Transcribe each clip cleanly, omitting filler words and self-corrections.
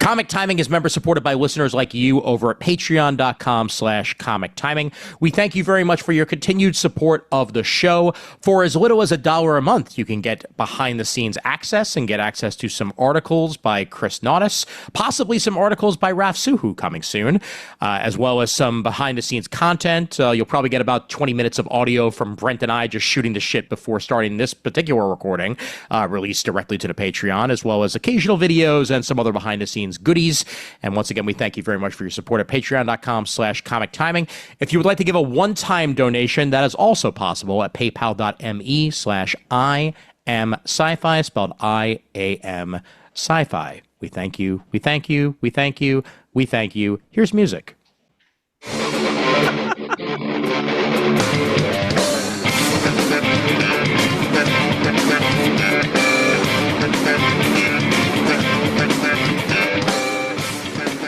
Comic Timing is member supported by listeners like you over at patreon.com/comic timing. We thank you very much for your continued support of the show. For as little as $1 a month, you can get behind the scenes access and get access to some articles by Kris Naudus, possibly some articles by Raf Suhu coming soon, as well as some behind the scenes content. You'll probably get about 20 minutes of audio from Brent and I just shooting the shit before starting this particular recording, released directly to the Patreon, as well as occasional videos and some other behind the scenes goodies. And once again, we thank you very much for your support at patreon.com/comic timing. If you would like to give a one-time donation, that is also possible at paypal.me/I am sci-fi, spelled IAM sci-fi. We thank you. We thank you. We thank you. We thank you. Here's music.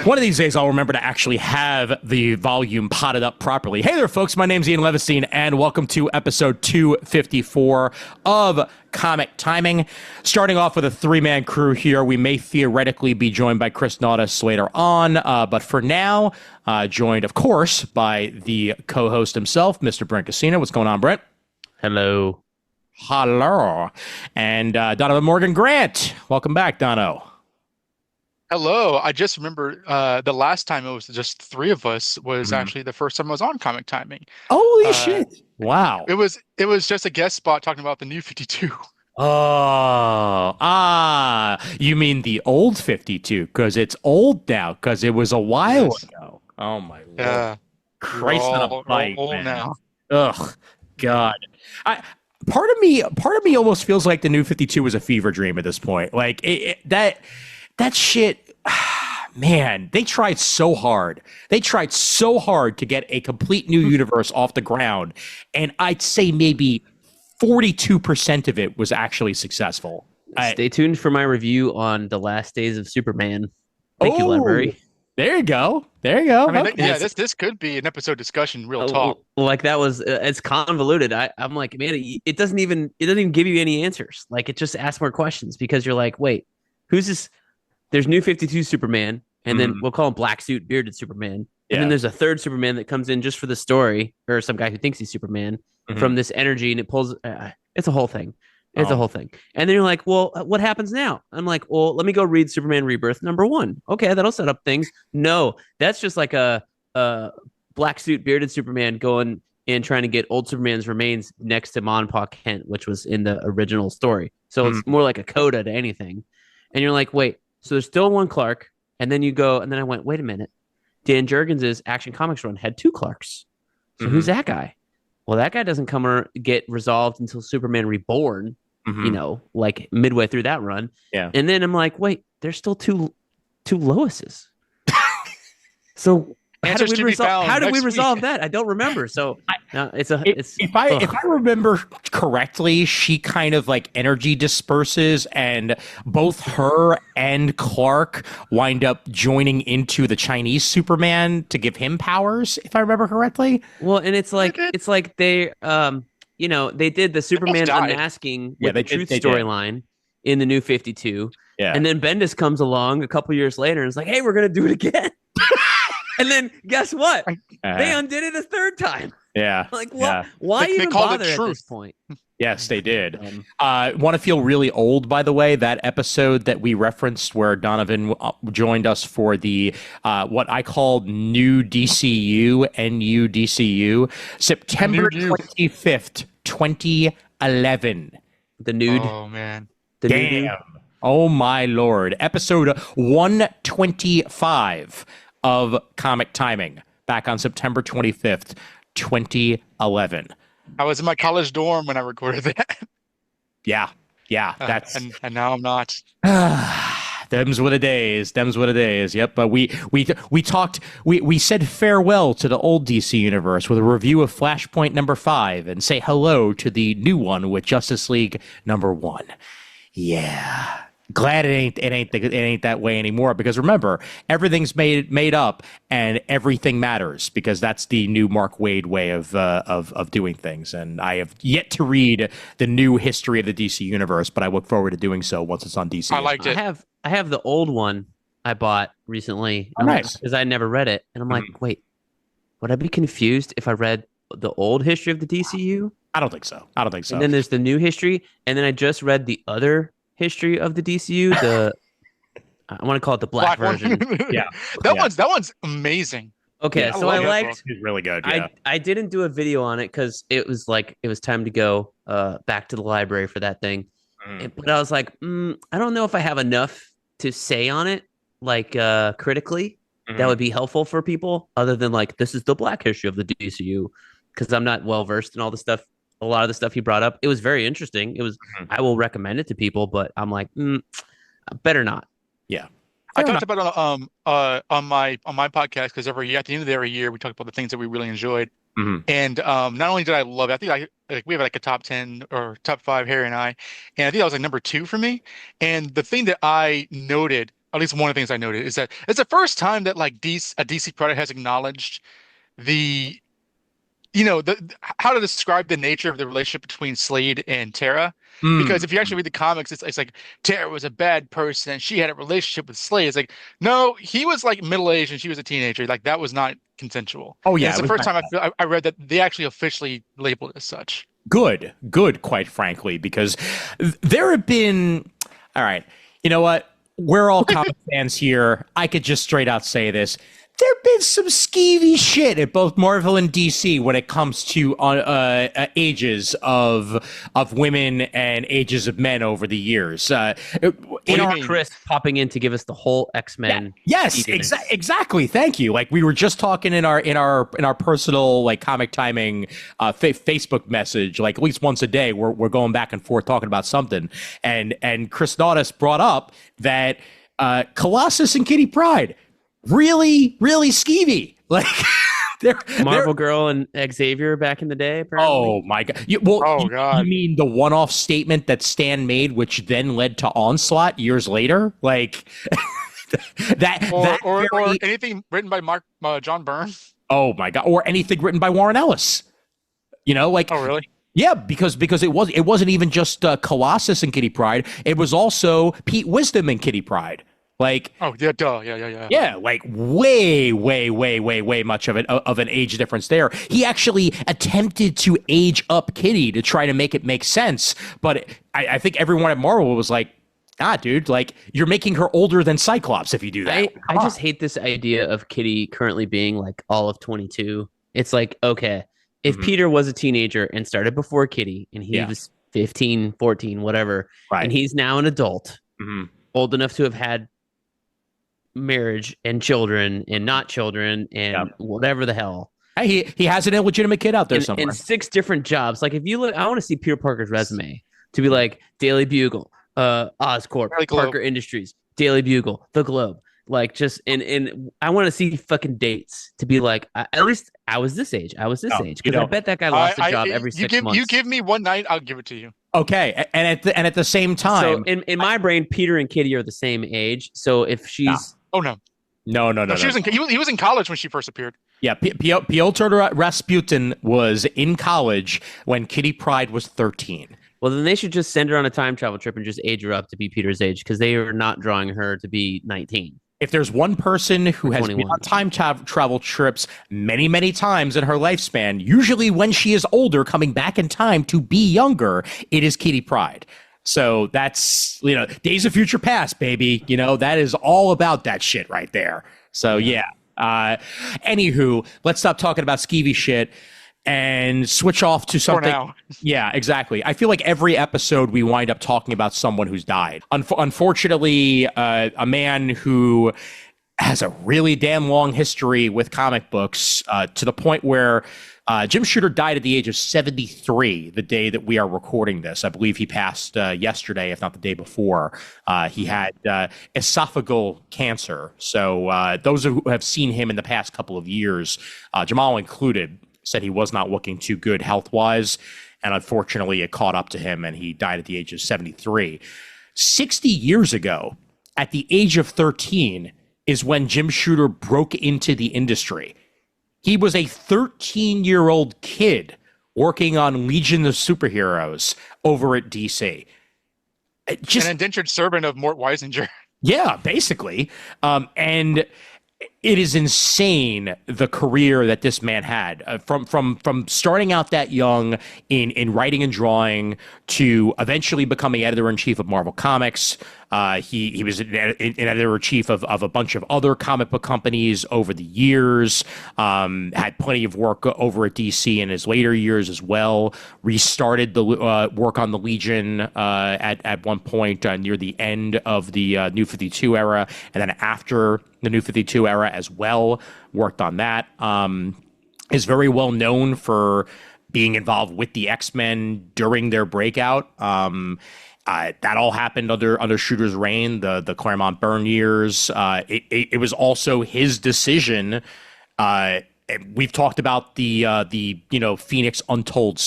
One of these days, I'll remember to actually have the volume potted up properly. Hey there, folks. My name's Ian Levestein, and welcome to episode 254 of Comic Timing. Starting off with a three-man crew here. We may theoretically be joined by Kris Naudus later on, but for now, joined, of course, by the co-host himself, Mr. Brent Kossina. What's going on, Brent? Hello. Hello. And Donovan Morgan Grant. Welcome back, Dono. Hello. I just remember the last time it was just three of us was actually the first time I was on Comic Timing. Holy shit. Wow. It was just a guest spot talking about the new 52. Oh, you mean the old 52, because it's old now, because it was a while ago. Oh, my Lord. Yeah. Christ on a bike, old man. now. Ugh, God. Part of me almost feels like the new 52 was a fever dream at this point. Like, that shit, man, they tried so hard. They tried so hard to get a complete new universe off the ground, and I'd say maybe 42% of it was actually successful. Stay tuned for my review on The Last Days of Superman. Thank you, Library. There you go. There you go. I mean, Okay. yeah, this could be an episode discussion, real talk. Like that was, it's convoluted. I'm like, man, it doesn't even give you any answers. Like it just asks more questions because you're like, wait, who's this? There's new 52 Superman, and then we'll call him Black Suit Bearded Superman. And then there's a third Superman that comes in just for the story, or some guy who thinks he's Superman from this energy, and it pulls. It's a whole thing. It's a whole thing. And then you're like, well, what happens now? I'm like, well, let me go read Superman Rebirth #1. Okay, that'll set up things. No, that's just like a Black Suit Bearded Superman going and trying to get old Superman's remains next to Ma and Pa Kent, which was in the original story. So it's more like a coda to anything. And you're like, wait. So there's still one Clark, and then you go, and then I went, wait a minute. Dan Jurgens' Action Comics run had two Clarks. So who's that guy? Well, that guy doesn't get resolved until Superman Reborn, like midway through that run. Yeah. And then I'm like, wait, there's still two Loises. So how do we resolve that? I don't remember. So if I remember correctly, she kind of like energy disperses, and both her and Clark wind up joining into the Chinese Superman to give him powers, if I remember correctly. Well, and it's like they they did the Superman unmasking with the Truth storyline in the new 52. Yeah. And then Bendis comes along a couple years later and is like, hey, we're gonna do it again. And then guess what? They undid it a third time. Yeah. Like what? Yeah. Why even bother at this point? Yes, they did. Want to feel really old, by the way, that episode that we referenced where Donovan joined us for the what I called New DCU, NUDCU, September 25th, 2011. The nude. Oh, man. The Damn. Nude. Oh, my Lord. Episode 125 of Comic Timing, back on September 25th, 2011. I was in my college dorm when I recorded that. Yeah, that's and now I'm not. Them's what a days. Yep. But we talked. We said farewell to the old DC universe with a review of Flashpoint #5 and say hello to the new one with Justice League #1. Yeah. Glad it ain't that way anymore, because remember, everything's made up and everything matters, because that's the new Mark Waid way of doing things. And I have yet to read the new history of the DC universe, but I look forward to doing so once it's on DC. I liked it. I have the old one I bought recently. Oh, nice. Because I never read it. And I'm like, wait, would I be confused if I read the old history of the DCU? I don't think so. And then there's the new history. And then I just read the other history of the DCU, I want to call it the black version. Yeah. That one's amazing. Okay, Yeah, so I liked. It's really good. Yeah. I didn't do a video on it because it was time to go back to the library for that thing. But I was like, I don't know if I have enough to say on it, critically, that would be helpful for people, other than this is the black history of the DCU, because I'm not well versed in all the stuff. A lot of the stuff he brought up, it was very interesting. It was. I will recommend it to people, but I'm like, better not. Yeah. I talked about it on my podcast, because at the end of every year we talk about the things that we really enjoyed. And not only did I love it, I think we have a top 10 or top 5, Harry and I, and I think that was number 2 for me. And the thing that I noted, at least one of the things I noted, is that it's the first time that a DC product has acknowledged the how to describe the nature of the relationship between Slade and Tara. Because if you actually read the comics, it's like Tara was a bad person and she had a relationship with Slade. It's like, no, he was middle-aged and she was a teenager. That was not consensual. Oh yeah, and it's the first time I read that they actually officially labeled it as such. Good, quite frankly, because there have been. All right, you know what? We're all comic fans here. I could just straight out say this. There have been some skeevy shit at both Marvel and DC when it comes to ages of women and ages of men over the years. Chris popping in to give us the whole X-Men. Yeah. Yes, exactly. Thank you. We were just talking in our personal comic timing Facebook message. At least once a day, we're going back and forth talking about something. And Kris Naudus brought up that Colossus and Kitty Pryde. Really, really skeevy. Marvel Girl and Xavier back in the day, apparently. Oh my god! You mean the one-off statement that Stan made, which then led to Onslaught years later? Or anything written by John Byrne? Oh my god! Or anything written by Warren Ellis? Oh really? Yeah, because it wasn't even just Colossus and Kitty Pryde. It was also Pete Wisdom and Kitty Pryde. Oh yeah, duh, yeah. Yeah, way much of an age difference there. He actually attempted to age up Kitty to try to make it make sense, but I think everyone at Marvel was like, dude, you're making her older than Cyclops if you do that. I just hate this idea of Kitty currently being all of 22. It's okay, if Peter was a teenager and started before Kitty, and he was 15, 14, whatever, right, and he's now an adult, old enough to have had marriage and children and not children and whatever the hell. He has an illegitimate kid out there somewhere. And 6 different jobs. If you look, I want to see Peter Parker's resume to be Daily Bugle, Oscorp, Parker Industries, Daily Bugle, The Globe. And I want to see fucking dates to be at least I was this age. Because I bet that guy lost a job every 6 months. You give me one night, I'll give it to you. Okay, and at the same time, so in my brain, Peter and Kitty are the same age. So if she's no. He was in college when she first appeared. Yeah, Piotr Rasputin was in college when Kitty Pryde was 13. Well, then they should just send her on a time travel trip and just age her up to be Peter's age, because they are not drawing her to be 19. If there's one person who has 21. been on time travel trips many, many times in her lifespan, usually when she is older, coming back in time to be younger, it is Kitty Pryde. So that's, Days of Future Past, baby. That is all about that shit right there. So yeah. Anywho, let's stop talking about skeevy shit and switch off to something. For now. Yeah, exactly. I feel like every episode we wind up talking about someone who's died. Unfortunately, a man who has a really damn long history with comic books, to the point where Jim Shooter died at the age of 73 the day that we are recording this. I believe he passed yesterday, if not the day before. He had esophageal cancer. So those who have seen him in the past couple of years, Jamal included, said he was not looking too good health-wise. And unfortunately, it caught up to him, and he died at the age of 73. 60 years ago, at the age of 13, is when Jim Shooter broke into the industry. He was a 13-year-old kid working on Legion of Superheroes over at DC. An indentured servant of Mort Weisinger. Yeah, basically. And it is insane the career that this man had, from starting out that young in writing and drawing to eventually becoming editor in chief of Marvel Comics. He was an editor in chief of a bunch of other comic book companies over the years. Had plenty of work over at DC in his later years as well. Restarted the work on the Legion at one point near the end of the New 52 era, and then after the New 52 era as well, worked on that. Is very well known for being involved with the X-Men during their breakout. That all happened under Shooter's reign, the Claremont Byrne years. It was also his decision. We've talked about the Phoenix Untold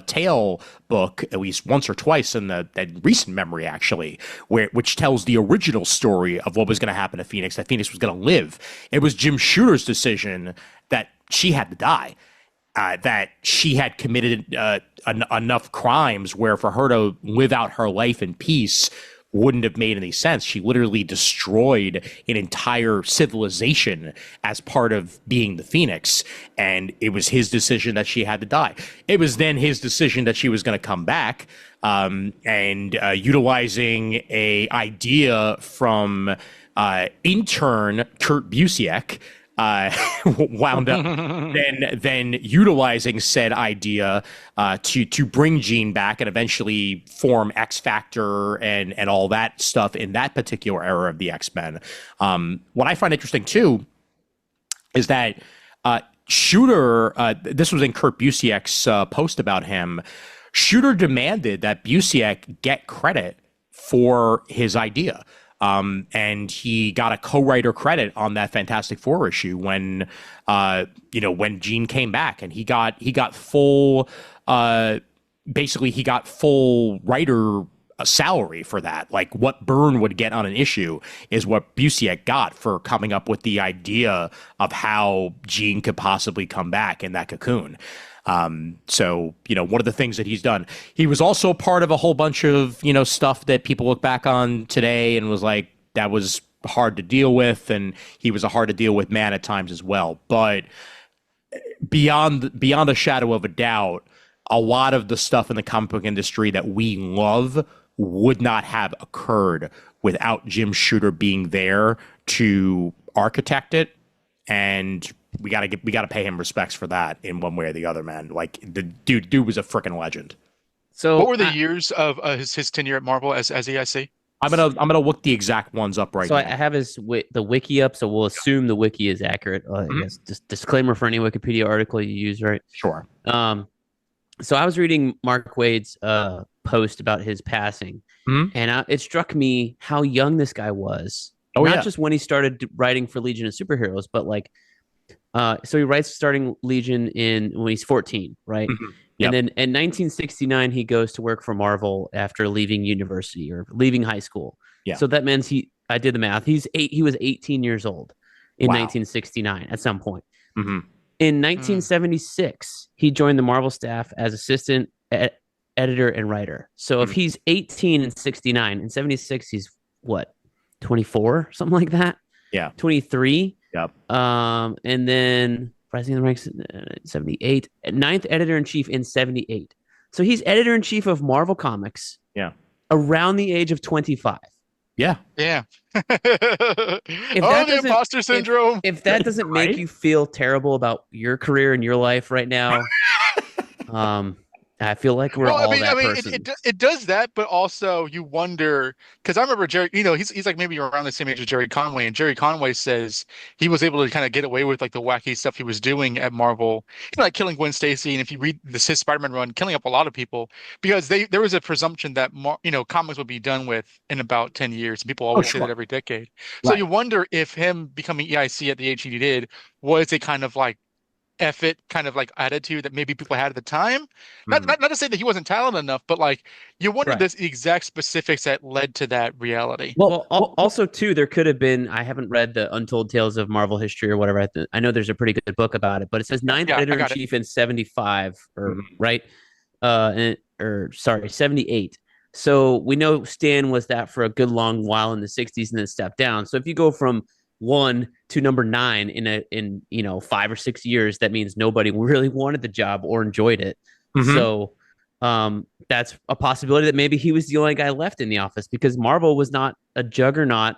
Tale book at least once or twice in that recent memory, actually, which tells the original story of what was going to happen to Phoenix, that Phoenix was going to live. It was Jim Shooter's decision that she had to die. That she had committed enough crimes where for her to live out her life in peace wouldn't have made any sense. She literally destroyed an entire civilization as part of being the Phoenix, and it was his decision that she had to die. It was then his decision that she was going to come back, and utilizing a idea from intern Kurt Busiek, wound up then utilizing said idea to bring Jean back and eventually form X Factor and all that stuff in that particular era of the X-Men. What I find interesting too is that Shooter, this was in Kurt Busiek's post about him, Shooter demanded that Busiek get credit for his idea. And he got a co-writer credit on that Fantastic Four issue when Jean came back, and he got full, basically he got full writer salary for that. Like what Byrne would get on an issue is what Busiek got for coming up with the idea of how Jean could possibly come back in that cocoon. So, one of the things that he's done, he was also part of a whole bunch of, stuff that people look back on today and was like, that was hard to deal with. And he was a hard to deal with man at times as well. But beyond a shadow of a doubt, a lot of the stuff in the comic book industry that we love would not have occurred without Jim Shooter being there to architect it. And we gotta pay him respects for that in one way or the other, man. Like the dude was a freaking legend. So what were the years of his tenure at Marvel as EIC? I'm gonna look the exact ones up right now. I have the wiki up, so we'll assume the wiki is accurate. I guess just disclaimer for any Wikipedia article you use, right? Sure. So I was reading Mark Waid's post about his passing, and it struck me how young this guy was. Not just when he started writing for Legion of Superheroes, but like. So he writes starting Legion when he's 14, right? Mm-hmm. Yep. And then in 1969, he goes to work for Marvel after leaving university or leaving high school. Yeah. So that means I did the math. He was 18 years old in 1969 at some point. Mm-hmm. In 1976, he joined the Marvel staff as assistant editor and writer. So if he's 18 in 69, in 76, he's what, 24, something like that? Yeah. 23. Yep. And then rising in the ranks 78, ninth editor-in-chief in 78. So he's editor-in-chief of Marvel Comics. Yeah. Around the age of 25. Yeah. Yeah. The imposter syndrome. If that doesn't make you feel terrible about your career and your life right now, I feel like we're all that person. It does that, but also you wonder, because I remember Jerry, he's like maybe around the same age as Jerry Conway, and Jerry Conway says he was able to kind of get away with like the wacky stuff he was doing at Marvel, like killing Gwen Stacy, and if you read his Spider-Man run, killing up a lot of people, because there was a presumption that comics would be done with in about 10 years, and people always say that every decade. Right. So you wonder if him becoming EIC at the age he did was a kind of like F it kind of like attitude that maybe people had at the time. Not to say that he wasn't talented enough, but like you wonder the exact specifics that led to that reality. Well, also too, there could have been, I haven't read the Untold Tales of Marvel History or whatever. I know there's a pretty good book about it, but it says ninth editor-in-chief in 75 or right? 78. So we know Stan was that for a good long while in the 60s and then stepped down. So if you go from 1 to number 9 in 5 or 6 years, that means nobody really wanted the job or enjoyed it. Mm-hmm. So that's a possibility that maybe he was the only guy left in the office because Marvel was not a juggernaut.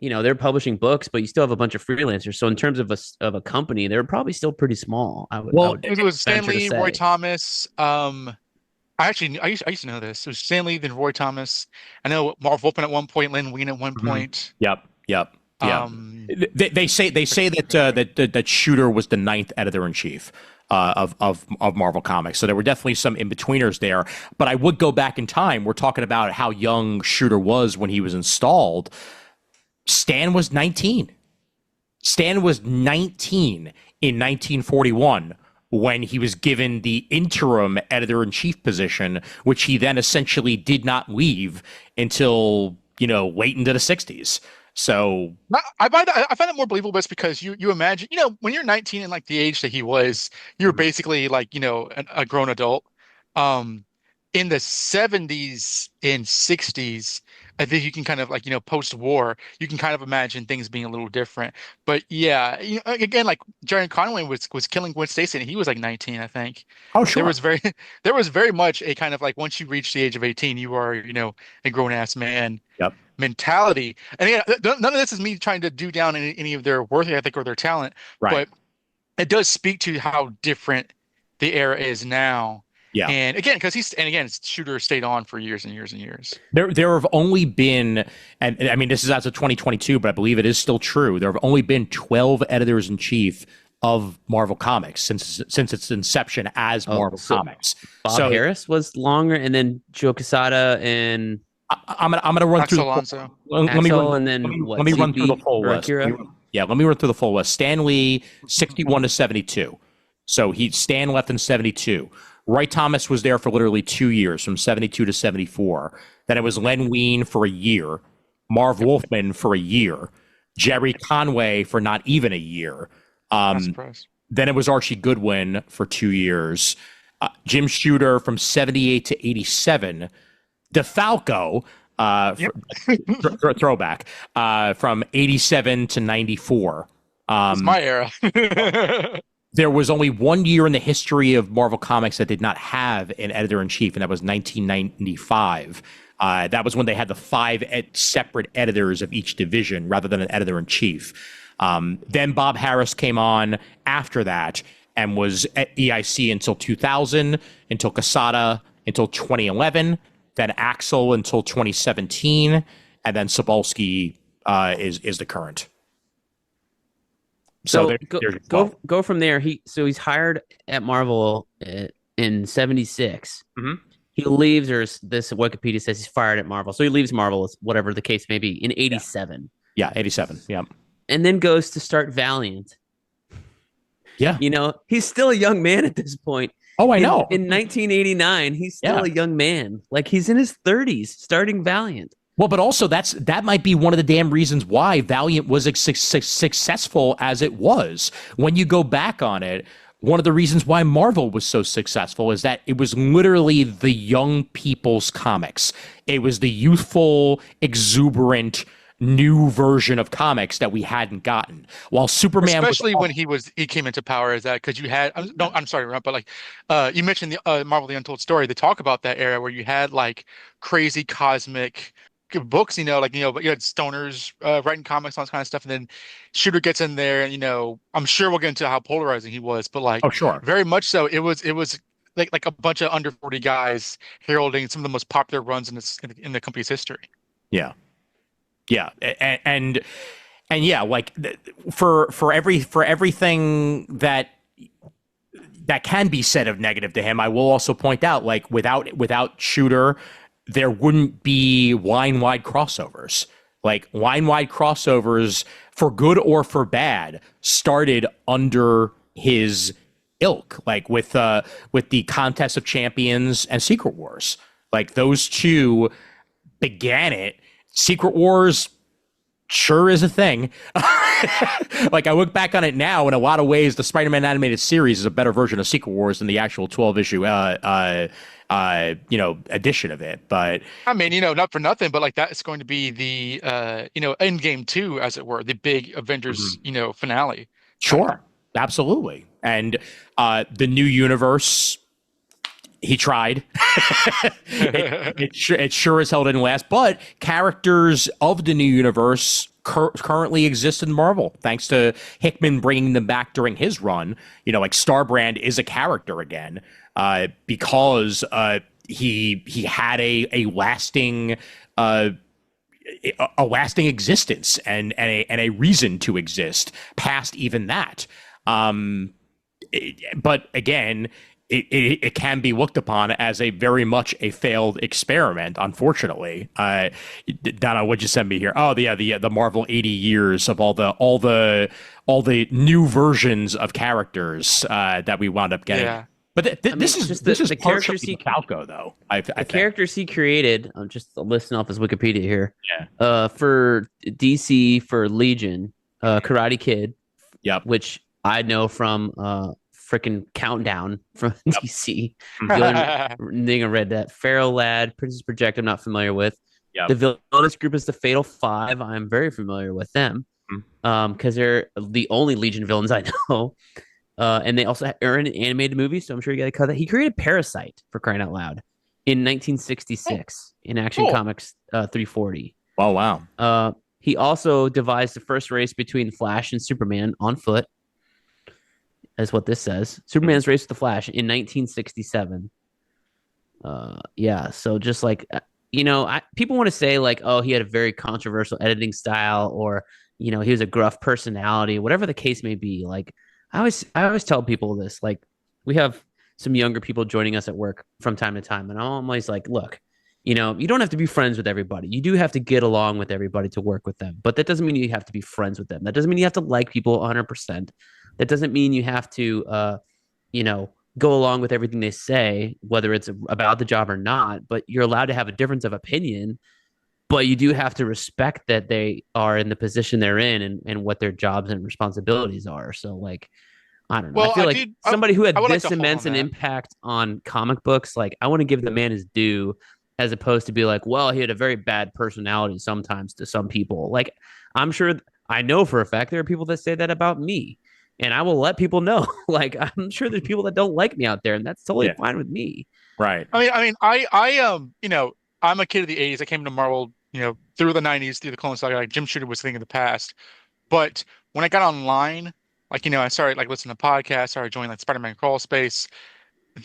They're publishing books, but you still have a bunch of freelancers. So in terms of a company, they're probably still pretty small. It was Stan Lee, Roy Thomas. I used to know this. It was Stan Lee, then Roy Thomas. I know Marv Wolfman at one point, Len Wein at one point. Yep. Yeah. They say that Shooter was the 9th editor-in-chief of Marvel Comics. So there were definitely some in-betweeners there. But I would go back in time. We're talking about how young Shooter was when he was installed. Stan was 19. Stan was 19 in 1941 when he was given the interim editor-in-chief position, which he then essentially did not leave until, late into the 60s. So I find it more believable just because you imagine, when you're 19 and like the age that he was, you're basically like, a grown adult. In the 70s and 60s, I think you can kind of like, post-war, you can kind of imagine things being a little different. But yeah, again, like Jerry Conway was killing Gwen Stacy and he was like 19, I think. Oh, sure. There was very much a kind of like once you reach the age of 18, you are, a grown-ass man. Yep. Mentality. And again, none of this is me trying to do down any of their work ethic or their talent, right. But it does speak to how different the era is now. Yeah. And again, Shooter stayed on for years and years and years. There have only been, and I mean, this is as of 2022, but I believe it is still true. There have only been 12 editors-in-chief of Marvel Comics since its inception as Marvel Comics. Bob Harris was longer, and then Joe Quesada and I'm gonna run Axel through. Alonso. Let me run through the full list. Let me run through the full list. Stan Lee, 61 to 72. So Stan left in 72. Roy Thomas was there for literally 2 years, from 72 to 74. Then it was Len Wein for a year, Marv Wolfman for a year, Jerry Conway for not even a year. Then it was Archie Goodwin for 2 years, Jim Shooter from 78 to 87, DeFalco, throwback, from 87 to 94. It's my era. There was only 1 year in the history of Marvel Comics that did not have an editor-in-chief, and that was 1995. That was when they had the 5 separate editors of each division rather than an editor-in-chief. Then Bob Harris came on after that and was at EIC until 2000, until Kossina until 2011, then Axel until 2017, and then Sobolski is the current. So go from there. He's hired at Marvel in 76. Mm-hmm. He leaves, or this Wikipedia says he's fired at Marvel. So he leaves Marvel, whatever the case may be, in 87. Yeah, 87. Yeah. And then goes to start Valiant. Yeah. He's still a young man at this point. Oh, I know. In 1989, he's still a young man. Like he's in his 30s starting Valiant. Well, but also that might be one of the damn reasons why Valiant was as successful as it was. When you go back on it, one of the reasons why Marvel was so successful is that it was literally the young people's comics. It was the youthful, exuberant, new version of comics that we hadn't gotten. While Superman, especially when he came into power, is that because you had? I'm sorry, but like you mentioned the Marvel: The Untold Story. They talk about that era where you had like crazy cosmic books, but you had stoners writing comics, all this kind of stuff, and then Shooter gets in there, and I'm sure we'll get into how polarizing he was, but like, oh sure, very much so. It was like a bunch of under 40 guys heralding some of the most popular runs in the company's history. Yeah, and yeah, like for everything that can be said of negative to him, I will also point out, like without Shooter, there wouldn't be line-wide crossovers. Like line-wide crossovers, for good or for bad, started under his ilk, like with the Contest of Champions and Secret Wars. Like those two began it. Secret Wars sure is a thing. Like, I look back on it now, in a lot of ways, the Spider-Man animated series is a better version of Secret Wars than the actual 12-issue edition of it. But I mean, not for nothing, but like that is going to be the end game two, as it were, the big Avengers, finale. sure, absolutely. And the new universe, he tried. It sure as hell didn't last. But characters of the new universe currently exist in Marvel, thanks to Hickman bringing them back during his run. Like Starbrand is a character again, because he had a lasting existence and a reason to exist past even that. But again, it can be looked upon as a very much a failed experiment, unfortunately. Donna, what'd you send me here? Oh, yeah, the Marvel 80 years of all the new versions of characters that we wound up getting. Yeah. But this is the characters he Falco, though. I think. Characters he created. I'm just listing off his Wikipedia here. Yeah. For DC, for Legion, Karate Kid. Yep. Which I know from freaking Countdown from DC. I read that. Feral Lad, Princess Project. I'm not familiar with. Yep. The villainous group is the Fatal Five. I'm very familiar with them, because they're the only Legion villains I know. And they also are in an animated movie, so I'm sure you got to cut that. He created Parasite, for crying out loud, in 1966 in Action Comics 340. Oh, wow. He also devised the first race between Flash and Superman on foot. That's what this says. Superman's race with the Flash in 1967. So just like, people want to say like, oh, he had a very controversial editing style, or, he was a gruff personality, whatever the case may be. Like, I always tell people this, like, we have some younger people joining us at work from time to time, and I'm always like, look, you don't have to be friends with everybody. You do have to get along with everybody to work with them, but that doesn't mean you have to be friends with them. That doesn't mean you have to like people 100%. That doesn't mean you have to, go along with everything they say, whether it's about the job or not, but you're allowed to have a difference of opinion, but you do have to respect that they are in the position they're in and what their jobs and responsibilities are. So, like, I don't know. Well, I feel like somebody who had this immense an impact on comic books, like, I want to give the man his due, as opposed to be like, well, he had a very bad personality sometimes to some people. Like, I know for a fact there are people that say that about me. And I will let people know. Like, I'm sure there's people that don't like me out there, and that's totally fine with me. Right. I'm a kid of the 80s. I came to Marvel, through the 90s, through the Clone Saga. Like, Jim Shooter was a thing of the past. But when I got online, like, I started like listening to podcasts, started joining like Spider-Man Crawl Space.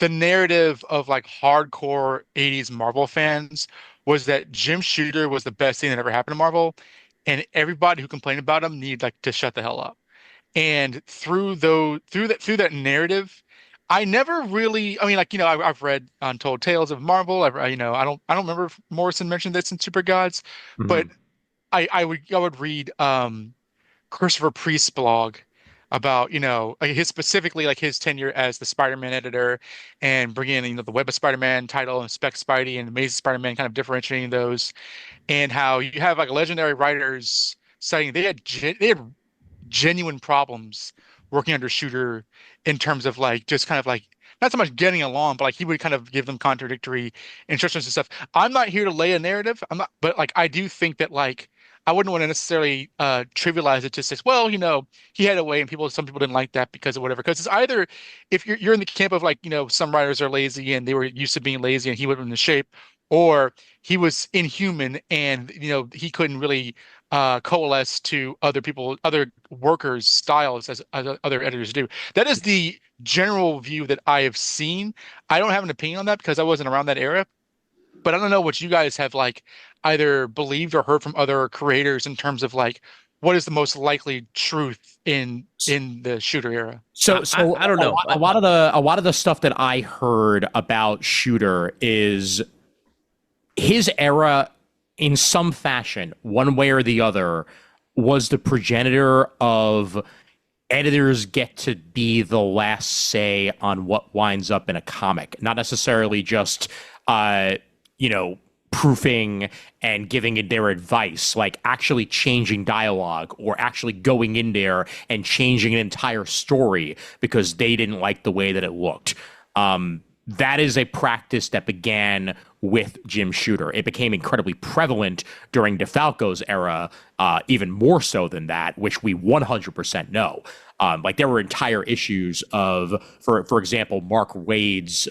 The narrative of like hardcore 80s Marvel fans was that Jim Shooter was the best thing that ever happened to Marvel, and everybody who complained about him needed like to shut the hell up. And through that narrative, I never really, I've read Untold Tales of Marvel. I don't remember if Morrison mentioned this in Super Gods, but I would read Christopher Priest's blog about, like his tenure as the Spider-Man editor, and bringing in, the Web of Spider-Man title and Spec Spidey and Amazing Spider-Man, kind of differentiating those, and how you have like legendary writers saying they had genuine problems working under Shooter, in terms of like just kind of like not so much getting along, but like he would kind of give them contradictory instructions and stuff. I'm not here to lay a narrative. But like I do think that like I wouldn't want to necessarily trivialize it. Just as well, he had a way, and some people didn't like that because of whatever. Because it's either, if you're in the camp of like, some writers are lazy and they were used to being lazy and he went into shape, or he was inhuman and he couldn't really coalesce to other workers' styles as other editors do. That is the general view that I have seen. I don't have an opinion on that because I wasn't around that era, but I don't know what you guys have like either believed or heard from other creators in terms of like what is the most likely truth in the Shooter era. So I don't know. A lot of the stuff that I heard about Shooter is his era, in some fashion, one way or the other, was the progenitor of editors get to be the last say on what winds up in a comic. Not necessarily just, proofing and giving it their advice, like actually changing dialogue or actually going in there and changing an entire story because they didn't like the way that it looked. That is a practice that began with Jim Shooter. It became incredibly prevalent during DeFalco's era, even more so than that, which we 100% know. Like there were entire issues of, for example, Mark Waid's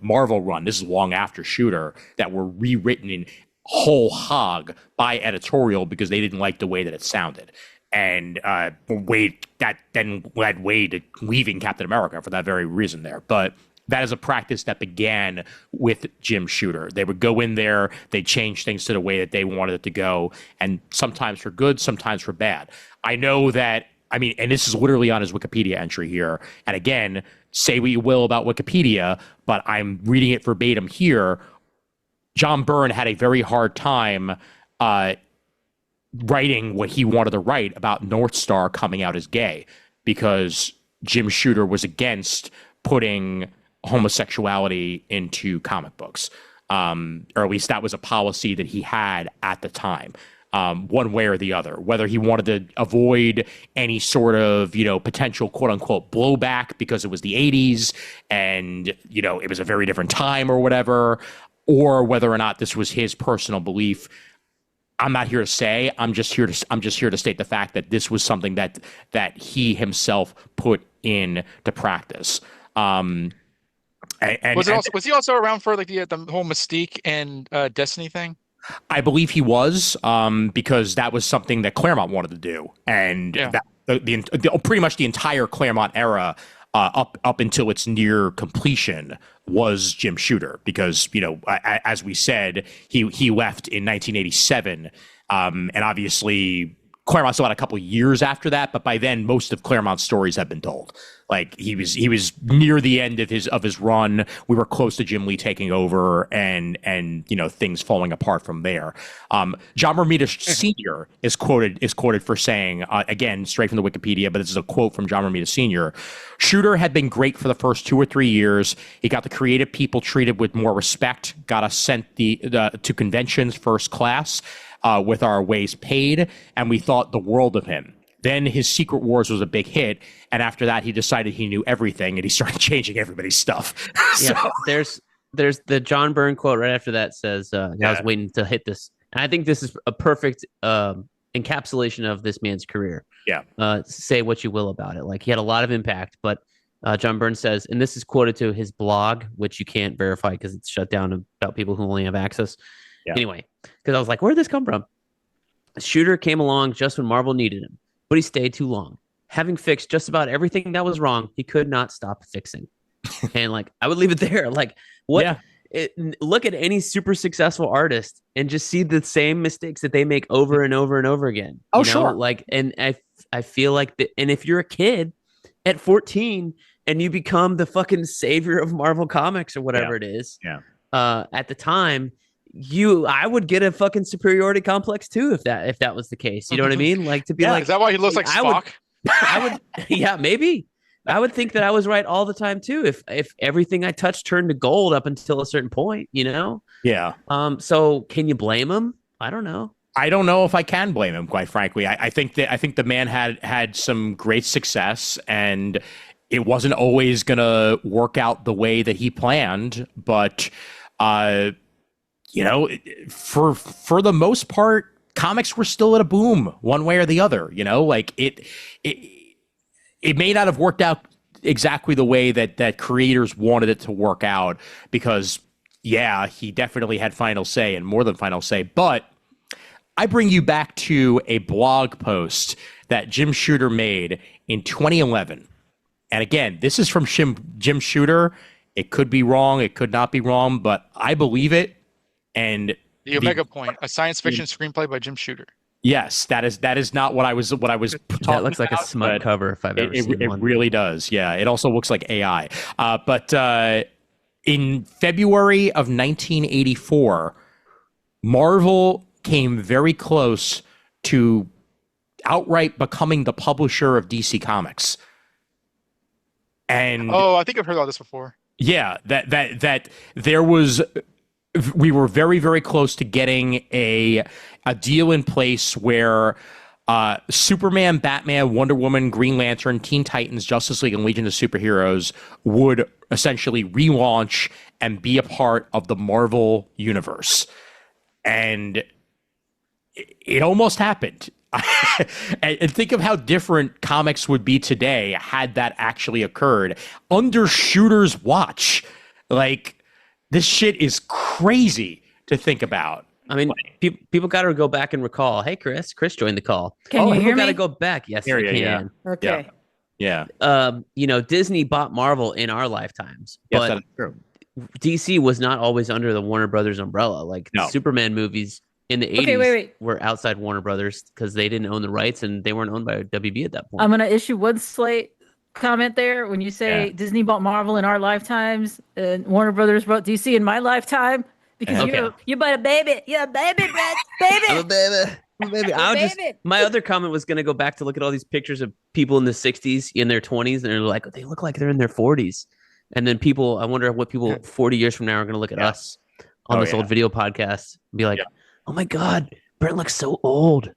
Marvel run. This is long after Shooter, that were rewritten in whole hog by editorial because they didn't like the way that it sounded. And Waid, that then led Waid to leaving Captain America for that very reason there. But that is a practice that began with Jim Shooter. They would go in there, they'd change things to the way that they wanted it to go, and sometimes for good, sometimes for bad. I know that, I mean, and this is literally on his Wikipedia entry here. And again, say what you will about Wikipedia, but I'm reading it verbatim here. John Byrne had a very hard time writing what he wanted to write about North Star coming out as gay because Jim Shooter was against putting homosexuality into comic books, or at least that was a policy that he had at the time, one way or the other, whether he wanted to avoid any sort of, potential quote unquote blowback because it was the 80s and, it was a very different time or whatever, or whether or not this was his personal belief. I'm not here to say. I'm just here to state the fact that this was something that he himself put into practice. Was he also around for like the whole Mystique and Destiny thing? I believe he was, because that was something that Claremont wanted to do, and that pretty much the entire Claremont era, up until its near completion, was Jim Shooter. Because as we said, he left in 1987, and obviously Claremont still had a couple of years after that, but by then most of Claremont's stories have been told. Like he was near the end of his run. We were close to Jim Lee taking over, and things falling apart from there. John Romita Sr. is quoted for saying, again straight from the Wikipedia, but this is a quote from John Romita Sr. Shooter had been great for the first 2 or 3 years. He got the creative people treated with more respect. Got us sent to conventions first class, with our ways paid, and we thought the world of him. Then his Secret Wars was a big hit, and after that, he decided he knew everything, and he started changing everybody's stuff. Yeah, there's the John Byrne quote right after that says, I was waiting to hit this. And I think this is a perfect encapsulation of this man's career. Yeah. Say what you will about it. Like, he had a lot of impact, but John Byrne says, and this is quoted to his blog, which you can't verify because it's shut down about people who only have access. Yeah. Anyway, because I was like, where'd this come from? Shooter came along just when Marvel needed him, but he stayed too long. Having fixed just about everything that was wrong, he could not stop fixing. And like, I would leave it there. Like, what? Yeah. Look at any super successful artist and just see the same mistakes that they make over and over and over again. Oh, sure. Like, and I feel like and if you're a kid at 14 and you become the fucking savior of Marvel Comics or whatever it is, at the time, I would get a fucking superiority complex too if that was the case. You know what I mean? Like, to be like, is that why he looks like Spock? I would yeah, maybe. I would think that I was right all the time too if everything I touched turned to gold up until a certain point, Yeah. So can you blame him? I don't know. I don't know if I can blame him, quite frankly. I think the man had some great success, and it wasn't always gonna work out the way that he planned, but for the most part, comics were still at a boom one way or the other. Like it may not have worked out exactly the way that creators wanted it to work out, because he definitely had final say, and more than final say. But I bring you back to a blog post that Jim Shooter made in 2011. And again, this is from Jim Shooter. It could be wrong, it could not be wrong, but I believe it. And the Omega Point, a science fiction screenplay by Jim Shooter. Yes, that is not what I was talking about. That looks like a smut cover if I've ever seen one. It really does. Yeah, it also looks like AI. But in February of 1984, Marvel came very close to outright becoming the publisher of DC Comics. And I think I've heard all this before. Yeah, that there was we were very, very close to getting a deal in place where Superman, Batman, Wonder Woman, Green Lantern, Teen Titans, Justice League, and Legion of Superheroes would essentially relaunch and be a part of the Marvel universe. And it almost happened. And think of how different comics would be today had that actually occurred under Shooter's watch. Like, this shit is crazy to think about. I mean, people got to go back and recall. Hey, Chris joined the call. Can you hear me? Got to go back. Yes, you can. Yeah. Okay. Yeah. Disney bought Marvel in our lifetimes, Yes, but that is true. DC was not always under the Warner Brothers umbrella. Like the Superman movies in the 80s were outside Warner Brothers because they didn't own the rights and they weren't owned by WB at that point. I'm going to issue one slight comment there. When you say Disney bought Marvel in our lifetimes and Warner Brothers bought DC in my lifetime, because you bought a baby. You're a baby, Brent. Baby. I'm a baby. My other comment was going to go back to look at all these pictures of people in the 60s, in their 20s, and they're like, they look like they're in their 40s. And then I wonder what people 40 years from now are going to look at us on this old video podcast and be like, oh my God, Brent looks so old.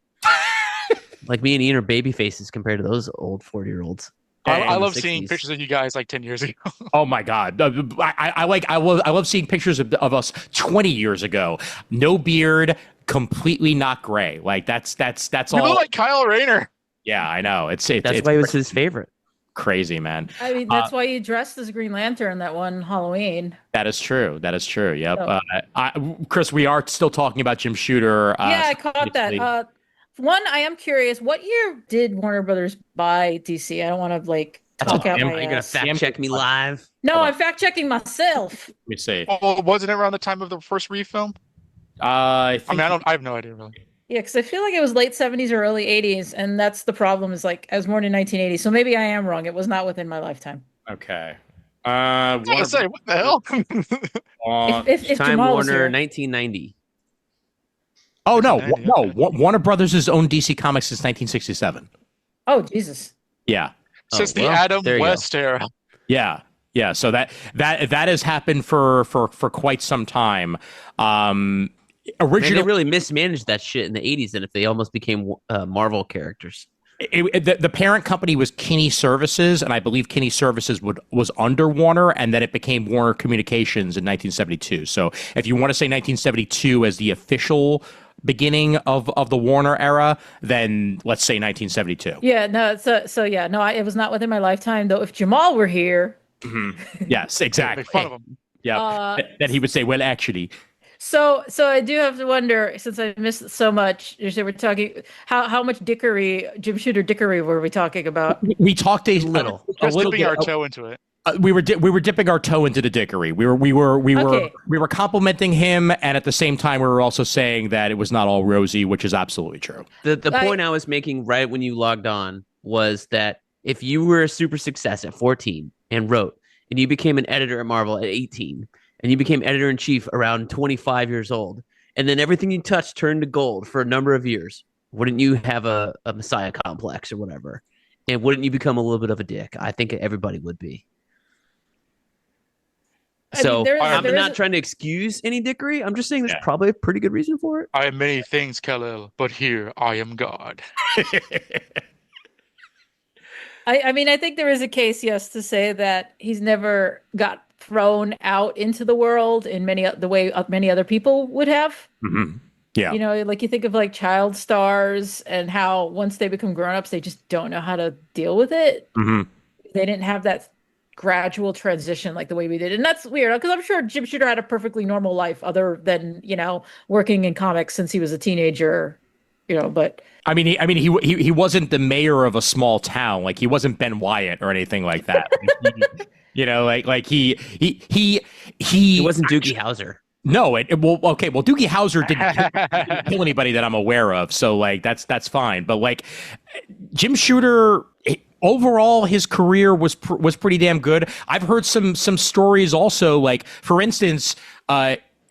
Like me and Ian are baby faces compared to those old 40-year-olds. I love seeing pictures of you guys like 10 years ago. Oh my God. I love seeing pictures of us 20 years ago. No beard, completely not gray. Like that's all. You look like Kyle Rayner. Yeah, I know. That's why it was his favorite. Crazy, man. I mean, that's why you dressed as Green Lantern that one Halloween. That is true. Yep. So. Kris, we are still talking about Jim Shooter. I caught that. One, I am curious, what year did Warner Brothers buy DC? I don't want to talk out my ass. You're going to fact check me live? No, I'm fact checking myself. Let me see. Oh, wasn't it around the time of the first refilm? I have no idea really. Yeah, because I feel like it was late 70s or early 80s, and that's the problem. Is I was born in 1980, so maybe I am wrong. It was not within my lifetime. Okay. What the hell? if Time Jamal Warner, was here. 1990. Oh no, Warner Brothers has owned DC Comics since 1967. Oh Jesus. Yeah. Since the Adam West era. Yeah. So that has happened for quite some time. Originally, they really mismanaged that shit in the 80s, and if they almost became Marvel characters. The parent company was Kinney Services, and I believe Kinney Services was under Warner, and then it became Warner Communications in 1972. So if you want to say 1972 as the official beginning of the Warner era, then let's say 1972. Yeah, no, it was not within my lifetime, though. If Jamal were here. Mm-hmm. Yes, exactly. Make fun of him. Yeah, then he would say, well, actually. So I do have to wonder, since I missed so much, we're talking how much Jim Shooter dickery were we talking about? We talked a little dipping our toe into it. We were dipping our toe into the dickery. We were complimenting him, and at the same time, we were also saying that it was not all rosy, which is absolutely true. The point I was making right when you logged on was that if you were a super success at 14 and wrote, and you became an editor at Marvel at 18, and you became editor-in-chief around 25 years old, and then everything you touched turned to gold for a number of years, wouldn't you have a messiah complex or whatever? And wouldn't you become a little bit of a dick? I think everybody would be. So I'm not trying to excuse any dickery. I'm just saying there's probably a pretty good reason for it. I am many things, Kal-El, but here I am God. I mean, I think there is a case, yes, to say that he's never got thrown out into the world in the way many other people would have. Mm-hmm. Yeah. You think of child stars and how once they become grown-ups, they just don't know how to deal with it. Mm-hmm. They didn't have that gradual transition like the way we did. And that's weird because I'm sure Jim Shooter had a perfectly normal life other than, working in comics since he was a teenager, but I mean, he wasn't the mayor of a small town. Like he wasn't Ben Wyatt or anything like that. He wasn't Doogie Howser. No, Doogie Howser didn't kill anybody that I'm aware of. So that's fine. But Jim Shooter, overall, his career was pretty damn good. I've heard some stories also. For instance,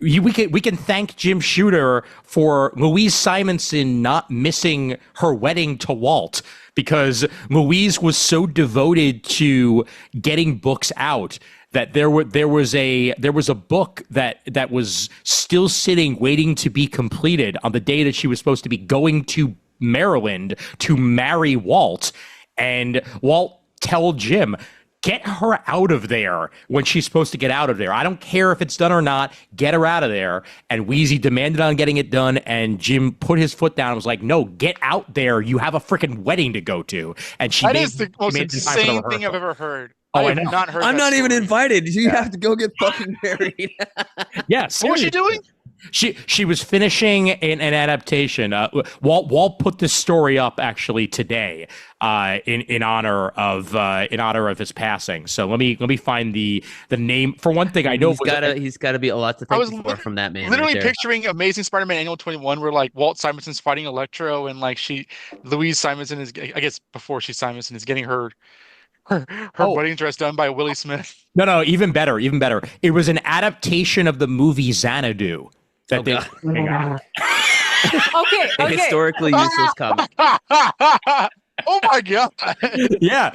we can thank Jim Shooter for Louise Simonson not missing her wedding to Walt, because Louise was so devoted to getting books out that there was a book that was still sitting waiting to be completed on the day that she was supposed to be going to Maryland to marry Walt, and Walt told Jim, get her out of there when she's supposed to get out of there. I don't care if it's done or not. Get her out of there. And Wheezy demanded on getting it done, and Jim put his foot down and was like, no, get out there. You have a freaking wedding to go to. And that is the most insane thing I've ever heard. Oh, I have not heard I'm not even invited. You Yeah. have to go get fucking married. Yes. What was she doing? She was finishing an adaptation. Walt put this story up actually today in honor of his passing. So let me find the name. For one thing, I know he's got to be a lot to thank for from that man. Literally right there. picturing Amazing Spider-Man Annual 21, where like Walt Simonson's fighting Electro, and like Louise Simonson is, I guess before she's Simonson, is getting her wedding dress done by Willie Smith. No, even better. It was an adaptation of the movie Xanadu. Okay. A historically useless comic. Oh my god! Yeah,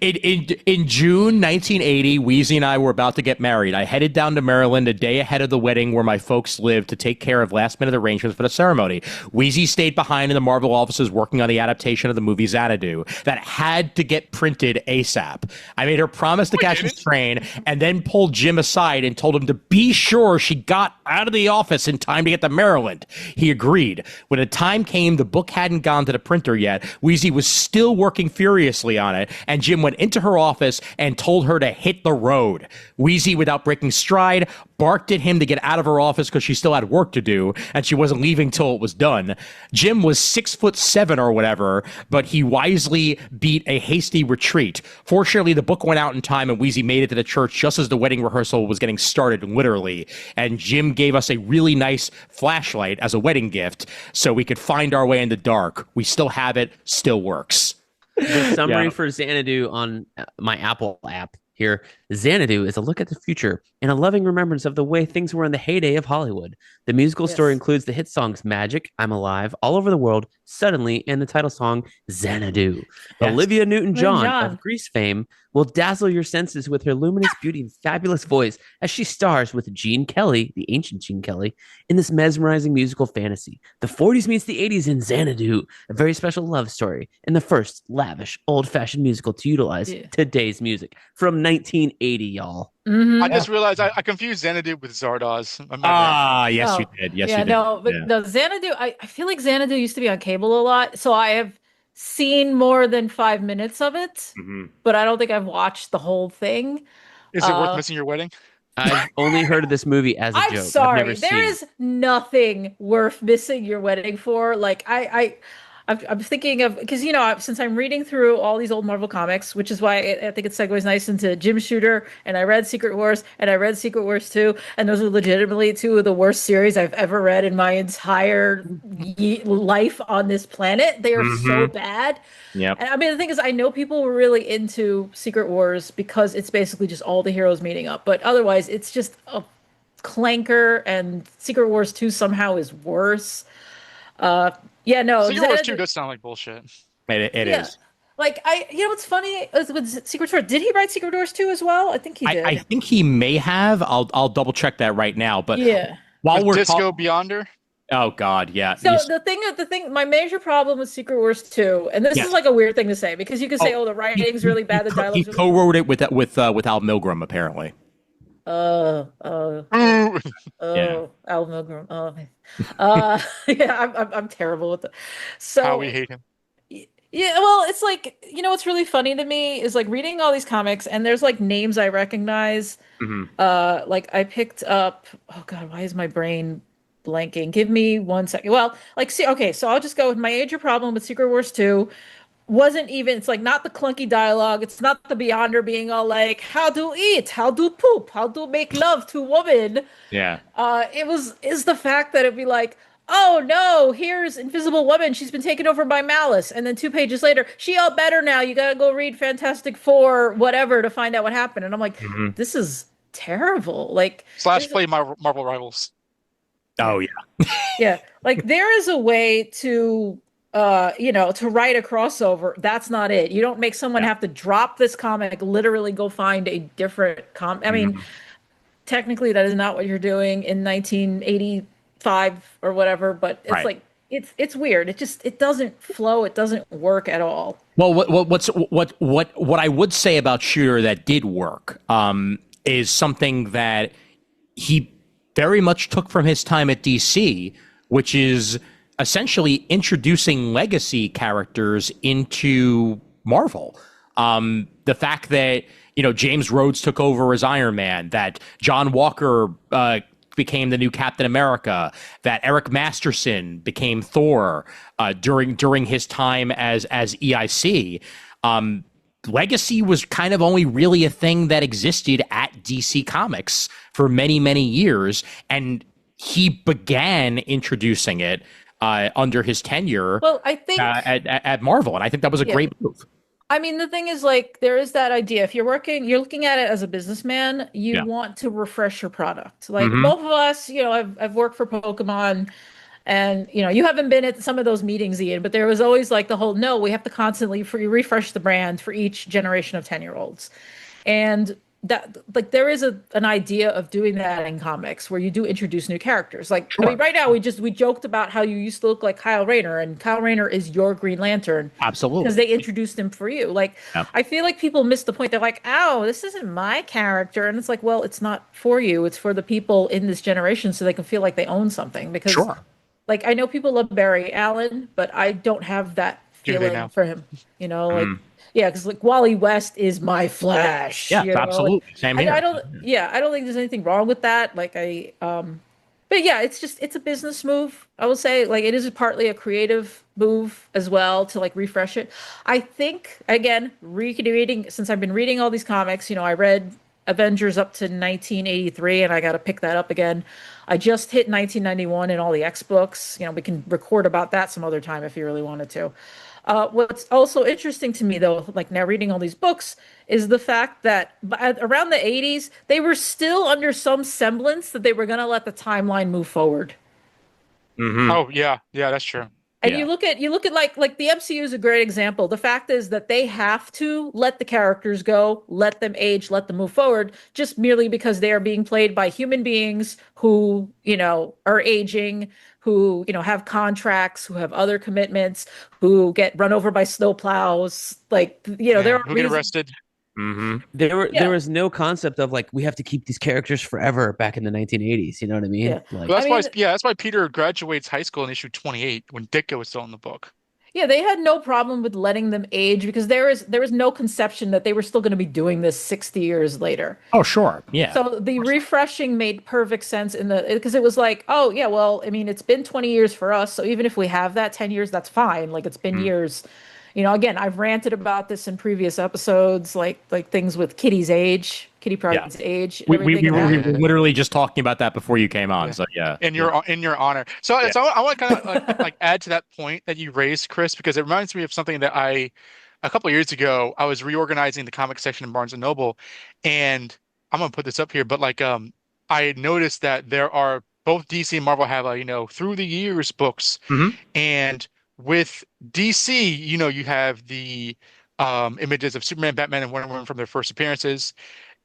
in June 1980, Wheezy and I were about to get married. I headed down to Maryland a day ahead of the wedding where my folks lived to take care of last-minute arrangements for the ceremony. Wheezy stayed behind in the Marvel offices working on the adaptation of the movie Xanadu that had to get printed ASAP. I made her promise to catch his train and then pulled Jim aside and told him to be sure she got out of the office in time to get to Maryland. He agreed. When the time came, the book hadn't gone to the printer yet. Wheezy was still working furiously on it, and Jim went into her office and told her to hit the road. Wheezy, without breaking stride, barked at him to get out of her office because she still had work to do, and she wasn't leaving till it was done. Jim was 6'7" or whatever, but he wisely beat a hasty retreat. Fortunately, the book went out in time, and Wheezy made it to the church just as the wedding rehearsal was getting started, literally. And Jim gave us a really nice flashlight as a wedding gift so we could find our way in the dark. We still have it, still works. The summary for Xanadu on my Apple app here. Xanadu is a look at the future and a loving remembrance of the way things were in the heyday of Hollywood. The musical story includes the hit songs Magic, I'm Alive, All Over the World, Suddenly, and the title song Xanadu. Yes. Olivia Newton-John of Grease fame will dazzle your senses with her luminous beauty and fabulous voice as she stars with Gene Kelly, the ancient Gene Kelly, in this mesmerizing musical fantasy. The 40s meets the 80s in Xanadu, a very special love story, and the first lavish, old-fashioned musical to utilize today's music from 1980, y'all. Mm-hmm. I just realized I confused Xanadu with Zardoz. Yes, you did. Yes, you did. No, but the Xanadu, I feel like Xanadu used to be on cable a lot, so I have seen more than 5 minutes of it, but I don't think I've watched the whole thing. Is it worth missing your wedding? I've only heard of this movie as a joke. I'm sorry, I've never there is nothing worth missing your wedding for. Like I'm thinking of, because since I'm reading through all these old Marvel comics, which is why I think it segues nice into Jim Shooter, and I read Secret Wars, and I read Secret Wars 2, and those are legitimately two of the worst series I've ever read in my entire life on this planet. They are so bad. Yep. And I mean, the thing is, I know people were really into Secret Wars because it's basically just all the heroes meeting up, but otherwise it's just a clanker, and Secret Wars 2 somehow is worse. Secret Wars 2 does sound like bullshit. It is. Like what's funny is with Secret Wars, did he write Secret Wars 2 as well? I think he did. I think he may have. I'll double check that right now. But while we're Disco Beyonder. Oh God, yeah. So the thing, my major problem with Secret Wars 2, and this is like a weird thing to say because you could say, the writing's really bad, the dialogue. He co-wrote it with Al Milgrom, apparently. Al Milgrom. I'm terrible with it. So how we hate him. Yeah, well, it's like, what's really funny to me is like reading all these comics, and there's like names I recognize. Like I picked up, oh God, why is my brain blanking? Give me 1 second. Well, so I'll just go with my major problem with Secret Wars 2 wasn't even, it's like not the clunky dialogue, it's not the Beyonder being all like, how do eat, how do poop, how do make love to woman. Is the fact that it'd be like, oh no, here's Invisible Woman, she's been taken over by Malice, and then 2 pages later, she all better now, you gotta go read Fantastic Four whatever to find out what happened. And I'm like, this is terrible. Like / play Marvel Rivals. Oh yeah. Yeah, like there is a way to to write a crossover. That's not it. You don't make someone have to drop this comic, literally go find a different comic. I mean, technically that is not what you're doing in 1985 or whatever, but it's like it's weird. It doesn't flow. It doesn't work at all. Well, what I would say about Shooter that did work is something that he very much took from his time at DC, which is essentially introducing legacy characters into Marvel. The fact that, James Rhodes took over as Iron Man, that John Walker became the new Captain America, that Eric Masterson became Thor during his time as EIC. Legacy was kind of only really a thing that existed at DC Comics for many, many years, and he began introducing it under his tenure. Well, I think at Marvel, and I think that was a great move. I mean, the thing is, like, there is that idea. If you're looking at it as a businessman, you want to refresh your product. Like both of us, I've worked for Pokemon, and you haven't been at some of those meetings, Ian, but there was always like the whole, no, we have to constantly refresh the brand for each generation of 10-year-olds. And that, like, there is an idea of doing that in comics where you do introduce new characters. Like, I mean, right now we joked about how you used to look like Kyle Rayner, and Kyle Rayner is your Green Lantern. Absolutely. Because they introduced him for you. Like, I feel like people miss the point. They're like, oh, this isn't my character. And it's like, well, it's not for you. It's for the people in this generation so they can feel like they own something. Because, like, I know people love Barry Allen, but I don't have that feeling for him. Yeah, because like Wally West is my Flash. Yeah, absolutely. Same here. I don't think there's anything wrong with that. Like but yeah, it's a business move. I will say, like, it is partly a creative move as well to like refresh it. I think, again, reading, since I've been reading all these comics, I read Avengers up to 1983, and I got to pick that up again. I just hit 1991 in all the X books. We can record about that some other time if you really wanted to. What's also interesting to me, though, like now reading all these books, is the fact that around the 80s, they were still under some semblance that they were going to let the timeline move forward. Oh, yeah. Yeah, that's true. And you look at like the MCU is a great example. The fact is that they have to let the characters go, let them age, let them move forward, just merely because they are being played by human beings who, are aging, who, have contracts, who have other commitments, who get run over by snowplows. Like, there are who get arrested. There was no concept of like, we have to keep these characters forever back in the 1980s. You know what I mean? Yeah. Like, Well, that's why Peter graduates high school in issue 28 when Ditko is still in the book. Yeah, they had no problem with letting them age because there is no conception that they were still going to be doing this 60 years later. Oh, sure. Yeah. So the refreshing made perfect sense because it was like, oh, yeah, well, I mean, it's been 20 years for us. So even if we have that 10 years, that's fine. Like, it's been years. Again, I've ranted about this in previous episodes, like things with Kitty Pryde's age. We were literally just talking about that before you came on. So yeah. In your honor. So I want to kind of like add to that point that you raised, Kris, because it reminds me of something that a couple of years ago, I was reorganizing the comic section in Barnes and Noble, and I'm gonna put this up here, but like I had noticed that there are both DC and Marvel have through the years books, and with DC, you have the images of Superman, Batman, and Wonder Woman from their first appearances.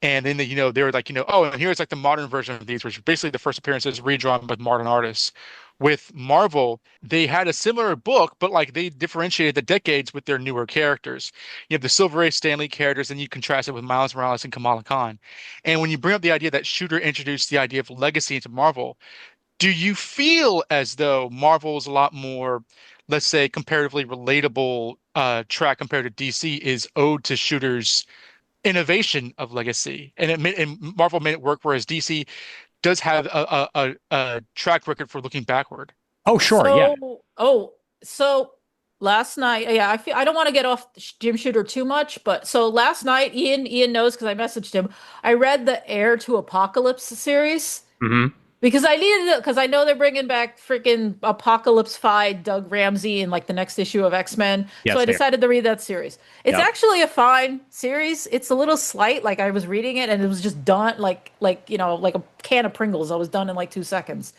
And then, they were like, oh, and here's like the modern version of these, which are basically the first appearances redrawn with modern artists. With Marvel, they had a similar book, but like they differentiated the decades with their newer characters. You have the Silver Age Stan Lee characters, and you contrast it with Miles Morales and Kamala Khan. And when you bring up the idea that Shooter introduced the idea of legacy into Marvel, do you feel as though Marvel is a lot more, let's say, comparatively relatable track compared to DC is owed to Shooter's innovation of legacy, and Marvel made it work, whereas DC does have a track record for looking backward? Oh, sure, so last night, I don't want to get off Jim Shooter too much, but so last night, Ian knows because I messaged him. I read the Heir to Apocalypse series. Because I needed it, because I know they're bringing back freaking Apocalypse-fied Doug Ramsey in like the next issue of X-Men. Yes, so I decided to read that series. It's Yep. actually a fine series. It's a little slight. Like I was reading it and it was just done like a can of Pringles. I was done in like 2 seconds.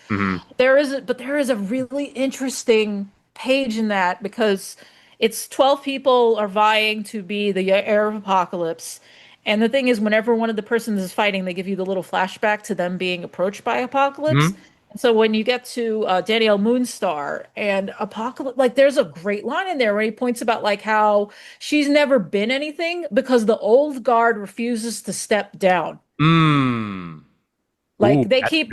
There is a really interesting page in that because it's 12 people are vying to be the heir of Apocalypse. And the thing is, whenever one of the persons is fighting, they give you the little flashback to them being approached by Apocalypse. So when you get to Danielle Moonstar and Apocalypse, like there's a great line in there where he points about like how she's never been anything because the old guard refuses to step down. Like Ooh, they keep,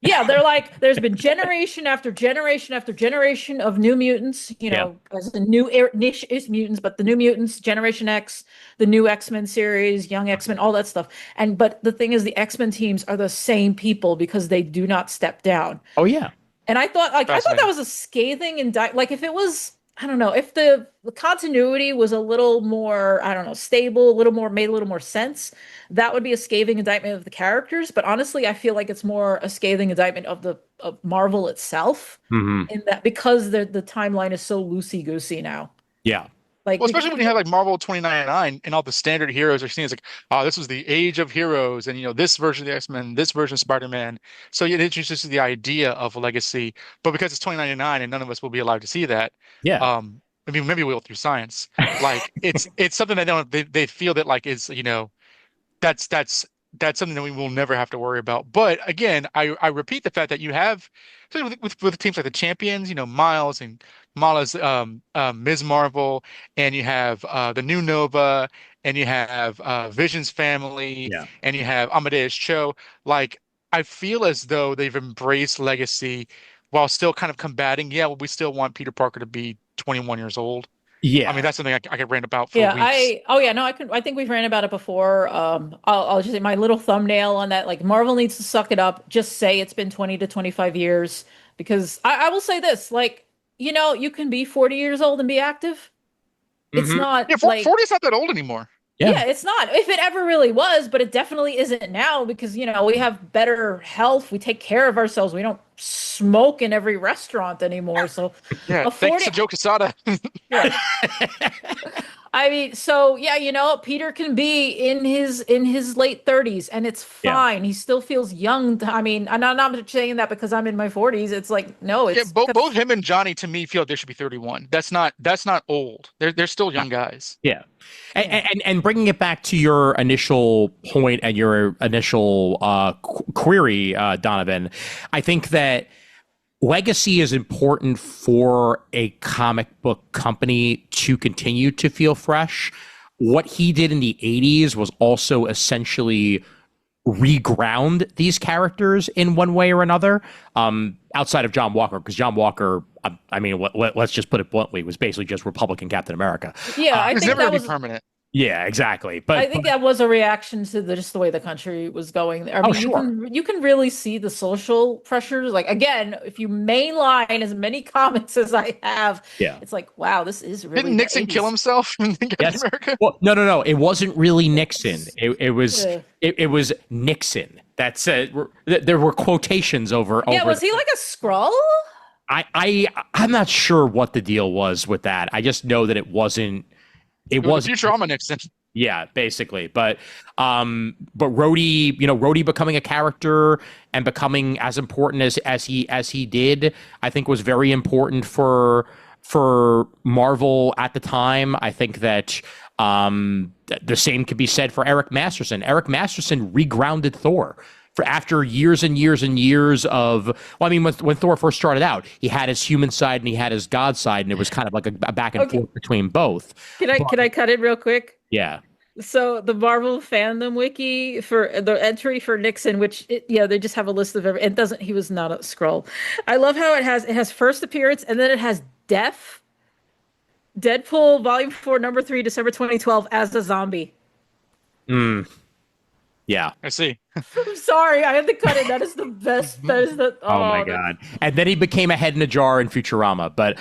yeah, they're like, there's been generation after generation after generation of New Mutants, you know, as the new niche is mutants, but the New Mutants, Generation X, the new X-Men series, Young X-Men, all that stuff. But the thing is, the X-Men teams are the same people because they do not step down. Oh yeah. And I thought that was a scathing indictment. Like if it was, I don't know, if the continuity was a little more, I don't know, stable, made a little more sense, that would be a scathing indictment of the characters. But honestly, I feel like it's more a scathing indictment of Marvel itself, in that because the timeline is so loosey goosey now. Yeah. Like, well, especially when you have like Marvel 2099 and all the standard heroes are seen as like, oh, this was the age of heroes, and this version of the X-Men, this version of Spider-Man. So it introduces the idea of a legacy, but because it's 2099 and none of us will be allowed to see that. Yeah. I mean, maybe we'll through science. Like it's something that they feel that like is that's something that we will never have to worry about. But again, I repeat the fact that you have with teams like the Champions, Miles and Mala's Ms. Marvel, and you have the new Nova, and you have Vision's family, and you have Amadeus Cho. Like I feel as though they've embraced legacy while still kind of combating. Yeah, well, we still want Peter Parker to be 21 years old. Yeah, I mean that's something I could rant about for weeks. I think we've ran about it before. I'll just say my little thumbnail on that. Like Marvel needs to suck it up. Just say it's been 20 to 25 years, because I will say this: like you can be 40 years old and be active. It's not 40 is not that old anymore. Yeah, it's not. If it ever really was, but it definitely isn't now because, we have better health. We take care of ourselves. We don't smoke in every restaurant anymore. So, thanks to Joe Quesada. I mean, so Peter can be in his late 30s and it's fine. He still feels young. I mean, I'm not saying that because I'm in my 40s. It's like, no, it's both him and Johnny to me feel they should be 31. That's not old. They're still young guys. Yeah. And bringing it back to your initial point and your initial query, Donovan, I think that legacy is important for a comic book company to continue to feel fresh. What he did in the 80s was also essentially reground these characters in one way or another, outside of John Walker, because John Walker, I mean, let's just put it bluntly, was basically just Republican Captain America. Yeah, I think that was permanent. Yeah, exactly. But I think that was a reaction to just the way the country was going. I mean, you can really see the social pressures. Like again, if you mainline as many comics as I have, it's like, wow, this is really. Didn't Nixon kill himself in Captain America? Well, no. It wasn't really Nixon. It was Nixon. That's there were quotations over. Yeah, was he like a Skrull? I'm not sure what the deal was with that. I just know that it wasn't. It was Futurama Nixon. Yeah, basically. But Rhodey becoming a character and becoming as important as he did, I think was very important for Marvel at the time. I think that the same could be said for Eric Masterson. Eric Masterson regrounded Thor. For after years and years and years of, well, I mean, when Thor first started out, he had his human side and he had his God side, and it was kind of like a back and forth between both. Can I cut in real quick? Yeah. So the Marvel fandom wiki for the entry for Nixon, which they just have a list of it doesn't. He was not a Skrull. I love how it has first appearance and then it has Deadpool Volume 4, Number 3, December 2012 as a zombie. Yeah, I see. I'm sorry, I had to cut it. That is the best. That is the. Oh my god! And then he became a head in a jar in Futurama. But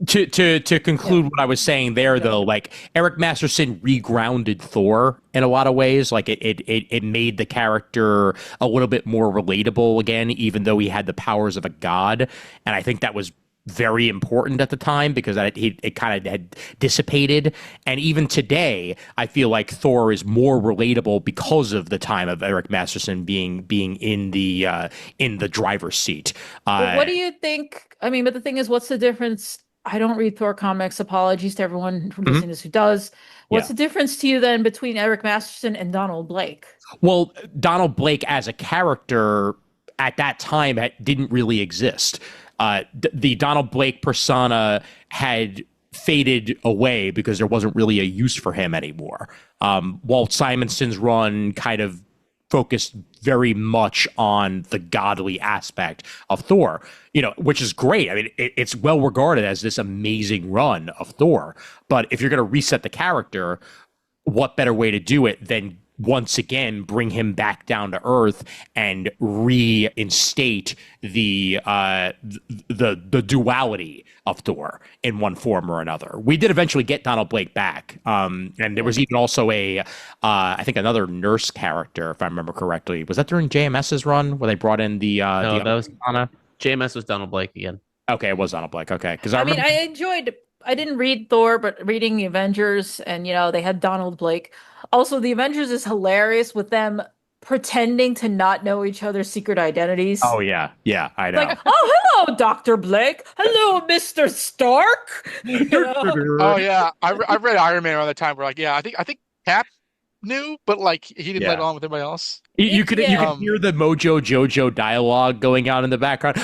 to conclude what I was saying there, though, like Eric Masterson regrounded Thor in a lot of ways. Like it made the character a little bit more relatable again, even though he had the powers of a god. And I think that was very important at the time because it kind of had dissipated. And even today, I feel like Thor is more relatable because of the time of Eric Masterson being in the driver's seat. But what do you think? I mean, but the thing is, what's the difference? I don't read Thor comics. Apologies to everyone who listening to this who does. What's the difference to you then between Eric Masterson and Donald Blake? Well, Donald Blake as a character at that time didn't really exist. The Donald Blake persona had faded away because there wasn't really a use for him anymore. Walt Simonson's run kind of focused very much on the godly aspect of Thor, which is great. I mean, it's well regarded as this amazing run of Thor. But if you're going to reset the character, what better way to do it than once again bring him back down to earth and reinstate the duality of Thor in one form or another. We did eventually get Donald Blake back, and there was even also I think another nurse character, if I remember correctly. Was that during JMS's run where they brought in the? No, that was JMS was Donald Blake again. Okay, it was Donald Blake. Okay, because I enjoyed. I didn't read Thor, but reading the Avengers, and they had Donald Blake. Also, the Avengers is hilarious with them pretending to not know each other's secret identities. Oh yeah, I know. Like, oh, hello, Dr. Blake. Hello, Mr. Stark. Oh yeah, I read Iron Man around the time where I think Cap knew, but like he didn't let on with everybody else. You could hear the Mojo Jojo dialogue going on in the background.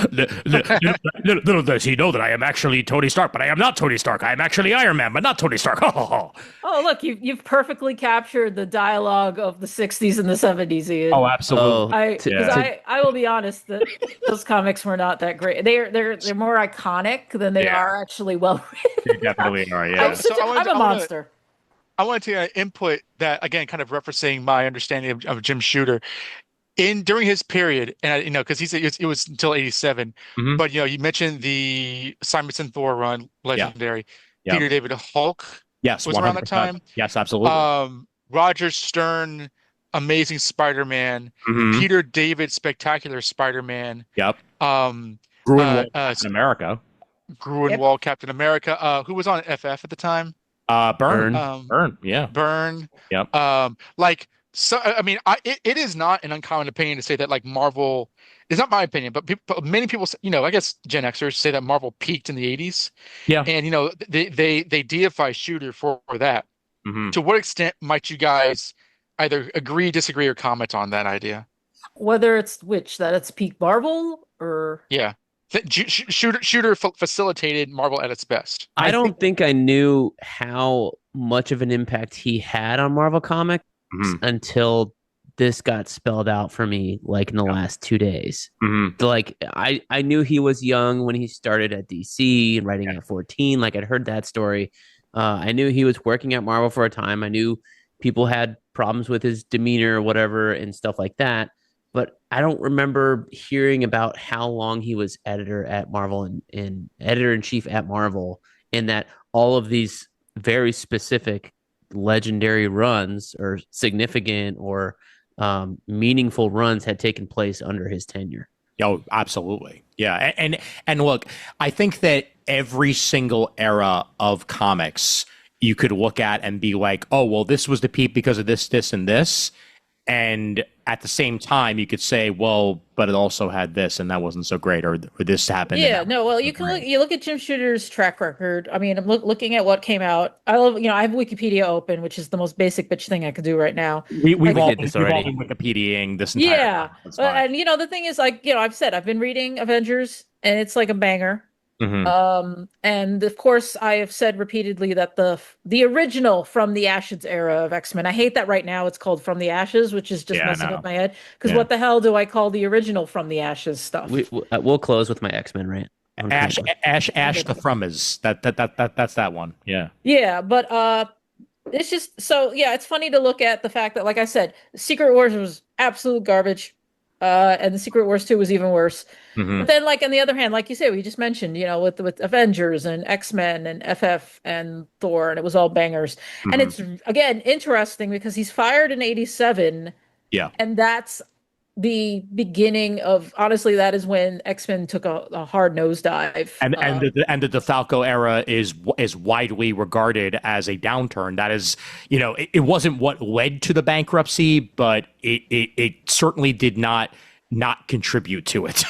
Little does he know that I am actually Tony Stark, but I am not Tony Stark. I am actually Iron Man, but not Tony Stark. Oh, look, you've perfectly captured the dialogue of the 60s and the 70s, Ian. Oh, absolutely. I will be honest that those comics were not that great. They're more iconic than they are actually well written. They definitely are. Yeah. I'm a monster. I wanted to input that again, kind of referencing my understanding of Jim Shooter during his period, and because it was until '87. Mm-hmm. But you mentioned the Simonson Thor run, legendary. Yeah. Peter David Hulk, was 100%. Around that time. Yes, absolutely. Roger Stern, Amazing Spider-Man. Mm-hmm. Peter David, Spectacular Spider-Man. Yep. Gruenwald, Captain America. Gruenwald, Captain America. Who was on FF at the time? Burn. Yeah. Burn. Yep. So I mean, it is not an uncommon opinion to say that like Marvel. It's not my opinion, but many people, I guess Gen Xers say that Marvel peaked in the '80s. Yeah. And they deify Shooter for that. Mm-hmm. To what extent might you guys either agree, disagree, or comment on that idea? Whether it's that it's peak Marvel or Shooter facilitated Marvel at its best. I don't think I knew how much of an impact he had on Marvel Comics until this got spelled out for me, like in the last 2 days. Mm-hmm. Like I knew he was young when he started at DC and writing at 14. Like I'd heard that story. I knew he was working at Marvel for a time. I knew people had problems with his demeanor or whatever and stuff like that. But I don't remember hearing about how long he was editor at Marvel and editor-in-chief at Marvel, and that all of these very specific legendary runs or significant or meaningful runs had taken place under his tenure. Oh, absolutely. Yeah. And look, I think that every single era of comics you could look at and be like, oh, well, this was the peak because of this, this, and this. And at the same time, you could say, well, but it also had this, and that wasn't so great, or this happened. Yeah, no, well, you look at Jim Shooter's track record. I mean, I'm looking at what came out. I have Wikipedia open, which is the most basic bitch thing I could do right now. We've all been Wikipediaing this entire time. And the thing is, I've said I've been reading Avengers, and it's like a banger. Mm-hmm. And of course, I have said repeatedly that the original From the Ashes era of X-Men. I hate that right now it's called From the Ashes, which is just messing up my head. Because what the hell do I call the original From the Ashes stuff? We'll close with my X-Men rant. Ash the From is that's that one. Yeah. Yeah, but it's just it's funny to look at the fact that, like I said, Secret Wars was absolute garbage. And the Secret Wars 2 was even worse. Mm-hmm. But then, on the other hand, like you say, we just mentioned, with Avengers and X-Men and FF and Thor, and it was all bangers. Mm-hmm. And it's, again, interesting because he's fired in '87. Yeah. And that's the beginning of, honestly, that is when X-Men took a hard nosedive. And the DeFalco era is widely regarded as a downturn. That is, it wasn't what led to the bankruptcy, but it certainly did not contribute to it.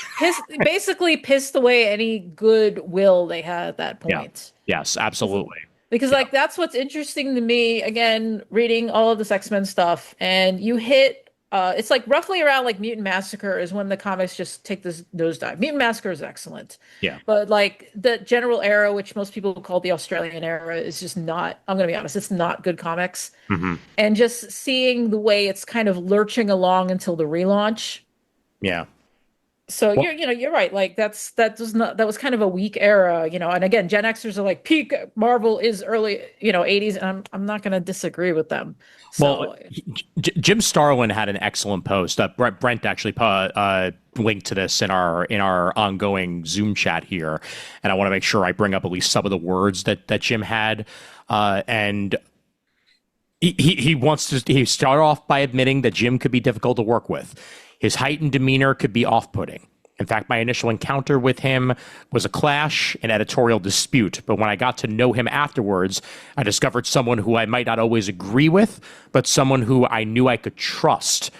Basically pissed away any goodwill they had at that point. Yeah. Yes, absolutely. Because like that's what's interesting to me, again, reading all of this X-Men stuff, and you hit it's like roughly around like Mutant Massacre is when the comics just take this nosedive. Mutant Massacre is excellent. Yeah. But like the general era, which most people call the Australian era, is just not, I'm gonna be honest, it's not good comics. Mm-hmm. And just seeing the way it's kind of lurching along until the relaunch. Yeah. So you're right. Like that was kind of a weak era, and again, Gen Xers are like peak Marvel is early, 80s, and I'm not going to disagree with them. So, well, Jim Starlin had an excellent post. Brent actually linked to this in our ongoing Zoom chat here, and I want to make sure I bring up at least some of the words that Jim had, and he started off by admitting that Jim could be difficult to work with. His heightened demeanor could be off-putting. In fact, my initial encounter with him was a clash, an editorial dispute. But when I got to know him afterwards, I discovered someone who I might not always agree with, but someone who I knew I could trust.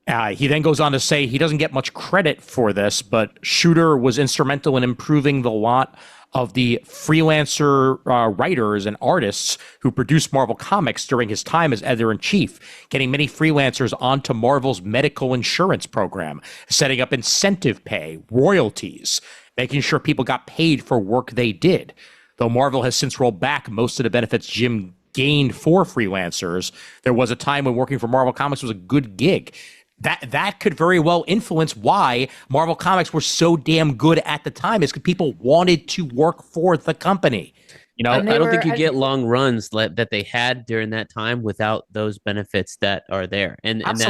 He then goes on to say he doesn't get much credit for this, but Shooter was instrumental in improving the lot of the freelancer writers and artists who produced Marvel Comics during his time as editor-in-chief, getting many freelancers onto Marvel's medical insurance program, setting up incentive pay, royalties, making sure people got paid for work they did. Though Marvel has since rolled back most of the benefits Jim gained for freelancers, there was a time when working for Marvel Comics was a good gig. That could very well influence why Marvel Comics were so damn good at the time, is because people wanted to work for the company. I don't think you get long runs that they had during that time without those benefits that are there. And that's,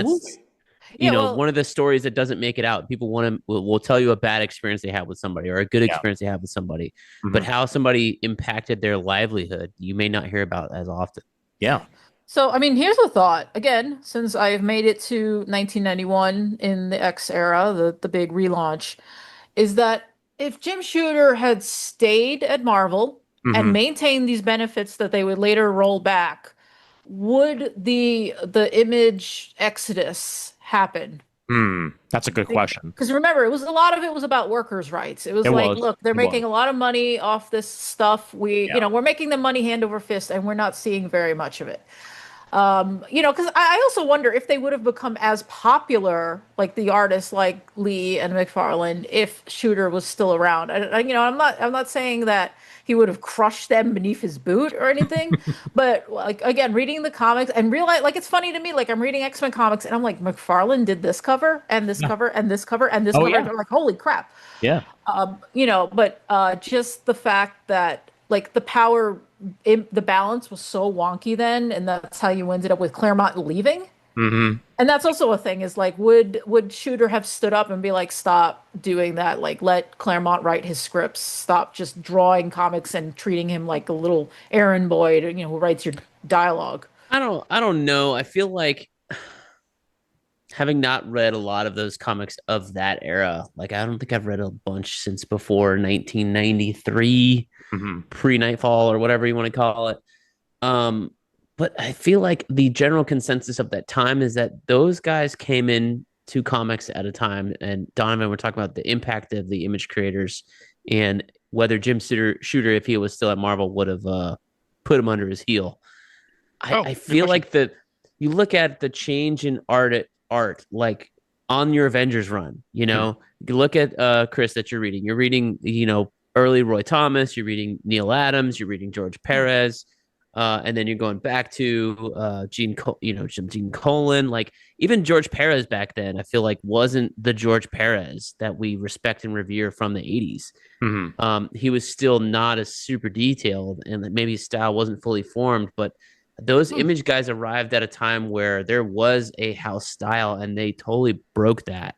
one of the stories that doesn't make it out. People will tell you a bad experience they had with somebody or a good experience they had with somebody, but how somebody impacted their livelihood, you may not hear about as often. Yeah. So, I mean, here's a thought. Again, since I've made it to 1991 in the X era, the big relaunch, is that if Jim Shooter had stayed at Marvel and maintained these benefits that they would later roll back, would the image exodus happen? That's a good question. Because remember, a lot of it was about workers' rights. It was look, they're making a lot of money off this stuff. We're making them money hand over fist, and we're not seeing very much of it. Because I also wonder if they would have become as popular, like the artists like Lee and McFarlane, if Shooter was still around. I'm not saying that he would have crushed them beneath his boot or anything, but like again, reading the comics and realize, like, it's funny to me, like I'm reading X-Men comics and I'm like, McFarlane did this cover and this cover and this cover and this cover, and I'm like, holy crap. Yeah. But just the fact that like the balance was so wonky then, and that's how you ended up with Claremont leaving. And that's also a thing, is like, would Shooter have stood up and be like, stop doing that, like let Claremont write his scripts, stop just drawing comics and treating him like a little errand boy who writes your dialogue? I don't know. I feel like, having not read a lot of those comics of that era, like I don't think I've read a bunch since before 1993, pre-Nightfall or whatever you want to call it. But I feel like the general consensus of that time is that those guys came in to comics at a time, and Donovan, we're talking about the impact of the image creators and whether Jim Shooter, if he was still at Marvel, would have put him under his heel. I feel like you look at the change in art, like on your Avengers run, you look at Kris that you're reading, early Roy Thomas, you're reading Neil Adams, you're reading George Perez, and then you're going back to Gene Colan. Like even George Perez back then, I feel like wasn't the George Perez that we respect and revere from the 80s. He was still not as super detailed, and maybe his style wasn't fully formed, but those image guys arrived at a time where there was a house style, and they totally broke that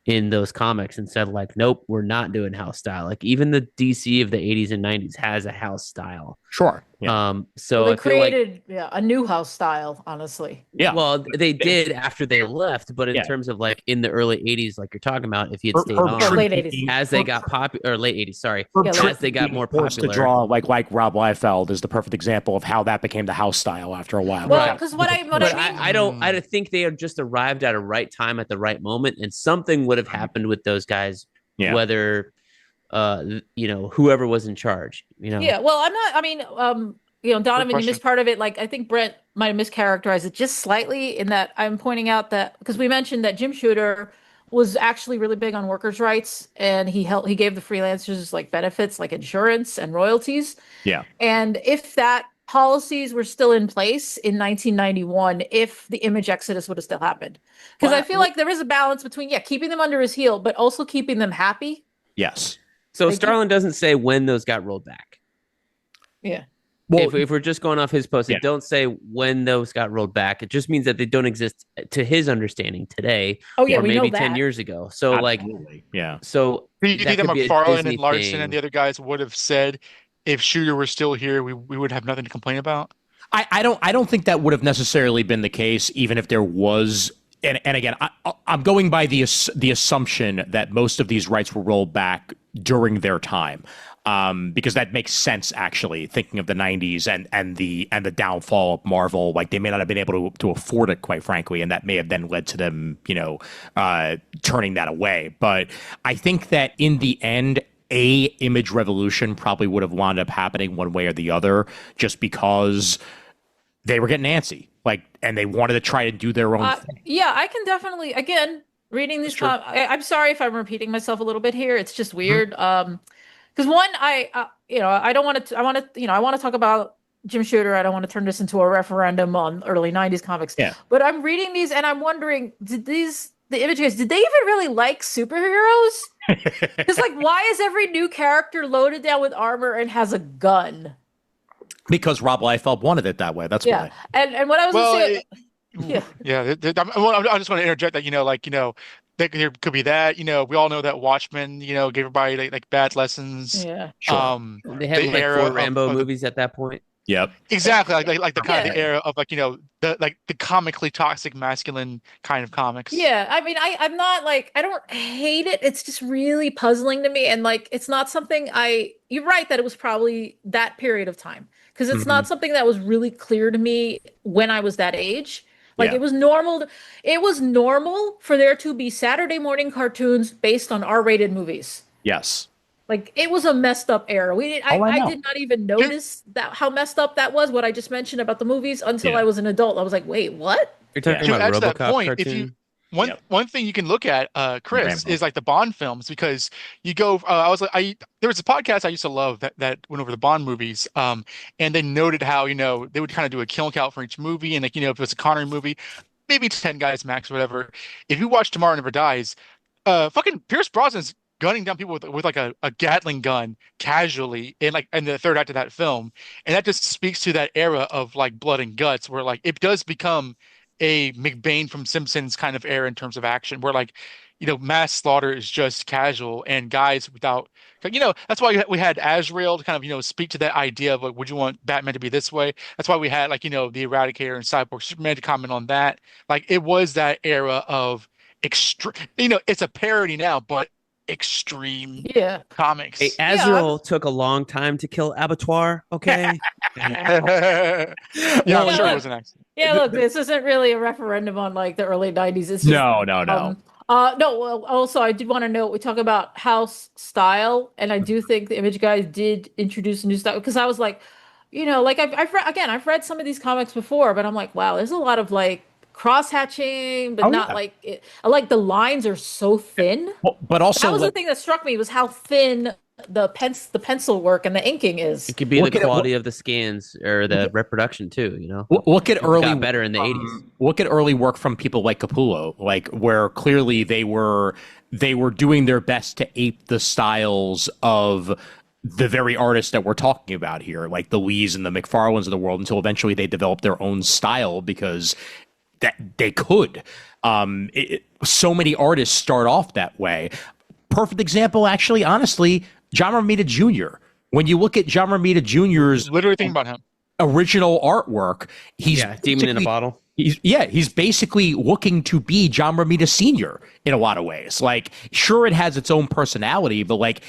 in those comics and said, like, nope, we're not doing house style. Like even the DC of the 80s and 90s has a house style. Sure. So they I feel like created a new house style, honestly. Yeah. well, they did after they left, but in terms of like in the early '80s, like you're talking about, if he had stayed on, late 80s. as they got popular, or late '80s, sorry, as they got more forced to popular. draw like Rob Liefeld is the perfect example of how that became the house style after a while. Well, because what I mean, I don't think they had just arrived at a right time at the right moment, and something would have happened with those guys, whether whoever was in charge, Yeah, well, I'm not. I mean, Donovan, you missed part of it. Like, I think Brent might have mischaracterized it just slightly in that I'm pointing out that because we mentioned that Jim Shooter was actually really big on workers' rights, and he gave the freelancers like benefits like insurance and royalties. Yeah. And if that policies were still in place in 1991, if the image exodus would have still happened, because I feel like there is a balance between keeping them under his heel, but also keeping them happy. Yes. So Starlin doesn't say when those got rolled back. Yeah. Well, if we're just going off his post, don't say when those got rolled back. It just means that they don't exist to his understanding today. Oh yeah, or maybe 10 years ago. So Absolutely. So do you think that McFarlane and Larson and the other guys would have said if Shooter were still here, we would have nothing to complain about? I don't think that would have necessarily been the case, even if there was. And again, I'm going by the assumption that most of these rights were rolled back during their time, because that makes sense. Actually, thinking of the '90s and the downfall of Marvel, like they may not have been able to afford it, quite frankly, and that may have then led to them, turning that away. But I think that in the end, a image revolution probably would have wound up happening one way or the other, just because they were getting antsy, and they wanted to try to do their own thing. Yeah, I can definitely, again, reading these I'm sorry if I'm repeating myself a little bit here. It's just weird. Because one, I don't want to, I want to talk about Jim Shooter. I don't want to turn this into a referendum on early 90s comics. Yeah. But I'm reading these and I'm wondering, the image guys, did they even really like superheroes? Because why is every new character loaded down with armor and has a gun? Because Rob Liefeld wanted it that way. That's why. And what I was going to say, I just want to interject that there could be that. We all know that Watchmen gave everybody like bad lessons. Yeah, sure. They had like 4 Rambo movies at that point. Yep. Exactly, like the kind of the era of the comically toxic masculine kind of comics. Yeah, I mean, I'm not I don't hate it. It's just really puzzling to me, and it's not something You're right that it was probably that period of time, because it's not something that was really clear to me when I was that age. It was normal. It was normal for there to be Saturday morning cartoons based on R-rated movies. Yes. It was a messed up era. I did not even notice how messed up that was, what I just mentioned about the movies, until I was an adult. I was like, wait, what? You're talking about that RoboCop point, cartoon? One thing you can look at, Kris, is the Bond films, because you go. There was a podcast I used to love that went over the Bond movies, and they noted how they would kind of do a kill count for each movie, and if it was a Connery movie, maybe 10 guys max, or whatever. If you watch Tomorrow Never Dies, fucking Pierce Brosnan's gunning down people with a Gatling gun casually in the third act of that film, and that just speaks to that era of blood and guts, where it does become a McBain from Simpsons kind of era in terms of action, where mass slaughter is just casual, and guys without that's why we had Azrael to kind of speak to that idea of would you want Batman to be this way. That's why we had the Eradicator and Cyborg Superman to comment on that. It was that era of extreme, it's a parody now, but extreme comics. Hey, Azrael took a long time to kill Abattoir. Okay. I'm sure it was an accident. Yeah, look, this isn't really a referendum on the early 90s. It's just, no. No. Well, also, I did want to note, we talk about house style, and I do think the Image guys did introduce a new style, because I was I've read some of these comics before, but I'm like, wow, there's a lot of cross hatching, but not the lines are so thin. But also, that was the thing that struck me, was how thin the pencil work and the inking is. It could be the quality of the scans or the reproduction too. Look at early, got better in the 80s. Look at early work from people like Capullo, where clearly they were doing their best to ape the styles of the very artists that we're talking about here, like the Lees and the McFarlanes of the world, until eventually they developed their own style, because that they could. So many artists start off that way. Perfect example, actually, honestly, John Romita Jr. When you look at John Romita Jr.'s... Literally thinking about him. original artwork. He's Demon in a Bottle. He's basically looking to be John Romita Sr. in a lot of ways. Like, sure, it has its own personality, but like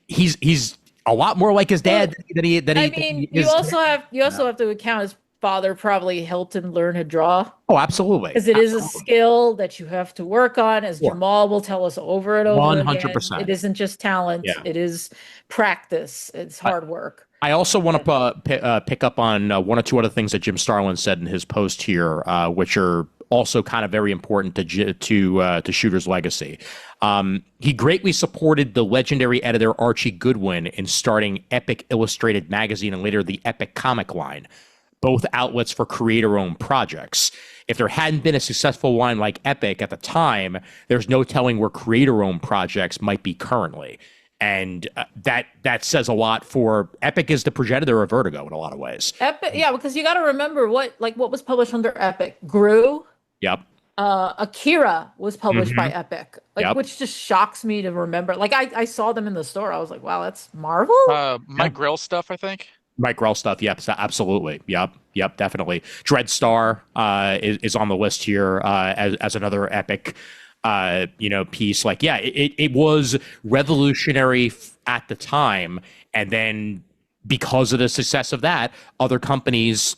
he's a lot more like his dad than he. I mean, you also have to account his father probably helped him learn to draw. Oh, absolutely. Because it is a skill that you have to work on, as Jamal will tell us over and over 100%. again. It isn't just talent. Yeah. It is practice. It's hard work. I also want to pick up on one or two other things that Jim Starlin said in his post here, which are also kind of very important to Shooter's legacy. He greatly supported the legendary editor Archie Goodwin in starting Epic Illustrated magazine and later the Epic comic line, both outlets for creator-owned projects. If there hadn't been a successful line like Epic at the time, there's no telling where creator-owned projects might be currently. And that says a lot for Epic is the progenitor of Vertigo in a lot of ways. Epic, yeah, because you got to remember what was published under Epic. Gru. Yep. Akira was published by Epic, which just shocks me to remember. Like I saw them in the store. I was like, wow, that's Marvel. Mike Grell stuff, I think. Mike Grell stuff, yep, absolutely, yep, definitely. Dreadstar is on the list here as another Epic. Piece. Like, yeah, it was revolutionary at the time, and then because of the success of that, other companies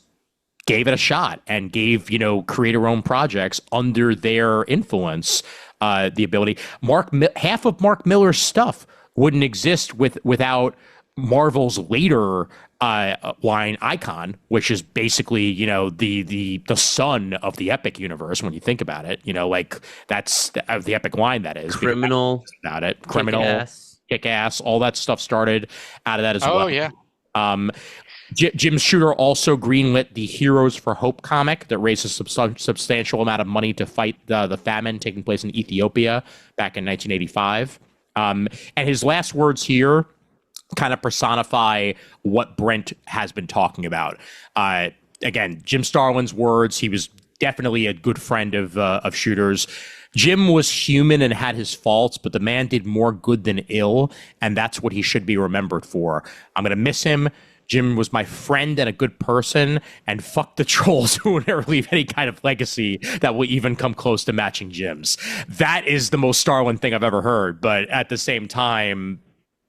gave it a shot and gave creator-owned projects under their influence the ability. Half of Mark Millar's stuff wouldn't exist without Marvel's later line Icon, which is basically the son of the Epic universe when you think about it. Like that's the Epic line, that is. Criminal about it. Criminal, Kick-Ass, all that stuff started out of that as well. Oh yeah. Jim Shooter also greenlit the Heroes for Hope comic that raised a substantial amount of money to fight the famine taking place in Ethiopia back in 1985. And his last words here kind of personify what Brent has been talking about. Again, Jim Starlin's words, he was definitely a good friend of Shooter's. Jim was human and had his faults, but the man did more good than ill, and that's what he should be remembered for. I'm going to miss him. Jim was my friend and a good person, and fuck the trolls who would never leave any kind of legacy that will even come close to matching Jim's. That is the most Starlin thing I've ever heard, but at the same time,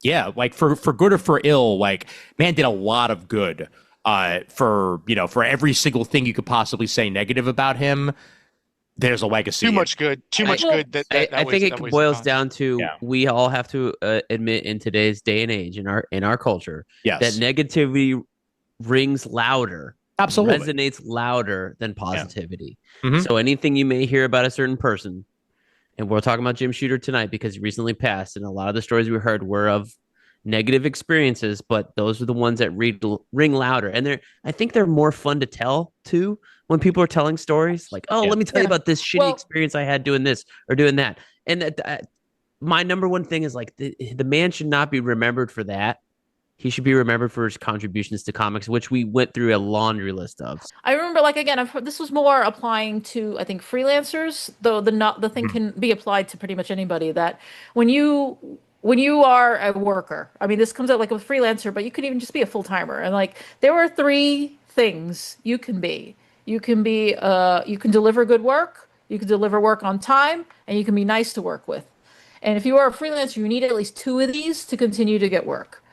yeah, like for good or for ill, like, man did a lot of good for every single thing you could possibly say negative about him. There's a legacy. Too much good. I think it boils down to we all have to admit in today's day and age in our culture that negativity rings louder, absolutely resonates louder than positivity. Yeah. Mm-hmm. So anything you may hear about a certain person, and we're talking about Jim Shooter tonight because he recently passed, and a lot of the stories we heard were of negative experiences, but those are the ones that ring louder, and I think they're more fun to tell too. When people are telling stories like, oh, let me tell you about this shitty experience I had doing this or doing that. And my number one thing is like the man should not be remembered for that. He should be remembered for his contributions to comics, which we went through a laundry list of. I remember, like, again, I've heard, this was more applying to, I think, freelancers, though the thing can be applied to pretty much anybody, that when you are a worker, I mean, this comes out like a freelancer, but you could even just be a full-timer. And like, there are three things you can be. You can deliver good work, you can deliver work on time, and you can be nice to work with. And if you are a freelancer, you need at least two of these to continue to get work.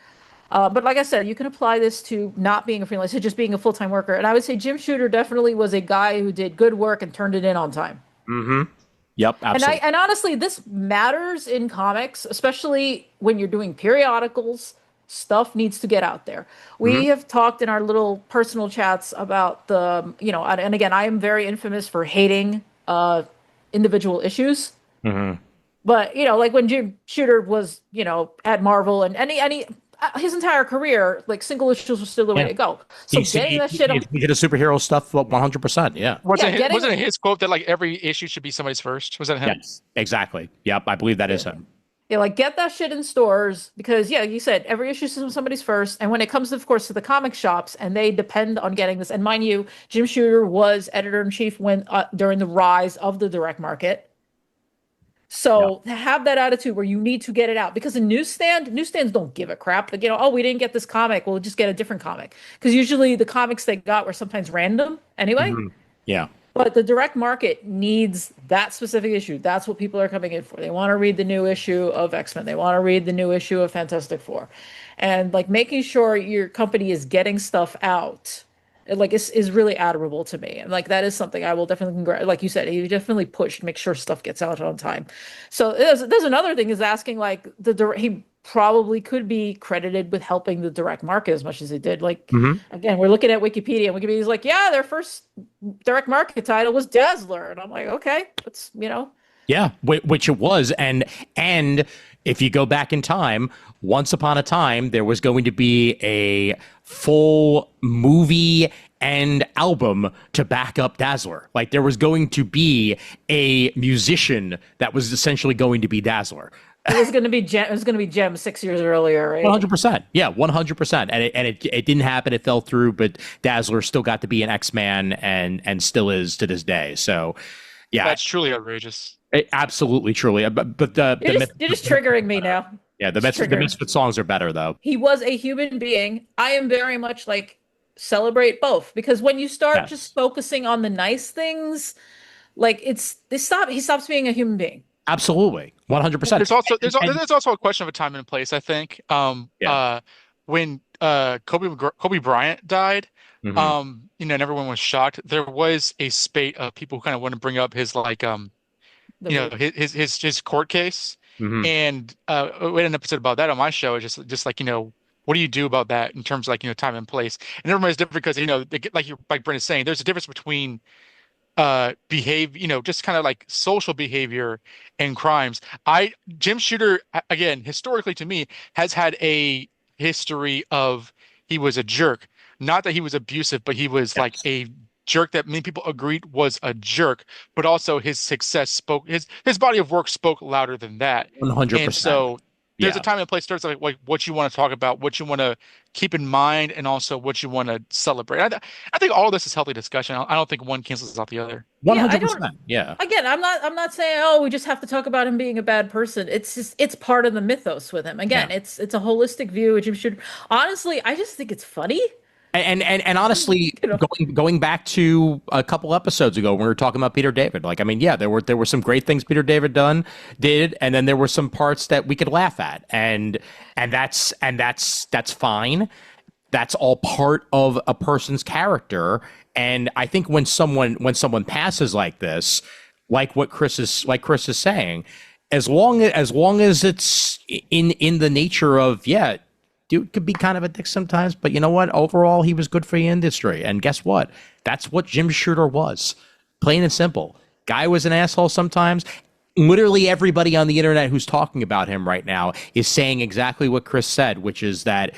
But like I said, you can apply this to not being a freelancer, just being a full-time worker. And I would say Jim Shooter definitely was a guy who did good work and turned it in on time. Mm-hmm. Yep, absolutely. And honestly, this matters in comics, especially when you're doing periodicals. Stuff needs to get out there. We have talked in our little personal chats about and again, I am very infamous for hating individual issues. Mm-hmm. But, like when Jim Shooter was, at Marvel and any his entire career, like single issues was still the way to go. So getting that shit. He did a superhero stuff 100%. Yeah. Wasn't it his quote that like every issue should be somebody's first? Was that him? Yes, exactly. Yep, I believe that is him. Yeah, like get that shit in stores because, you said every issue is somebody's first. And when it comes, of course, to the comic shops, and they depend on getting this. And mind you, Jim Shooter was editor-in-chief during the rise of the direct market. So to have that attitude where you need to get it out, because a newsstands don't give a crap. Like, oh, we didn't get this comic, we'll just get a different comic. Because usually the comics they got were sometimes random anyway. Yeah. But the direct market needs that specific issue. That's what people are coming in for. They want to read the new issue of X-Men. They want to read the new issue of Fantastic Four. And like making sure your company is getting stuff out, like is really admirable to me. And like that is something I will definitely like you said, he definitely pushed make sure stuff gets out on time. So there's another thing is asking like he probably could be credited with helping the direct market as much as he did. Like again, we're looking at Wikipedia, and Wikipedia's like, yeah, their first direct market title was Dazzler, and I'm like, okay, that's Yeah, which it was, and if you go back in time, once upon a time there was going to be a full movie and album to back up Dazzler. Like there was going to be a musician that was essentially going to be Dazzler. It was going to be Gem 6 years earlier, right? 100%. Yeah, 100%. And it didn't happen. It fell through, but Dazzler still got to be an X-Man and still is to this day. So, yeah, that's truly outrageous. Absolutely, truly. But you're just triggering me now. Yeah, the Misfit songs are better though. He was a human being. I am very much like celebrate both, because when you start just focusing on the nice things, like he stops being a human being. Absolutely, 100%. There's also a question of a time and place. I think when Kobe Bryant died, and everyone was shocked. There was a spate of people who kind of want to bring up his his court case, and we had an episode about that on my show. It's just like what do you do about that in terms of time and place? And everybody's different because like Brent is saying, there's a difference between just kind of like social behavior and crimes. Jim Shooter, again, historically to me, has had a history of he was a jerk. Not that he was abusive, but he was like a jerk that many people agreed was a jerk, but also his success spoke, his body of work spoke louder than that. 100%. And so there's a time and place starts like what you want to talk about, what you want to keep in mind, and also what you want to celebrate. I think all of this is healthy discussion. I don't think one cancels out the other. 100%. Yeah. Again, I'm not saying we just have to talk about him being a bad person. It's part of the mythos with him. Again, it's a holistic view, which you should honestly. I just think it's funny. And honestly, going back to a couple episodes ago when we were talking about Peter David, there were some great things Peter David did, and then there were some parts that we could laugh at, and that's fine. That's all part of a person's character, and I think when someone passes like this, like Kris is saying, as long as it's in the nature of dude could be kind of a dick sometimes, but you know what? Overall, he was good for the industry. And guess what? That's what Jim Shooter was. Plain and simple. Guy was an asshole sometimes. Literally everybody on the internet who's talking about him right now is saying exactly what Kris said, which is that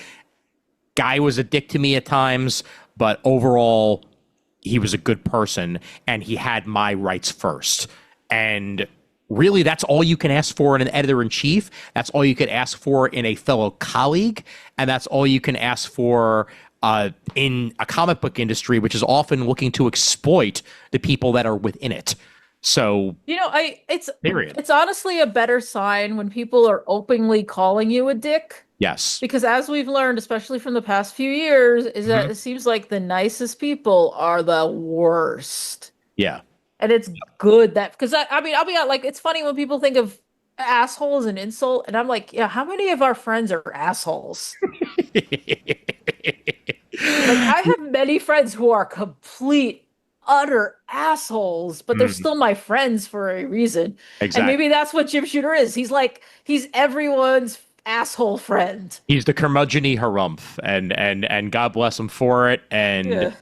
guy was a dick to me at times, but overall, he was a good person, and he had my rights first. And really, that's all you can ask for in an editor-in-chief. That's all you could ask for in a fellow colleague. And that's all you can ask for in a comic book industry, which is often looking to exploit the people that are within it. So, it's honestly a better sign when people are openly calling you a dick. Yes. Because as we've learned, especially from the past few years, is that it seems like the nicest people are the worst. Yeah. And it's good that, because I'll be honest, like, it's funny when people think of asshole as an insult, and I'm like, yeah, how many of our friends are assholes? I have many friends who are complete, utter assholes, but they're still my friends for a reason. Exactly. And maybe that's what Jim Shooter is. He's everyone's asshole friend. He's the curmudgeon-y harumph, and God bless him for it. And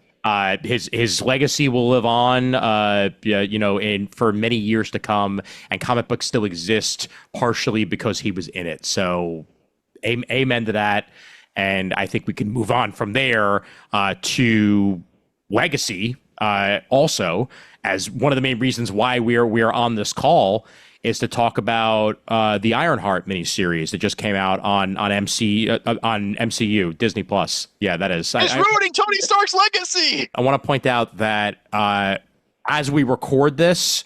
his legacy will live on, for many years to come, and comic books still exist partially because he was in it. So, amen to that. And I think we can move on from there to legacy. Also, as one of the main reasons why we're on this call is to talk about the Ironheart miniseries that just came out on MCU Disney Plus. Yeah, that is. It's ruining Tony Stark's legacy. I want to point out that as we record this,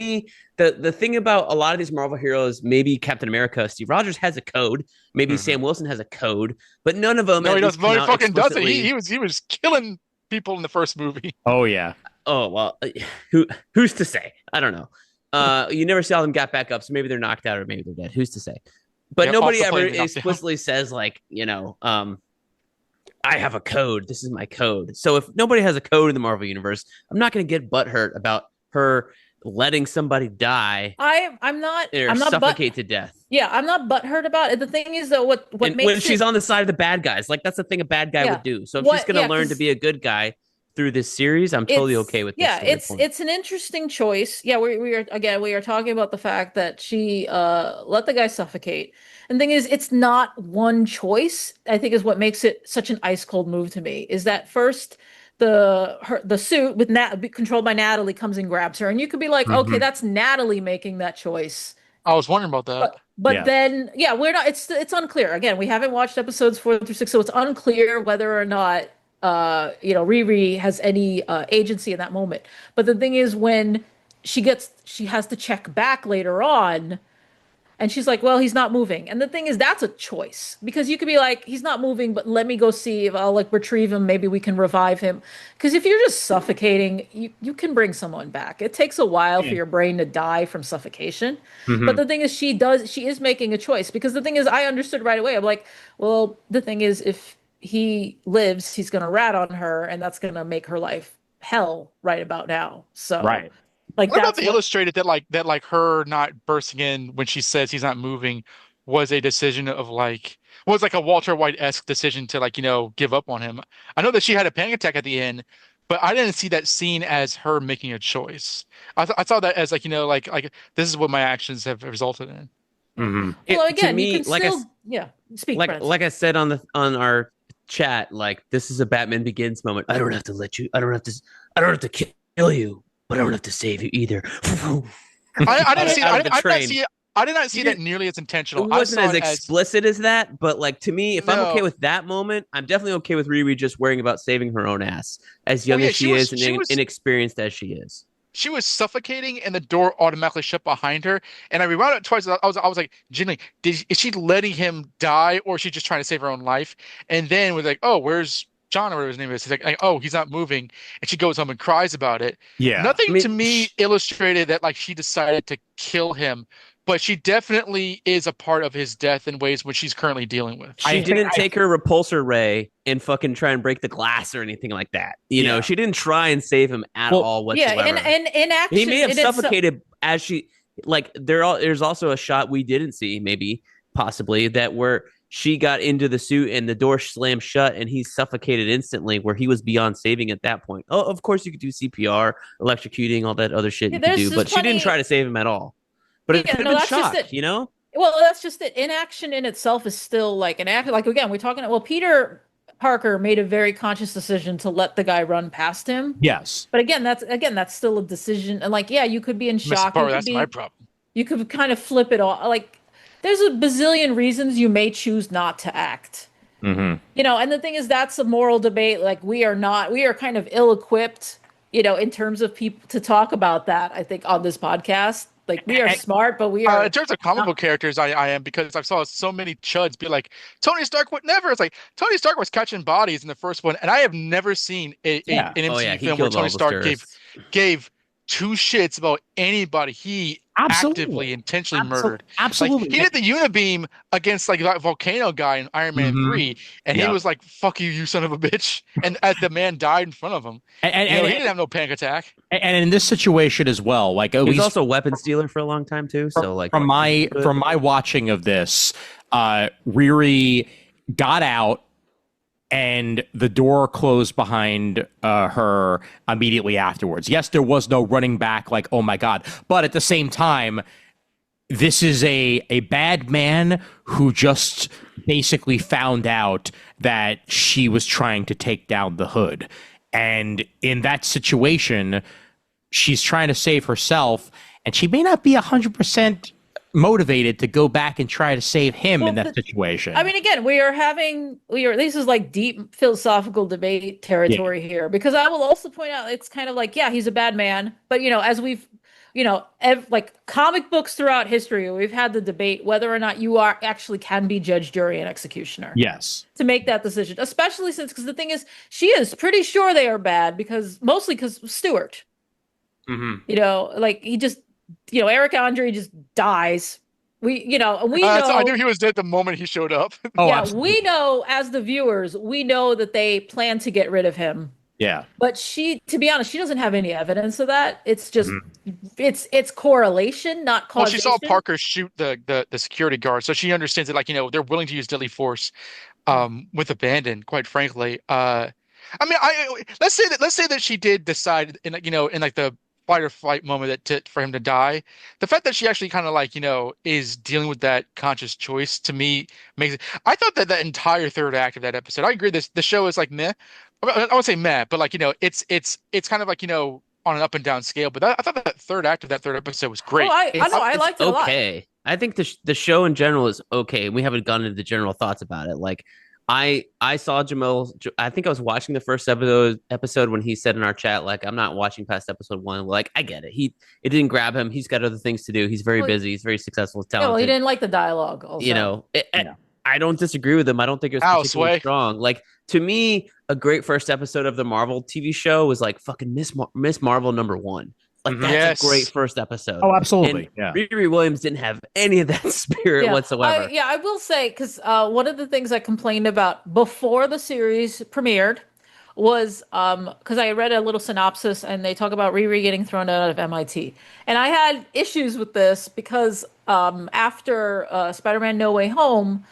the thing about a lot of these Marvel heroes, maybe Captain America, Steve Rogers has a code, maybe Sam Wilson has a code, but none of them. No, he doesn't. No, he fucking doesn't. explicitly... He was killing people in the first movie. Oh yeah. Oh well, who's to say? I don't know. You never saw them get back up, so maybe they're knocked out or maybe they're dead. Who's to say? But Yeah, nobody off the ever plane, explicitly says like, I have a code. This is my code. So if nobody has a code in the Marvel universe, I'm not going to get butthurt about her letting somebody die. I'm not suffocate to death. Yeah, I'm not butthurt about it. The thing is, though, what makes when she's on the side of the bad guys, like that's the thing a bad guy would do. So if she's going to learn to be a good guy through this series, I'm totally okay with this. Yeah, it's an interesting choice. Yeah, we are talking about the fact that she let the guy suffocate. And the thing is, it's not one choice, I think, is what makes it such an ice cold move to me. Is that first the suit with controlled by Natalie comes and grabs her, and you could be like, okay, that's Natalie making that choice. I was wondering about that. But then, we're not. It's unclear. Again, we haven't watched episodes 4 through 6, so it's unclear whether or not Riri has any agency in that moment. But the thing is, when she has to check back later on, and she's like, well, he's not moving. And the thing is, that's a choice, because you could be like, he's not moving, but let me go see if I'll like retrieve him. Maybe we can revive him. Because if you're just suffocating, you can bring someone back. It takes a while for your brain to die from suffocation. But the thing is, she is making a choice, because the thing is, I understood right away. I'm like, well, the thing is, if he lives, he's going to rat on her, and that's going to make her life hell right about now. So right. Like, what about the illustrated that her not bursting in when she says he's not moving was a decision of was like a Walter White-esque decision to give up on him. I know that she had a panic attack at the end, but I didn't see that scene as her making a choice. I saw that as this is what my actions have resulted in. Well, again, me, you can speak. Like I said on our chat, like, this is a Batman Begins moment. I don't have to kill you, but I don't have to save you either. I did not see that nearly as intentional. It wasn't as explicit as that, but like, to me, if I'm okay with that moment, I'm definitely okay with Riri just worrying about saving her own ass, as young as she is and inexperienced as she is. She was suffocating, and the door automatically shut behind her. And I rewound it twice. I was like, genuinely, is she letting him die, or is she just trying to save her own life? And then we're like, oh, where's John, or whatever his name is? He's like, oh, he's not moving, and she goes home and cries about it. Yeah, nothing to me illustrated that she decided to kill him, but she definitely is a part of his death in ways which she's currently dealing with. She didn't take her repulsor ray and fucking try and break the glass or anything like that. You know, she didn't try and save him at all whatsoever. Yeah, and in action, he may have suffocated as she there's also a shot we didn't see, maybe possibly, that where she got into the suit and the door slammed shut and he suffocated instantly, where he was beyond saving at that point. Oh, of course you could do CPR, electrocuting, all that other shit you could do, but she didn't try to save him at all. But it could have been shock, Well, that's just it. Inaction in itself is still like an act. Like, again, we're talking. Well, Peter Parker made a very conscious decision to let the guy run past him. Yes, but that's still a decision. And you could be in shock. That's my problem. You could kind of flip it all. Like, there's a bazillion reasons you may choose not to act. And the thing is, that's a moral debate. Like, we are kind of ill-equipped, in terms of people to talk about that, I think, on this podcast. Like, we are smart, but we are... in terms of comic book characters, I am, because I saw so many chuds be like, Tony Stark would never. It's like, Tony Stark was catching bodies in the first one, and I have never seen an MCU film where Tony Stark gave two shits about anybody he actively, intentionally murdered. Absolutely. He did the Unibeam against that volcano guy in Iron Man 3, and he was like, fuck you, you son of a bitch. And the man died in front of him. And he didn't have no panic attack. And in this situation as well, he was also a weapons dealer for a long time too. So from my watching of this, Riri got out, and the door closed behind her immediately afterwards. Yes, there was no running back, like, oh my God. But at the same time, this is a bad man who just basically found out that she was trying to take down the Hood. And in that situation, she's trying to save herself, and she may not be 100% motivated to go back and try to save him in that situation. I mean, again, this is like deep philosophical debate territory here, because I will also point out, it's kind of like, he's a bad man, but as we've like comic books throughout history, we've had the debate whether or not you are actually can be judge, jury, and executioner. Yes. To make that decision, especially because the thing is, she is pretty sure they are bad mostly because Stewart. Like he just, Eric Andre just dies. We know. I knew he was dead the moment he showed up. Oh, yeah, absolutely. we know as the viewers, we know that they plan to get rid of him. Yeah. But to be honest, she doesn't have any evidence of that. It's just, it's correlation, not causation. Well, she saw Parker shoot the security guard, so she understands that, like, they're willing to use deadly force, with abandon. Quite frankly, I mean, let's say that she did decide in like the fight or flight moment for him to die. The fact that she actually kind of like is dealing with that conscious choice, to me, makes it. I thought that entire third act of that episode. I agree. The show is like meh. I won't say meh, but like it's kind of like on an up and down scale. But I thought that third act of that third episode was great. Oh, I liked it a lot. Okay, I think the show in general is okay. We haven't gone into the general thoughts about it. Like I saw Jamil. I think I was watching the first episode when he said in our chat, like, I'm not watching past episode 1. Like, I get it. It didn't grab him. He's got other things to do. He's very busy. He's very successful. Talented. Yeah, well, he didn't like the dialogue. Also. I don't disagree with him. I don't think it was particularly strong. Like, to me, a great first episode of the Marvel TV show was like fucking Miss Marvel #1. Like, that's a great first episode. Oh, absolutely. And Riri Williams didn't have any of that spirit whatsoever. I will say, because one of the things I complained about before the series premiered was because I read a little synopsis and they talk about Riri getting thrown out of MIT. And I had issues with this because after Spider-Man No Way Home,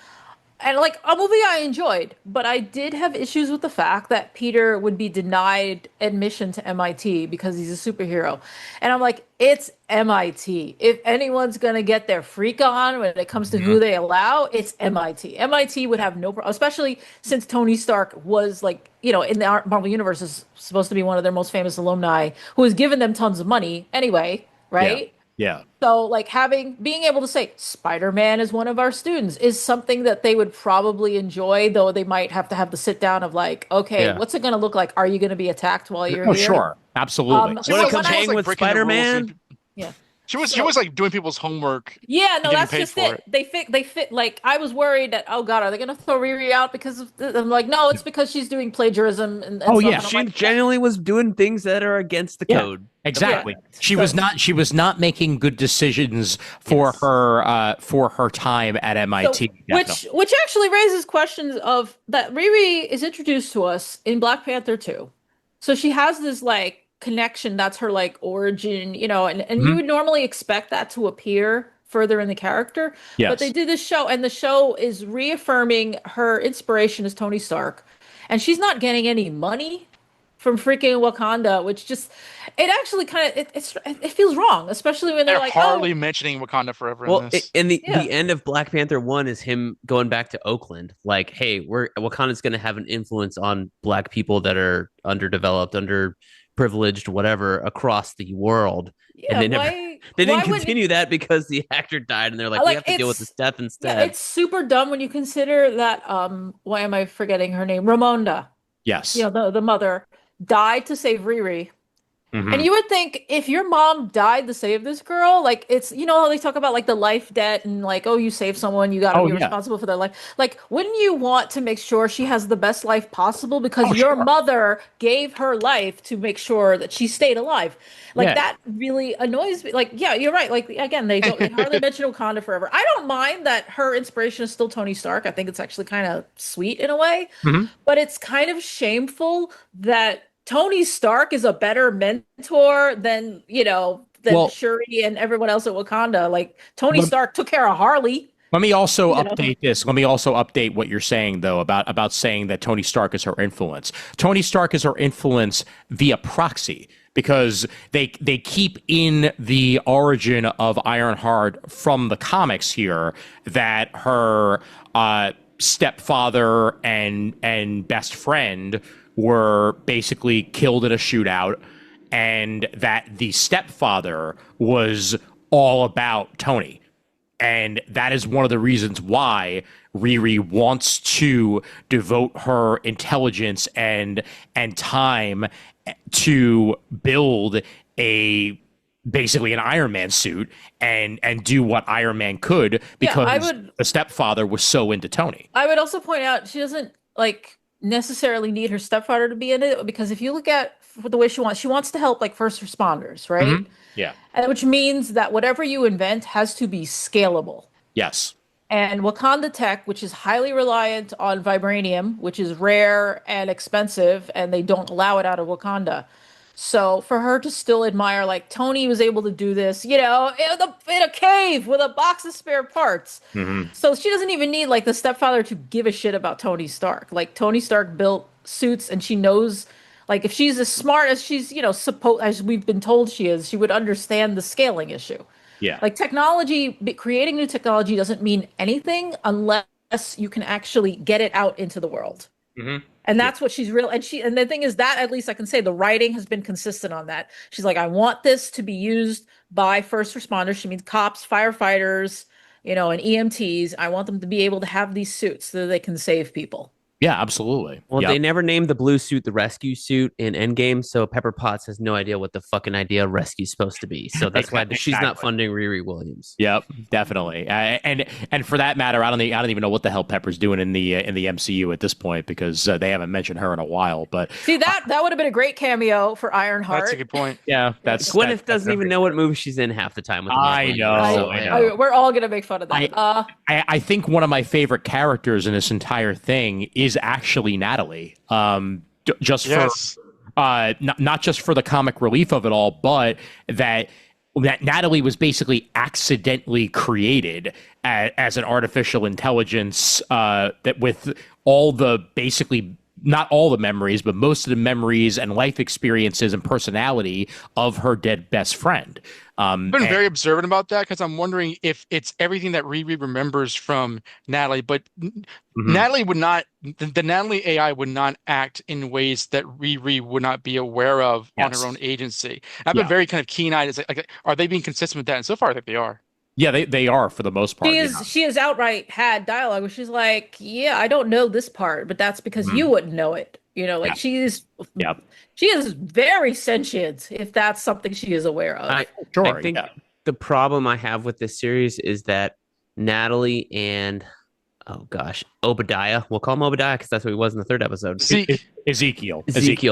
and like a movie I enjoyed, but I did have issues with the fact that Peter would be denied admission to MIT because he's a superhero. And I'm like, it's MIT. If anyone's going to get their freak on when it comes to who they allow, it's MIT. MIT would have no problem, especially since Tony Stark was like, in the Marvel Universe is supposed to be one of their most famous alumni who has given them tons of money anyway, right? Yeah. So like being able to say Spider-Man is one of our students is something that they would probably enjoy, though they might have to have the sit down of like, okay, what's it going to look like? Are you going to be attacked while you're here? Sure. Absolutely. Want to come hang with Spider-Man? Yeah. She was like doing people's homework. Yeah, no, that's just it. They fit. Like, I was worried that, oh God, are they going to throw Riri out because of this? I'm like, no, it's because she's doing plagiarism. And she genuinely was doing things that are against the code. Exactly. Yeah. She was not making good decisions for her time at MIT. So, which actually raises questions of that Riri is introduced to us in Black Panther 2. So she has this like connection, that's her like origin, and you would normally expect that to appear further in the character. Yes. But they did this show, and the show is reaffirming her inspiration as Tony Stark, and she's not getting any money from freaking Wakanda, which just it actually kind of it feels wrong, especially when they're like hardly mentioning Wakanda forever. Well, in the end of Black Panther 1 is him going back to Oakland, like, hey, Wakanda's going to have an influence on Black people that are underdeveloped, underprivileged, whatever, across the world. Yeah, and they didn't continue that because the actor died, and they're like, we have to deal with this death instead. Yeah, it's super dumb when you consider that. Why am I forgetting her name? Ramonda. Yes. The mother died to save Riri. And you would think if your mom died to save this girl, like it's, how they talk about like the life debt and like, oh, you save someone, you got to be responsible for their life. Like, wouldn't you want to make sure she has the best life possible because your mother gave her life to make sure that she stayed alive? Like that really annoys me. Like, yeah, you're right. Like, again, they hardly mention Wakanda forever. I don't mind that her inspiration is still Tony Stark. I think it's actually kind of sweet in a way, but it's kind of shameful that Tony Stark is a better mentor than Shuri and everyone else at Wakanda. Like, Tony Stark took care of Harley. Let me also update this. Let me also update what you're saying, though, about saying that Tony Stark is her influence. Tony Stark is her influence via proxy, because they keep in the origin of Ironheart from the comics here that her stepfather and best friend were basically killed in a shootout, and that the stepfather was all about Tony. And that is one of the reasons why Riri wants to devote her intelligence and time to build a basically an Iron Man suit and do what Iron Man could because the stepfather was so into Tony. I would also point out she doesn't like necessarily need her stepfather to be in it, because if you look at the way she wants to help like first responders, right? Mm-hmm. Yeah. And which means that whatever you invent has to be scalable. Yes. And Wakanda tech, which is highly reliant on vibranium, which is rare and expensive, and they don't allow it out of Wakanda. So for her to still admire, like Tony was able to do this, in a cave with a box of spare parts. Mm-hmm. So she doesn't even need like the stepfather to give a shit about Tony Stark. Like Tony Stark built suits, and she knows, like if she's as smart as she's, as we've been told she is, she would understand the scaling issue. Yeah. Like creating new technology doesn't mean anything unless you can actually get it out into the world. Mm-hmm. And that's what she's real. And the thing is that, at least I can say, the writing has been consistent on that. She's like, I want this to be used by first responders. She means cops, firefighters, and EMTs. I want them to be able to have these suits so that they can save people. Yeah, absolutely. Well, they never named the blue suit the rescue suit in Endgame, so Pepper Potts has no idea what the fucking idea rescue's supposed to be. So that's why she's not funding Riri Williams. Yep, definitely. And for that matter, I don't even know what the hell Pepper's doing in the MCU at this point, because they haven't mentioned her in a while. But see, that would have been a great cameo for Ironheart. That's a good point. Yeah, Gwyneth doesn't even know what movie she's in half the time. With I know. We're all gonna make fun of that. I think one of my favorite characters in this entire thing is actually Natalie. Just for not just for the comic relief of it all, but that Natalie was basically accidentally created as an artificial intelligence that with all the basically not all the memories, but most of the memories and life experiences and personality of her dead best friend. I've been very observant about that, because I'm wondering if it's everything that Riri remembers from Natalie, but Natalie would not, the Natalie AI would not act in ways that Riri would not be aware of on her own agency. I've been very kind of keen-eyed. It's like, are they being consistent with that? And so far, I think they are. Yeah, they are for the most part. She has outright had dialogue where she's like, yeah, I don't know this part, but that's because you wouldn't know it. She is very sentient, if that's something she is aware of. I think the problem I have with this series is that Natalie and Obadiah, we'll call him Obadiah because that's what he was in the third episode. Ezekiel.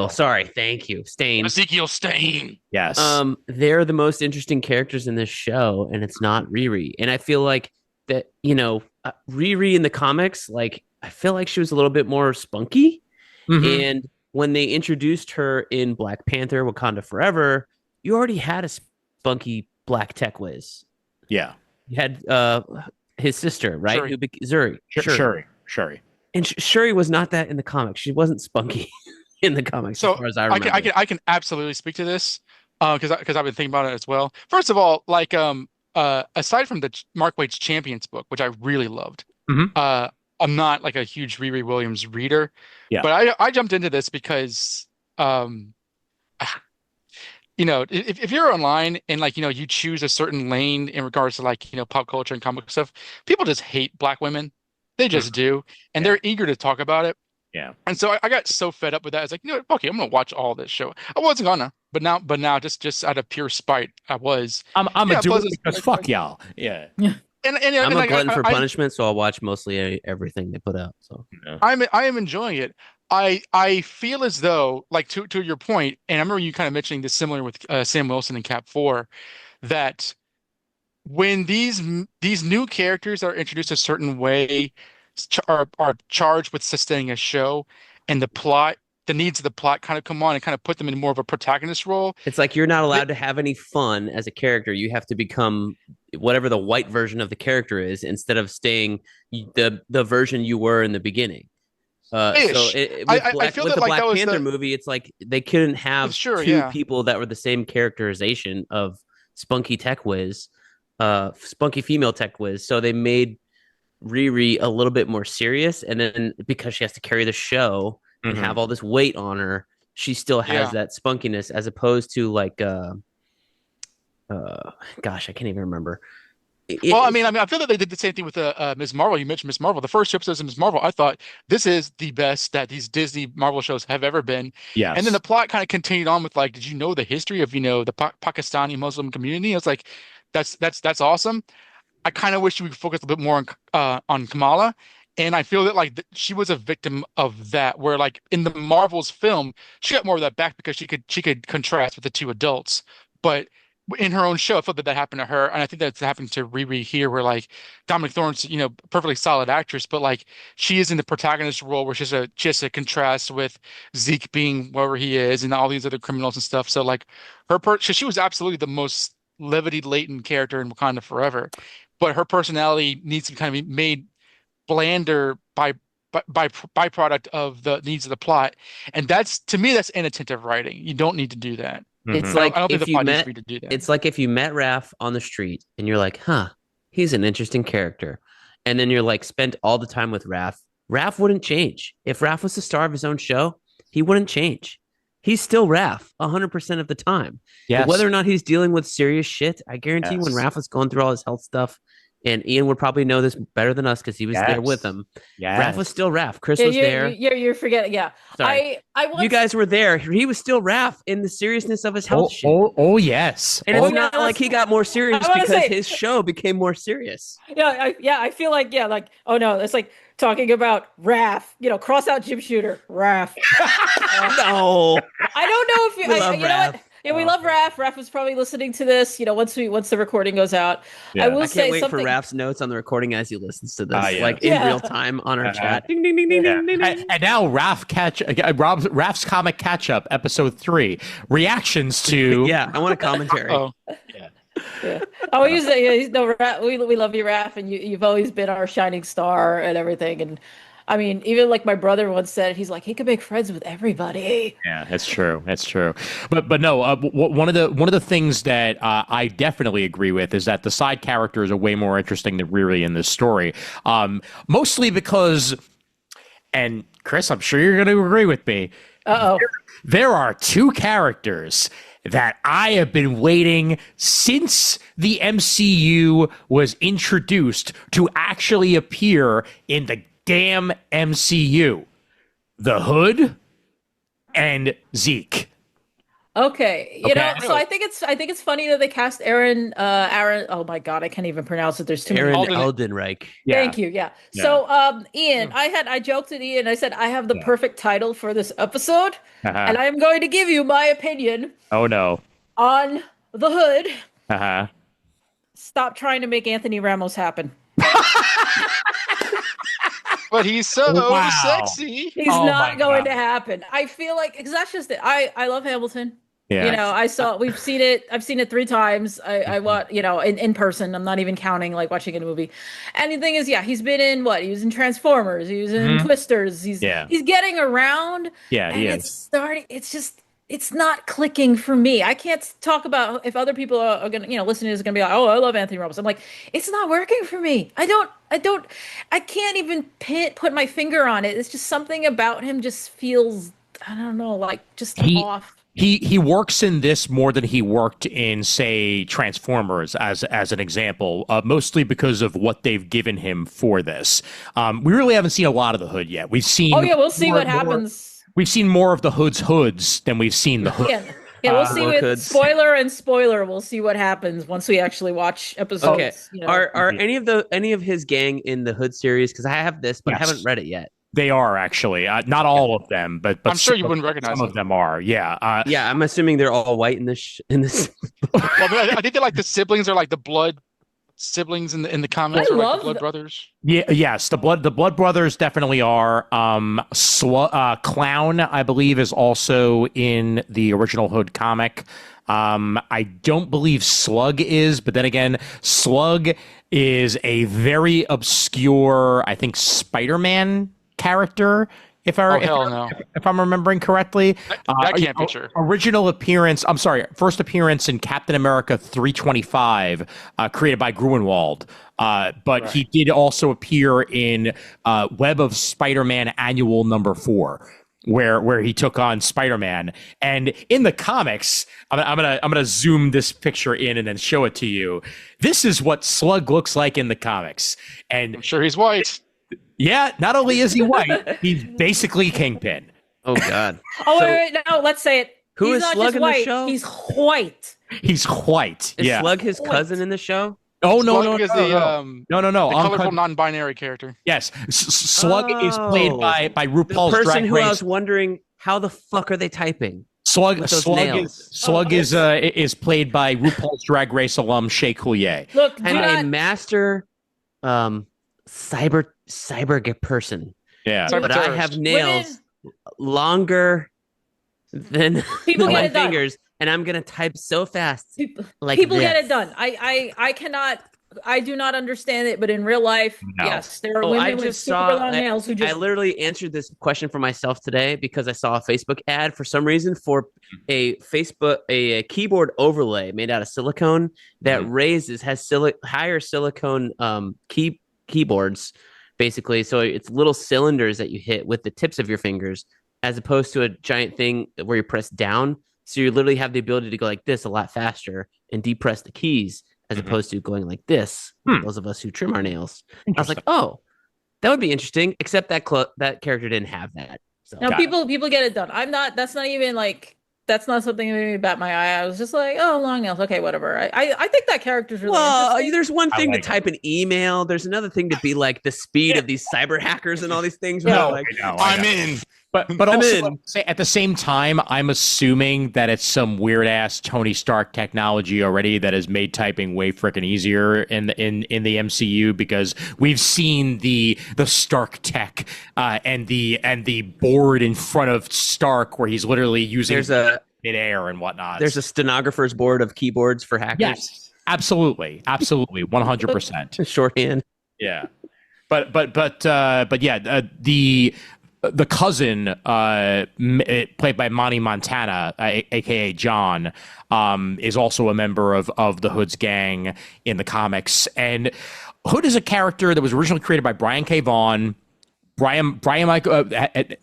Sorry, thank you. Ezekiel Stain. Yes. They're the most interesting characters in this show, and it's not Riri. And I feel like that, Riri in the comics, like I feel like she was a little bit more spunky. Mm-hmm. And when they introduced her in Black Panther, Wakanda Forever, you already had a spunky black tech whiz. Yeah. You had his sister, right? Shuri. And Shuri was not that in the comics. She wasn't spunky in the comics, so as far as I remember. I can absolutely speak to this because I've been thinking about it as well. First of all, like aside from the Mark Waid's Champions book, which I really loved, I'm not like a huge Riri Williams reader, but I jumped into this because, if you're online and you choose a certain lane in regards to pop culture and comic stuff, people just hate Black women. They just do, and they're eager to talk about it. Yeah. And so I got so fed up with that. I was like, okay, I'm gonna watch all this show. I wasn't gonna, but now just out of pure spite, I was. I'm gonna do it because fuck y'all. Yeah. And I'm a glutton for punishment, so I'll watch mostly everything they put out. So I am enjoying it. I feel as though, like to your point, and I remember you kind of mentioning this similar with Sam Wilson in Cap 4, that when these new characters are introduced a certain way, are charged with sustaining a show, and the needs of the plot kind of come on and kind of put them in more of a protagonist role. It's like you're not allowed to have any fun as a character. You have to become whatever the white version of the character is instead of staying the version you were in the beginning. I feel with that the like Black that was Panther movie, it's like they couldn't have two people that were the same characterization of spunky tech whiz, spunky female tech whiz. So they made Riri a little bit more serious, and then because she has to carry the show and have all this weight on her, she still has that spunkiness, as opposed to like gosh, I can't even remember. Well, I feel that they did the same thing with Ms. Marvel. You mentioned Ms. Marvel. The first two episodes of Ms. Marvel, I thought this is the best that these Disney Marvel shows have ever been. Yes. And then the plot kind of continued on with like, did you know the history of the Pakistani Muslim community? It's like, that's awesome. I kind of wish we could focus a bit more on Kamala. And I feel that like she was a victim of that, where like in the Marvel's film, she got more of that back because she could contrast with the two adults. But in her own show, I felt that happened to her, and I think that's happened to Riri here, where like Dominic Thorne's perfectly solid actress, but like she is in the protagonist role where she's just a contrast with Zeke being wherever he is and all these other criminals and stuff. So like she was absolutely the most levity latent character in Wakanda Forever, but her personality needs to kind of be made blander by byproduct of the needs of the plot, and that's, to me, that's inattentive writing. You don't need to do that. It's like I don't think if the you plot needs met, for you to do that. it's like if you met Raph on the street and you're like, huh, he's an interesting character. And then you're like, spent all the time with Raph. Raph wouldn't change. If Raph was the star of his own show, he wouldn't change. He's still Raph 100% of the time. Yes. But whether or not he's dealing with serious shit, I guarantee Yes. when Raph was going through all his health stuff, and Ian would probably know this better than us because he was there with him. Yes. Raph was still Raph. Chris was there. You're forgetting. Yeah. Sorry. I once, You guys were there. He was still Raph in the seriousness of his health shit. Oh, yes. And it's not like he got more serious I wanna because say- his show became more serious. I feel like, oh no, it's like talking about Raph, cross out Jim Shooter, Raph. No. I don't know if We love you know Raph. what? Yeah, we love Raph. Raph was probably listening to this, once the recording goes out. Yeah. I will I say can't wait something. for Raph's notes on the recording as he listens to this, Yeah. like in Yeah. real time on our Uh-huh. chat. Ding, ding, ding, ding, ding, ding, ding. And now Raph's comic catch up, episode 3, reactions to Yeah, I want a commentary. Oh, Yeah. Oh, we use it. No, we love you, Raph, and you've always been our shining star and everything. And I mean, even like my brother once said, he's like, he could make friends with everybody. Yeah, that's true. That's true. But no, one of the things that I definitely agree with is that the side characters are way more interesting than Riri in this story. Mostly because, and Chris, I'm sure you're going to agree with me. Uh-oh. There are two characters that I have been waiting since the MCU was introduced to actually appear in the damn MCU. The Hood and Zeke. Okay, Okay. so I think it's funny that they cast Aaron. Oh my God, I can't even pronounce it. There's too many. Aaron Alden- Eldenreich. Thank you. Yeah. Yeah. So, Ian, I joked with Ian. I said I have the perfect title for this episode, and I am going to give you my opinion Oh no. on the Hood. Uh-huh. Stop trying to make Anthony Ramos happen. but he's so Wow. sexy. He's Oh my not going God. to happen. I feel like, because that's just it. I love Hamilton. Yeah. We've seen it. I've seen it 3 times. I watch, in person. I'm not even counting like watching a movie. And the thing is, he's been in he was in Transformers. He was in Twisters. He's getting around. Yeah, he and is. it's not clicking for me. I can't talk about if other people are going to, listening is going to be like, oh, I love Anthony Ramos. I'm like, it's not working for me. I can't even put my finger on it. It's just something about him just feels, I don't know, like just off. He works in this more than he worked in, say, Transformers, as an example, mostly because of what they've given him for this. We really haven't seen a lot of the Hood yet. We've seen. Oh yeah, we'll see what happens. We've seen more of the Hood's hoods than we've seen the Hood. Yeah, we'll see. With Hoods. spoiler, we'll see what happens once we actually watch episodes. Okay. Are any of his gang in the Hood series? Because I have this, but I Yes. haven't read it yet. They are actually not all of them, but I'm sure you some- wouldn't recognize some of them are. Yeah. Yeah, I'm assuming they're all white in this. Well, I think they're like the siblings are like the blood siblings in the comics, I or like love the blood the- brothers. Yeah, yes, the blood brothers definitely are. Clown, I believe, is also in the original Hood comic. I don't believe Slug is, but then again, Slug is a very obscure, I think, Spider-Man character. If I'm remembering correctly, That can't be true. Original appearance. I'm sorry, first appearance in Captain America 325, created by Gruenwald. But he did also appear in Web of Spider-Man Annual number 4, where he took on Spider-Man. And in the comics, I'm gonna zoom this picture in and then show it to you. This is what Slug looks like in the comics. And I'm sure he's white. yeah, not only is he white, he's basically Kingpin. Oh God. Oh, wait, no, let's say it. Who He's is not Slug just in the white, show? he's white. He's white. Is Yeah. Slug his cousin in the show? Oh no, Slug no, is no, no. the colorful non-binary character. Yes, Slug is played by The RuPaul's person Drag who I Race. was wondering how the fuck are they typing? Slug with those Slug nails. is played by RuPaul's Drag Race alum Shea Coulier. Look, I'm a master cyber person. Yeah. Cyber But I terrorist. have nails longer than People get my it done. fingers, and I'm gonna type so fast. Like people this. get it done. I cannot. I do not understand it, but in real life, No. yes, there are Oh, I women with just super saw. long nails who I just. literally answered this question for myself today because I saw a Facebook ad for some reason for a keyboard overlay made out of silicone that has higher silicone keyboards, basically. So it's little cylinders that you hit with the tips of your fingers, as opposed to a giant thing where you press down. So you literally have the ability to go like this a lot faster and depress the keys, as opposed to going like this. Those of us who trim our nails. I was like, oh, that would be interesting. Except that that character didn't have that. So No, people get it done. I'm not. That's not even like. That's not something that made me bat my eye. I was just like, oh, long nails. Okay, whatever. I think that character's really interesting. there's one thing like to type an email. There's another thing to be like the speed of these cyber hackers and all these things. No, Like, I know. I'm in. But also at the same time, I'm assuming that it's some weird ass Tony Stark technology already that has made typing way freaking easier in the MCU, because we've seen the Stark tech and the board in front of Stark where he's literally using midair and whatnot. there's a stenographer's board of keyboards for hackers. Yes, absolutely, 100%. Shorthand. Yeah, but yeah, the cousin, played by Monty Montana, aka John, is also a member of the Hood's gang in the comics. And Hood is a character that was originally created by Brian K. Vaughan. Brian Michael,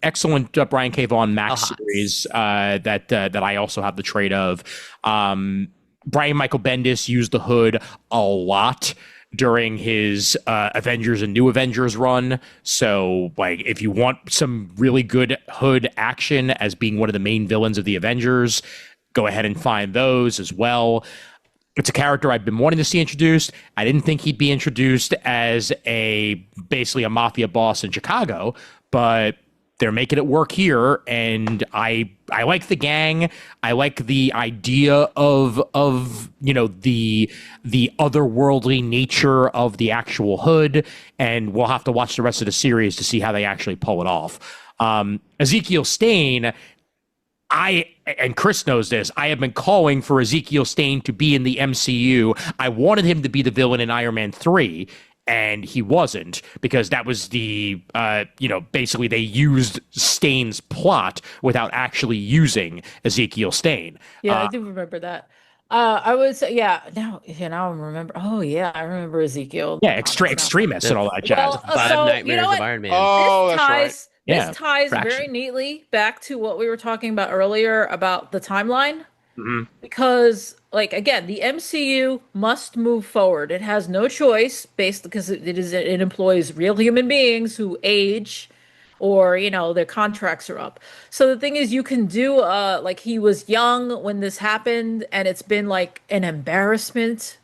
excellent Brian K. Vaughan Max series that I also have the trade of. Brian Michael Bendis used the Hood a lot during his Avengers and New Avengers run. So, like, if you want some really good Hood action as being one of the main villains of the Avengers, go ahead and find those as well. It's a character I've been wanting to see introduced. I didn't think he'd be introduced as basically a mafia boss in Chicago, but they're making it work here, and I like the gang. I like the idea of the otherworldly nature of the actual Hood, and we'll have to watch the rest of the series to see how they actually pull it off. Ezekiel Stane, and Kris knows this, I have been calling for Ezekiel Stane to be in the MCU. I wanted him to be the villain in Iron Man 3, and he wasn't, because that was basically they used Stane's plot without actually using Ezekiel Stane. Yeah, I do remember that. I would say, yeah. Now I remember. Oh, yeah, I remember Ezekiel. Yeah, Extremists and all that jazz. Five Nightmares of Iron Man. Oh, that's right. This ties very neatly back to what we were talking about earlier about the timeline. Mm-hmm. Because, like, again, the MCU must move forward. It has no choice, because it employs real human beings who age, or their contracts are up. So the thing is, you can do like, he was young when this happened, and it's been like an embarrassment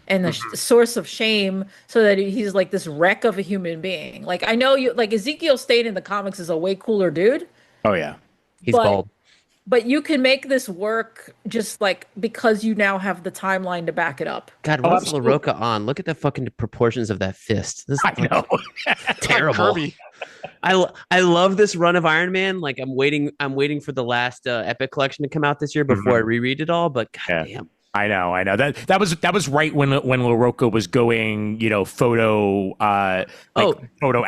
and a source of shame, so that he's like this wreck of a human being. Like, I know Ezekiel Stane in the comics is a way cooler dude. Oh yeah, He's bald. But you can make this work just like because you now have the timeline to back it up. God, what's LaRocca on? Look at the fucking proportions of that fist. This is I know. terrible. Kirby. I love this run of Iron Man. Like, I'm waiting for the last Epic collection to come out this year before I reread it all. But goddamn. I know. That was right when LaRocca was going, photo. Photo.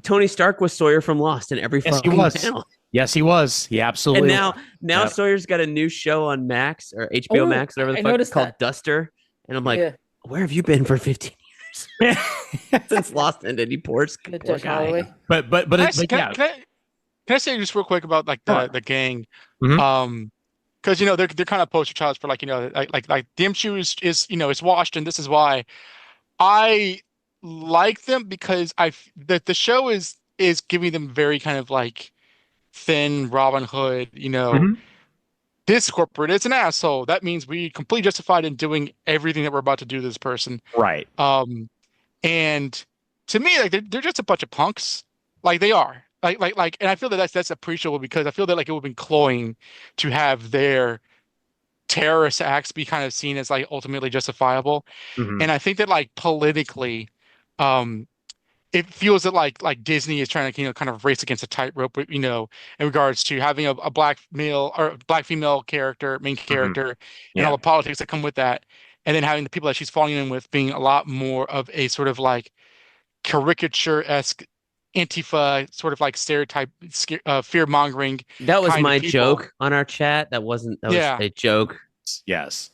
Tony Stark was Sawyer from Lost in every fucking panel. Yes, he was. He absolutely. And now Sawyer's got a new show on Max or HBO Max, whatever the fuck it's called, Duster. And I'm like, where have you been for 15 years? Since Lost ended, he poor guy. But Can can I say just real quick about like the gang? Mhm. Because they're kind of poster childs for like like DMCU is is washed, and this is why I like them because the show is giving them very kind of like thin Robin Hood, Mhm. this corporate is an asshole. That means we completely justified in doing everything that we're about to do to this person. Right. And to me, like they're just a bunch of punks. Like they are. And I feel that that's appreciable because I feel that like it would have been cloying to have their terrorist acts be kind of seen as like ultimately justifiable. Mhm. And I think that like politically, um, it feels that like Disney is trying to kind of race against a tightrope, in regards to having a black male or black female character, main Mhm. character, and all Yeah. the politics that come with that, and then having the people that she's falling in with being a lot more of a sort of like caricature-esque Antifa sort of like stereotype, fear-mongering That was kind of my people. joke on our chat. That wasn't. That was Yeah. a joke. Yes.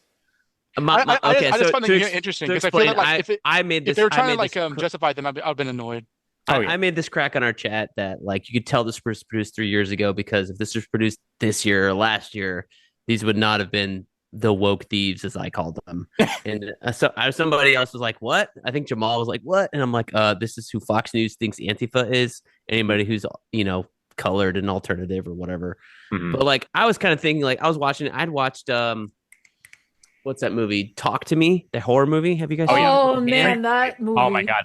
Okay, I just so find that interesting to because I feel explain, that like I made if this. they were I trying to made like this. justify them, I'd have been annoyed. Oh, yeah. I made this crack on our chat that like you could tell this was produced 3 years ago because if this was produced this year or last year, these would not have been the woke thieves as I called them. And somebody else was like, "What?" I think Jamal was like, "What?" And I'm like, this is who Fox News thinks Antifa is. Anybody who's colored and alternative or whatever." Mhm. But like I was kind of thinking, like I was watching. I'd watched what's that movie? Talk to Me, the horror movie. Have you guys Oh, seen yeah. it? Oh With Dan? man, that Oh my movie. God,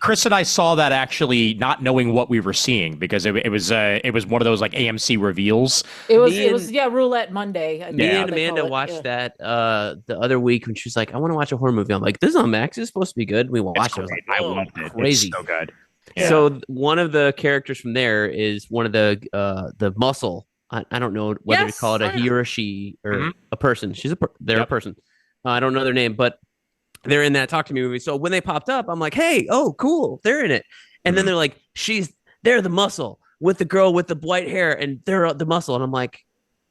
Chris and I saw that actually not knowing what we were seeing because it was one of those like AMC reveals. Me It and was Roulette Monday. I think Me is Yeah. and what they Amanda call it. watched Yeah. that the other week when she was like, I want to watch a horror movie. I'm like, this is on Max. It's supposed to be good. We It's watched it. I was great. like, I whoa, loved it. crazy. It's so good. Yeah. So one of the characters from there is one of the muscle. I don't know whether to call it a Yes. he or a she or Mhm. a person. They're a Yep. person. I don't know their name, but they're in that Talk to Me movie. So when they popped up, I'm like, hey, oh, cool, they're in it. And then Mhm. they're like, they're the muscle with the girl with the white hair, and they're the muscle. And I'm like,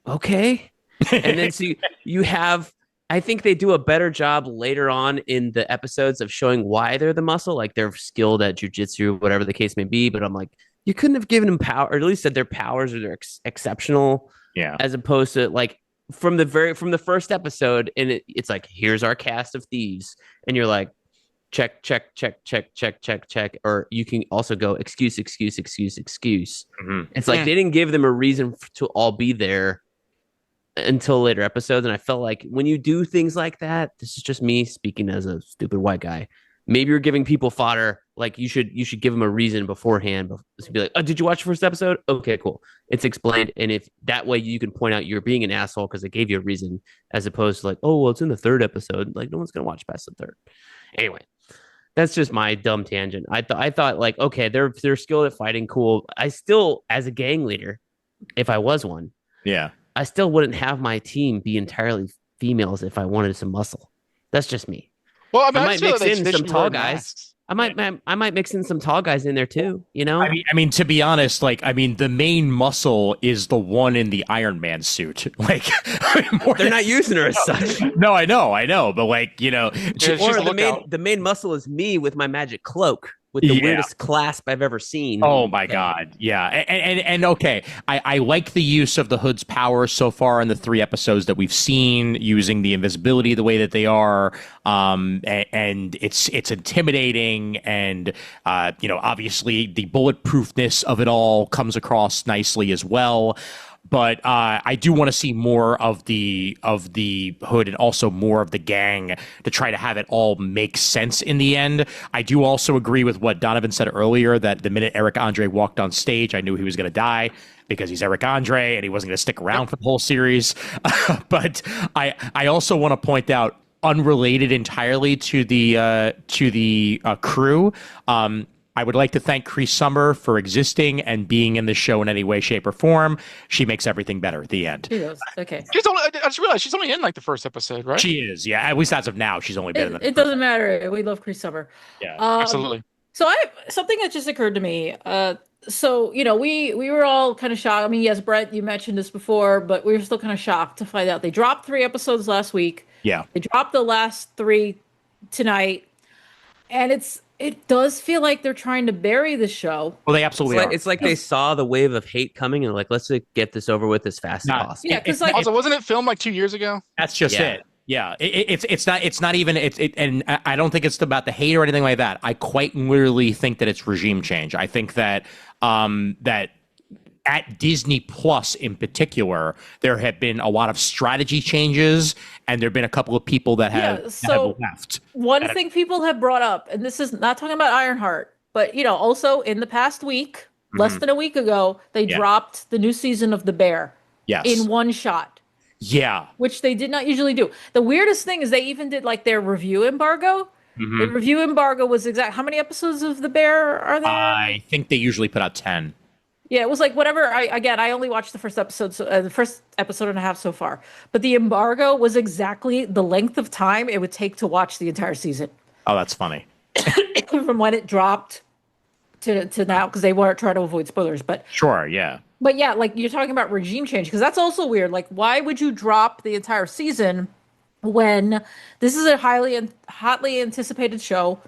okay. And then so you have, I think they do a better job later on in the episodes of showing why they're the muscle, like they're skilled at jujitsu, whatever the case may be. But I'm like, you couldn't have given them power, or at least said their powers are exceptional, Yeah. as opposed to like from the first episode, and it's like, here's our cast of thieves, and you're like, check, check, check, check, check, check, check, or you can also go excuse, excuse, excuse, excuse. Mhm. It's like they didn't give them a reason to all be there until later episodes. And I felt like when you do things like that, this is just me speaking as a stupid white guy. Maybe you're giving people fodder. Like you should give them a reason beforehand. To be like, oh, did you watch the first episode? Okay, cool. It's explained, and if that way you can point out you're being an asshole because they gave you a reason, as opposed to like, oh well, it's in the third episode. Like no one's gonna watch past the third. Anyway, that's just my dumb tangent. I thought like, okay, they're skilled at fighting. Cool. I still, as a gang leader, if I was one, Yeah. I still wouldn't have my team be entirely females if I wanted some muscle. That's just me. Well, I mean, I I might just feel mix like in they some should be tall wearing guys. masks. I might mix in some tall guys in there too. You know, I mean, to be honest, like, I mean, the main muscle is the one in the Iron Man suit. Like, they're not using her as such. No, I know, but like, Yeah, she's Or a lookout. the main muscle is me with my magic cloak with the weirdest clasp I've ever seen. Oh my God. Yeah. And okay. I like the use of the Hood's power so far in the 3 episodes that we've seen, using the invisibility the way that they are. And it's intimidating, and obviously the bulletproofness of it all comes across nicely as well. But I do want to see more of the Hood and also more of the gang to try to have it all make sense in the end. I do also agree with what Donovan said earlier, that the minute Eric Andre walked on stage, I knew he was going to die because he's Eric Andre and he wasn't going to stick around for the whole series. But I also want to point out, unrelated entirely to the crew, I would like to thank Cree Summer for existing and being in the show in any way, shape, or form. She makes everything better at the end. She goes, okay. I just realized she's only in like the first episode, right? She is, yeah. At least as of now, she's only been in the It doesn't matter. We love Cree Summer. Yeah, Absolutely. So something that just occurred to me. So we were all kind of shocked. I mean, yes, Brent, you mentioned this before, but we were still kind of shocked to find out they dropped 3 episodes last week. Yeah. They dropped the last 3 tonight, and it's It does feel like they're trying to bury the show. Well, they absolutely are. It's like they saw the wave of hate coming and like, let's get this over with as fast as possible. Yeah, because like Also, wasn't it filmed like 2 years ago? That's just it. Yeah, it's not even and I don't think it's about the hate or anything like that. I quite literally think that it's regime change. I think that that at Disney Plus in particular, there have been a lot of strategy changes, and there have been a couple of people that have left. One thing people have brought up, and this is not talking about Ironheart, but also in the past week, less than a week ago, they dropped the new season of The Bear in one shot. Yeah. Which they did not usually do. The weirdest thing is they even did like their review embargo. The review embargo was how many episodes of The Bear are there? I think they usually put out 10. Yeah, it was like whatever. I only watched the first episode, the first episode and a half so far. But the embargo was exactly the length of time it would take to watch the entire season. Oh, that's funny. From when it dropped to now, because they weren't trying to avoid spoilers. But sure, yeah. But yeah, like you're talking about regime change, because that's also weird. Like, why would you drop the entire season when this is a hotly anticipated show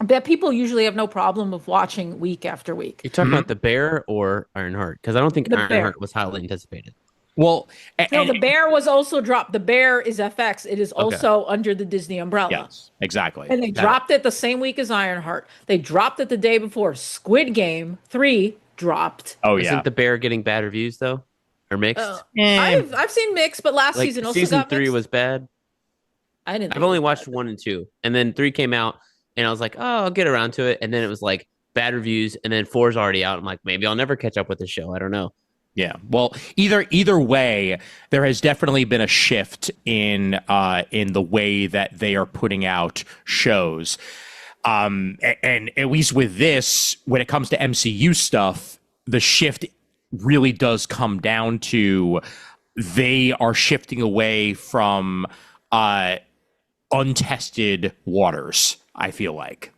that people usually have no problem of watching week after week? You're talking about The Bear or Ironheart? Because I don't think Ironheart was highly anticipated. Well, The Bear was also dropped. The Bear is FX. It is also under the Disney umbrella. Yes, exactly. And they dropped it the same week as Ironheart. They dropped it the day before Squid Game 3 dropped. Oh yeah. Isn't The Bear getting bad reviews though, or mixed? I've seen mixed, but last season also season got 3 mixed. was bad. I've only watched 1 and 2, and then 3 came out, and I was like, oh, I'll get around to it, and then it was like bad reviews, and then 4's already out. I'm like, maybe I'll never catch up with the show. I don't know. Yeah. Well, either way, there has definitely been a shift in the way that they are putting out shows. And at least with this, when it comes to MCU stuff, the shift really does come down to they are shifting away from untested waters. I feel like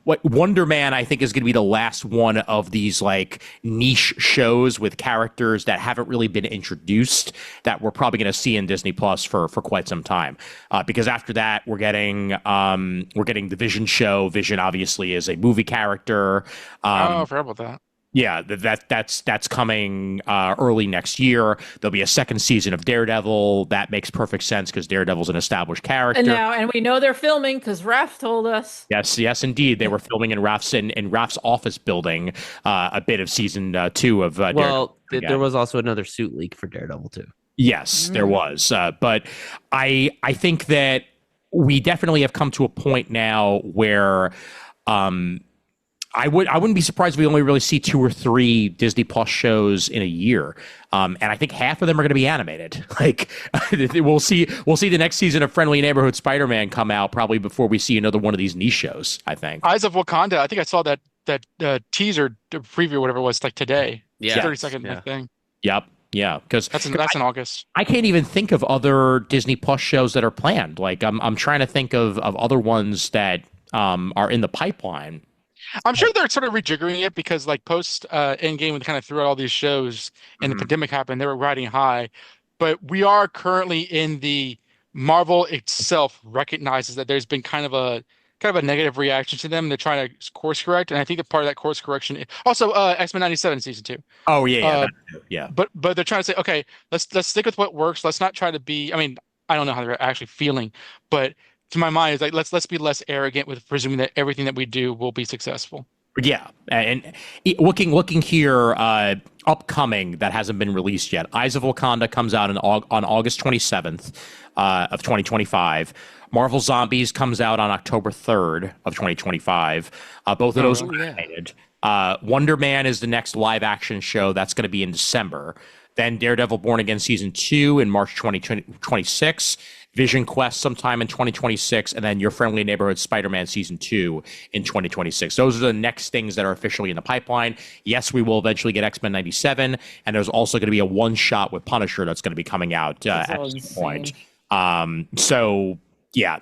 what Wonder Man, I think, is going to be the last one of these like niche shows with characters that haven't really been introduced that we're probably going to see in Disney Plus for quite some time. Because after that, we're getting the Vision show. Vision obviously is a movie character. I forgot about that. Yeah, that's coming early next year. There'll be a second season of Daredevil. That makes perfect sense because Daredevil's an established character. And we know they're filming because Raph told us. Yes, indeed. They were filming in Raph's office building a bit of season 2 of Daredevil. Well, there was also another suit leak for Daredevil too. Yes, there was. But I think that we definitely have come to a point now where I wouldn't be surprised if we only really see 2 or 3 Disney Plus shows in a year, and I think half of them are going to be animated. Like we'll see the next season of Friendly Neighborhood Spider-Man come out probably before we see another one of these niche shows. I think Eyes of Wakanda. I think I saw that teaser preview, whatever it was, like today. Yeah, 30-second thing. Yep. Yeah, because that's in August. I can't even think of other Disney Plus shows that are planned. Like I'm trying to think of other ones that are in the pipeline. I'm sure they're sort of rejiggering it because like post Endgame, when they kind of threw out all these shows and the pandemic happened, they were riding high. But we are currently in the Marvel itself recognizes that there's been kind of a negative reaction to them. They're trying to course correct, and I think that part of that course correction also X-Men 97 season 2. Oh yeah. But they're trying to say, okay, let's stick with what works. Let's not try to be. I mean, I don't know how they're actually feeling, but to my mind, it's like let's be less arrogant with presuming that everything that we do will be successful. Yeah, and looking here, upcoming that hasn't been released yet. Eyes of Wakanda comes out on August 27th of 2025. Marvel Zombies comes out on October 3rd of 2025. Both of those are animated. Wonder Man is the next live action show that's going to be in December. Then Daredevil Born Again Season 2 in March 2026. Vision Quest sometime in 2026, and then Your Friendly Neighborhood Spider-Man Season 2 in 2026. Those are the next things that are officially in the pipeline. Yes, we will eventually get X-Men 97, and there's also going to be a one-shot with Punisher that's going to be coming out at some point. So, yeah,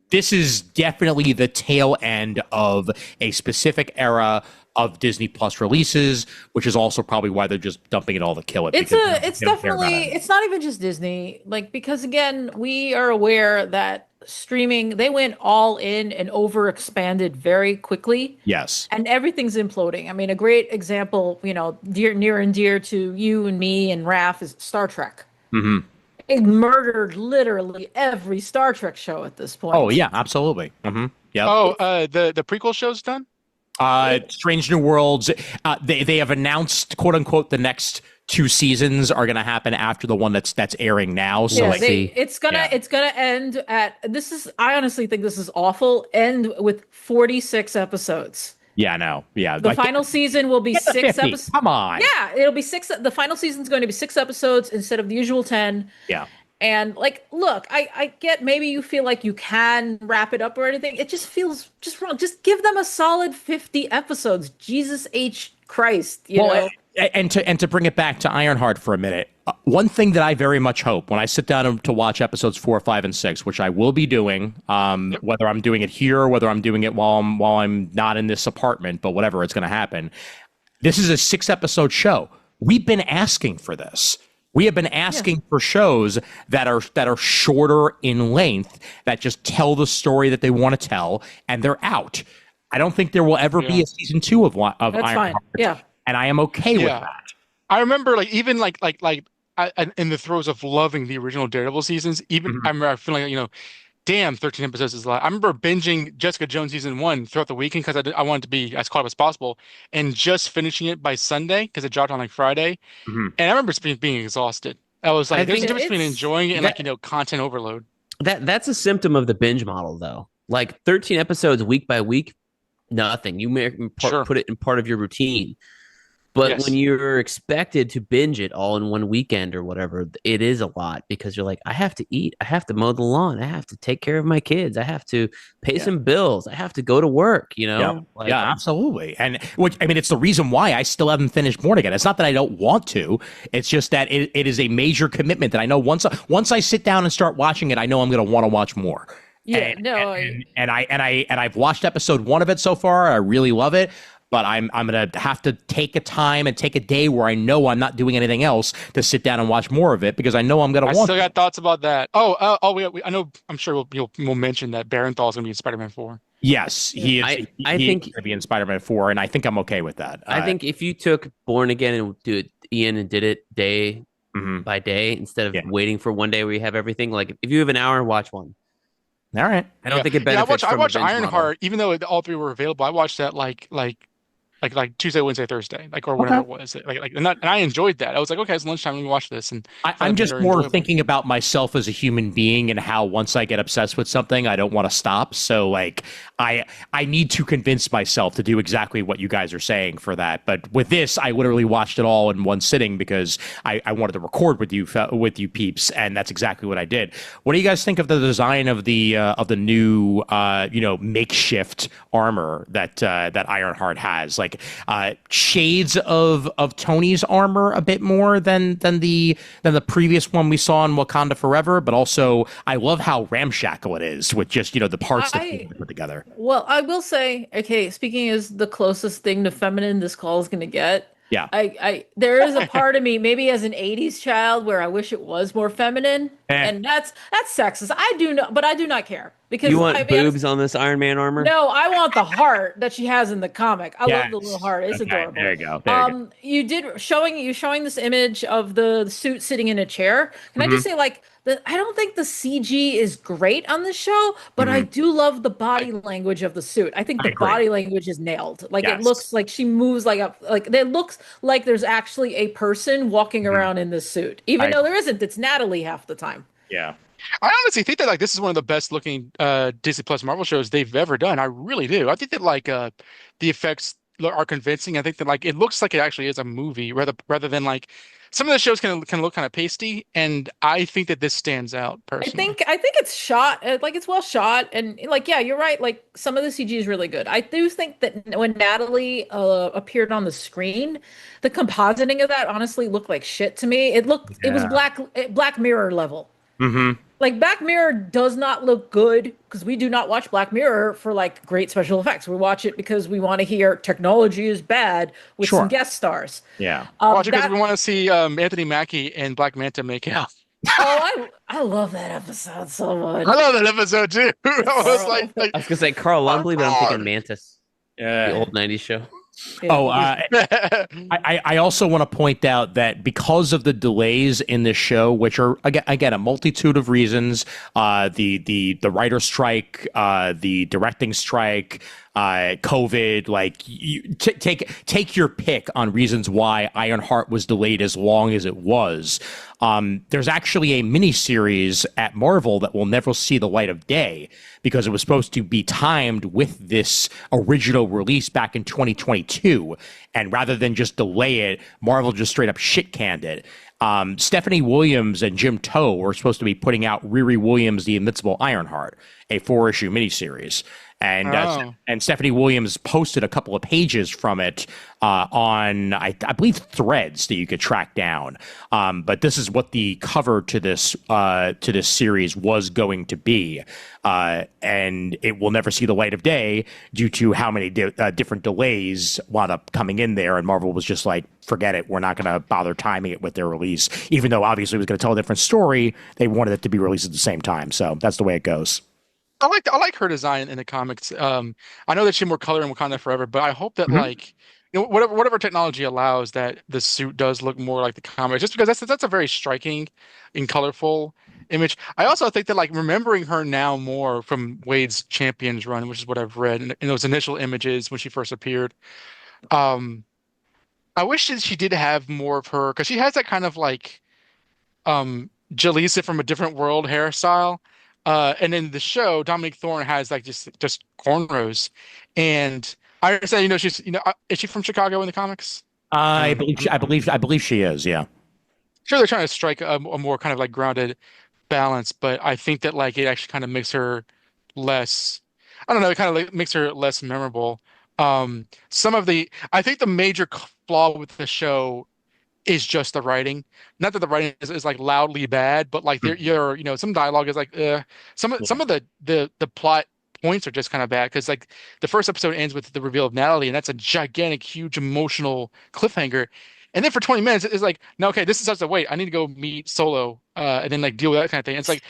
this is definitely the tail end of a specific era of Disney Plus releases, which is also probably why they're just dumping it all to kill it. It's definitely, it's not even just Disney, like, because again, we are aware that streaming, they went all in and overexpanded very quickly. Yes. And everything's imploding. I mean, a great example, near and dear to you and me and Raph is Star Trek. Mm-hmm. It murdered literally every Star Trek show at this point. Oh yeah, absolutely. Mm-hmm. Yeah. Oh, the prequel show's done? Strange New Worlds. They have announced, quote unquote, the next 2 seasons are going to happen after the one that's airing now. So it's gonna end at I honestly think this is awful. End with 46 episodes. Yeah, no, yeah. The final season will be 6 episodes. Come on. Yeah, it'll be 6. The final season's going to be 6 episodes instead of the usual 10. Yeah. And look, I get maybe you feel like you can wrap it up or anything. It just feels just wrong. Just give them a solid 50 episodes. Jesus H. Christ, you know. And to bring it back to Ironheart for a minute, one thing that I very much hope when I sit down to watch episodes 4, 5, and 6, which I will be doing, whether I'm doing it here or whether I'm doing it while I'm not in this apartment, but whatever, it's going to happen. This is a 6-episode show. We've been asking for this. We have been asking for shows that are shorter in length, that just tell the story that they want to tell, and they're out. I don't think there will ever be a season 2 of That's Ironheart. fine. Yeah. And I am okay with that. I remember even in the throes of loving the original Daredevil seasons, even I remember feeling like, damn, 13 episodes is a lot. I remember binging Jessica Jones season 1 throughout the weekend because I wanted to be as caught up as possible, and just finishing it by Sunday because it dropped on Friday. And I remember being exhausted. I was like, there's a difference between enjoying it and content overload. That's a symptom of the binge model, though. Like 13 episodes week by week, nothing. You may put it in part of your routine. But when you're expected to binge it all in one weekend or whatever, it is a lot because you're like, I have to eat. I have to mow the lawn. I have to take care of my kids. I have to pay some bills. I have to go to work, Yeah, absolutely. And it's the reason why I still haven't finished Born Again. It's not that I don't want to. It's just that it is a major commitment that I know once I sit down and start watching it, I know I'm going to want to watch more. Yeah, and I've watched episode 1 of it so far. I really love it. But I'm gonna have to take a time and take a day where I know I'm not doing anything else to sit down and watch more of it because I know I'm gonna want. I still got thoughts about that. I know. I'm sure we'll mention that Barenthal's gonna be in Spider-Man 4. Yes, he is. I think he's gonna be in Spider-Man 4, and I think I'm okay with that. I think if you took Born Again and did it day by day instead of waiting for one day where you have everything, like if you have an hour, watch one. All right. I don't think it benefits. I watched Ironheart, even though all 3 were available. I watched that like Tuesday, Wednesday, Thursday, or whatever it was. And I enjoyed that. I was like, okay, it's lunchtime. Let me watch this. And I'm just more thinking about myself as a human being and how once I get obsessed with something, I don't want to stop. So I need to convince myself to do exactly what you guys are saying for that. But with this, I literally watched it all in one sitting because I wanted to record with you peeps, and that's exactly what I did. What do you guys think of the design of the new makeshift armor that Ironheart has? Shades of Tony's armor a bit more than the previous one we saw in Wakanda Forever, but also I love how ramshackle it is with just the parts that people put together. Well, I will say, okay, speaking is the closest thing to feminine this call is going to get. Yeah. There is a part of me, maybe as an 80s child, where I wish it was more feminine. And that's sexist. I do not care. Because you want boobs on this Iron Man armor? No, I want the heart that she has in the comic. I love the little heart. It's adorable. There you go. You did showing this image of the suit sitting in a chair. Can I just say, I don't think the CG is great on this show, but I do love the body language of the suit. I think the body language is nailed. It looks like she moves it looks like there's actually a person walking around in this suit, even though there isn't. It's Natalie half the time. Yeah. I honestly think that this is one of the best looking Disney Plus Marvel shows they've ever done. I really do. I think that the effects are convincing. I think that it looks like it actually is a movie rather than some of the shows can look kind of pasty, and I think that this stands out personally. I think it's shot it's well shot, and you're right. Some of the CG is really good. I do think that when Natalie appeared on the screen, the compositing of that honestly looked like shit to me. It was Black Mirror level. Mm-hmm. Black Mirror does not look good because we do not watch Black Mirror for great special effects. We watch it because we want to hear technology is bad with some guest stars. Yeah. Watch it because we want to see Anthony Mackie and Black Manta make out. I love that episode so much. I love that episode too. I was Carl. like, I was gonna say Carl Lumbly, but I'm thinking God. Mantis, the Yeah. old '90s show. Yeah. I also want to point out that because of the delays in this show, which are again a multitude of reasons, the writer strike, the directing strike, COVID, like take your pick on reasons why Ironheart was delayed as long as it was. There's actually a miniseries at Marvel that will never see the light of day because it was supposed to be timed with this original release back in 2022. And rather than just delay it, Marvel just straight up shit canned it. Stephanie Williams and Jim Toe were supposed to be putting out Riri Williams, The Invincible Ironheart, a 4-issue miniseries. And Stephanie Williams posted a couple of pages from it on, I believe, threads that you could track down. But this is what the cover to this series was going to be, and it will never see the light of day due to how many different delays wound up coming in there. And Marvel was just like, forget it, we're not going to bother timing it with their release, even though obviously it was going to tell a different story. They wanted it to be released at the same time, so that's the way it goes. I like her design in the comics. I know that she had more color in Wakanda Forever, but I hope that like whatever technology allows that the suit does look more like the comics, just because that's a very striking and colorful image. I also think that like remembering her now more from Wade's Champions run, which is what I've read in those initial images when she first appeared. I wish that she did have more of her because she has that kind of like Jaleesa from a different world hairstyle. And in the show, Dominique Thorne has like just cornrows, and I understand. She's is she from Chicago in the comics? I believe she is. Yeah. Sure, they're trying to strike a more kind of like grounded balance, but I think that like it actually kind of makes her less. I don't know. It kind of like makes her less memorable. I think the major flaw with the show is just the writing. Not that the writing is like loudly bad, but like some dialogue is like some of the plot points are just kind of bad because like the first episode ends with the reveal of Natalie, and that's a gigantic, huge emotional cliffhanger. And then for 20 minutes, it's like, no, okay, this is such a wait. I need to go meet Solo, and then like deal with that kind of thing. It's like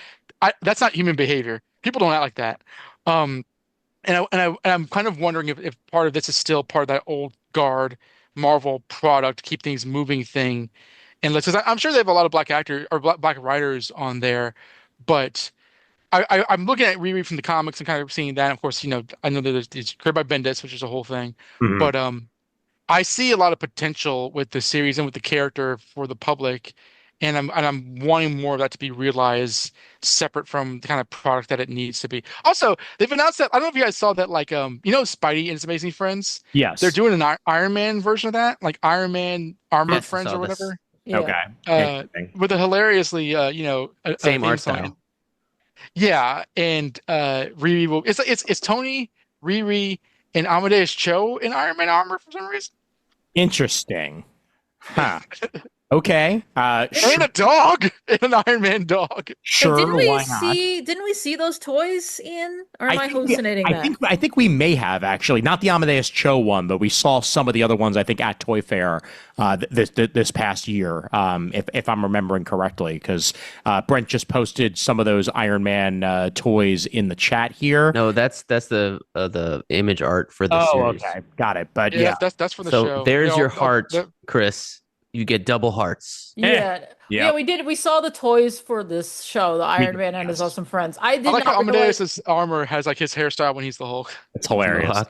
that's not human behavior. People don't act like that. I'm kind of wondering if part of this is still part of that old guard Marvel product, keep things moving thing. And because I'm sure they have a lot of black actors or black writers on there, but I'm looking at Riri from the comics and kind of seeing that. Of course, I know that it's created by Bendis, which is a whole thing, but I see a lot of potential with the series and with the character for the public, and I'm wanting more of that to be realized separate from the kind of product that it needs to be. Also, they've announced that I don't know if you guys saw that, like Spidey and His Amazing Friends. Yes, they're doing an Iron Man version of that, like Iron Man Armored Friends or whatever. This. Yeah. Okay, with a hilariously same art style. Yeah, and Riri will. It's Tony, Riri, and Amadeus Cho in Iron Man armor for some reason. Interesting. Huh. Okay. And a dog, and an Iron Man dog. Sure. Didn't why we see those toys in? Or am I hallucinating that? I think we may have actually, not the Amadeus Cho one, but we saw some of the other ones. I think at Toy Fair this past year, if I'm remembering correctly, because Brent just posted some of those Iron Man toys in the chat here. No, that's the image art for the series. Okay, got it. But that's for the show. So there's your heart, Chris. You get double hearts. Yeah, we did. We saw the toys for this show, the Iron Man and his awesome friends. I like how Amadeus's armor has like his hairstyle when he's the Hulk. It's hilarious.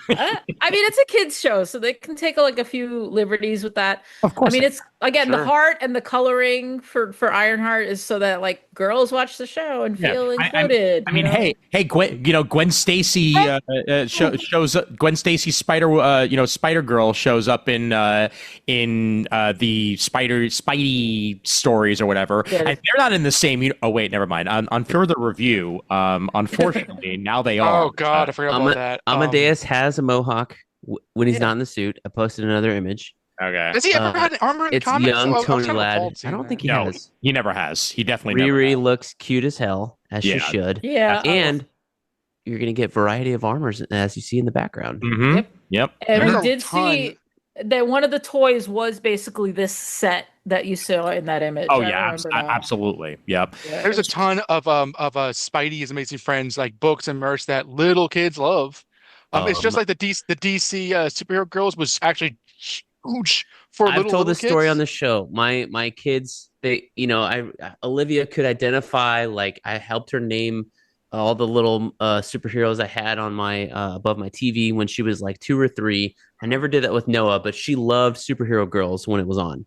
I mean, it's a kids show, so they can take like a few liberties with that. Of course. I mean, it's again the heart and the coloring for Ironheart is so that like girls watch the show and feel included. I mean, hey, Gwen Stacy shows up. Gwen Stacy Spider Girl shows up in the Spidey stories or whatever. Yeah, and they're not in the same. Oh wait, never mind. On further review, unfortunately, now they are. Oh God, I forgot about that. Amadeus has a mohawk when he's not in the suit. I posted another image. Okay. Has he ever had armor in it's comics? Young Tony Ladd. I don't think he has. He never has. He definitely Riri never looks cute as hell, as she should. Yeah. And you're going to get variety of armors as you see in the background. Mm-hmm. Yep. And we did see that one of the toys was basically this set that you saw in that image. Oh I yeah, remember now. absolutely. Yep. Yeah, There's a ton of Spidey's Amazing Friends like books and merch that little kids love. It's just like the DC superhero girls was actually huge for I've told little this story on kids. the show. My kids, they, Olivia could identify, like, I helped her name all the little superheroes I had on my above my TV when she was like 2 or 3. I never did that with Noah, but she loved superhero girls when it was on,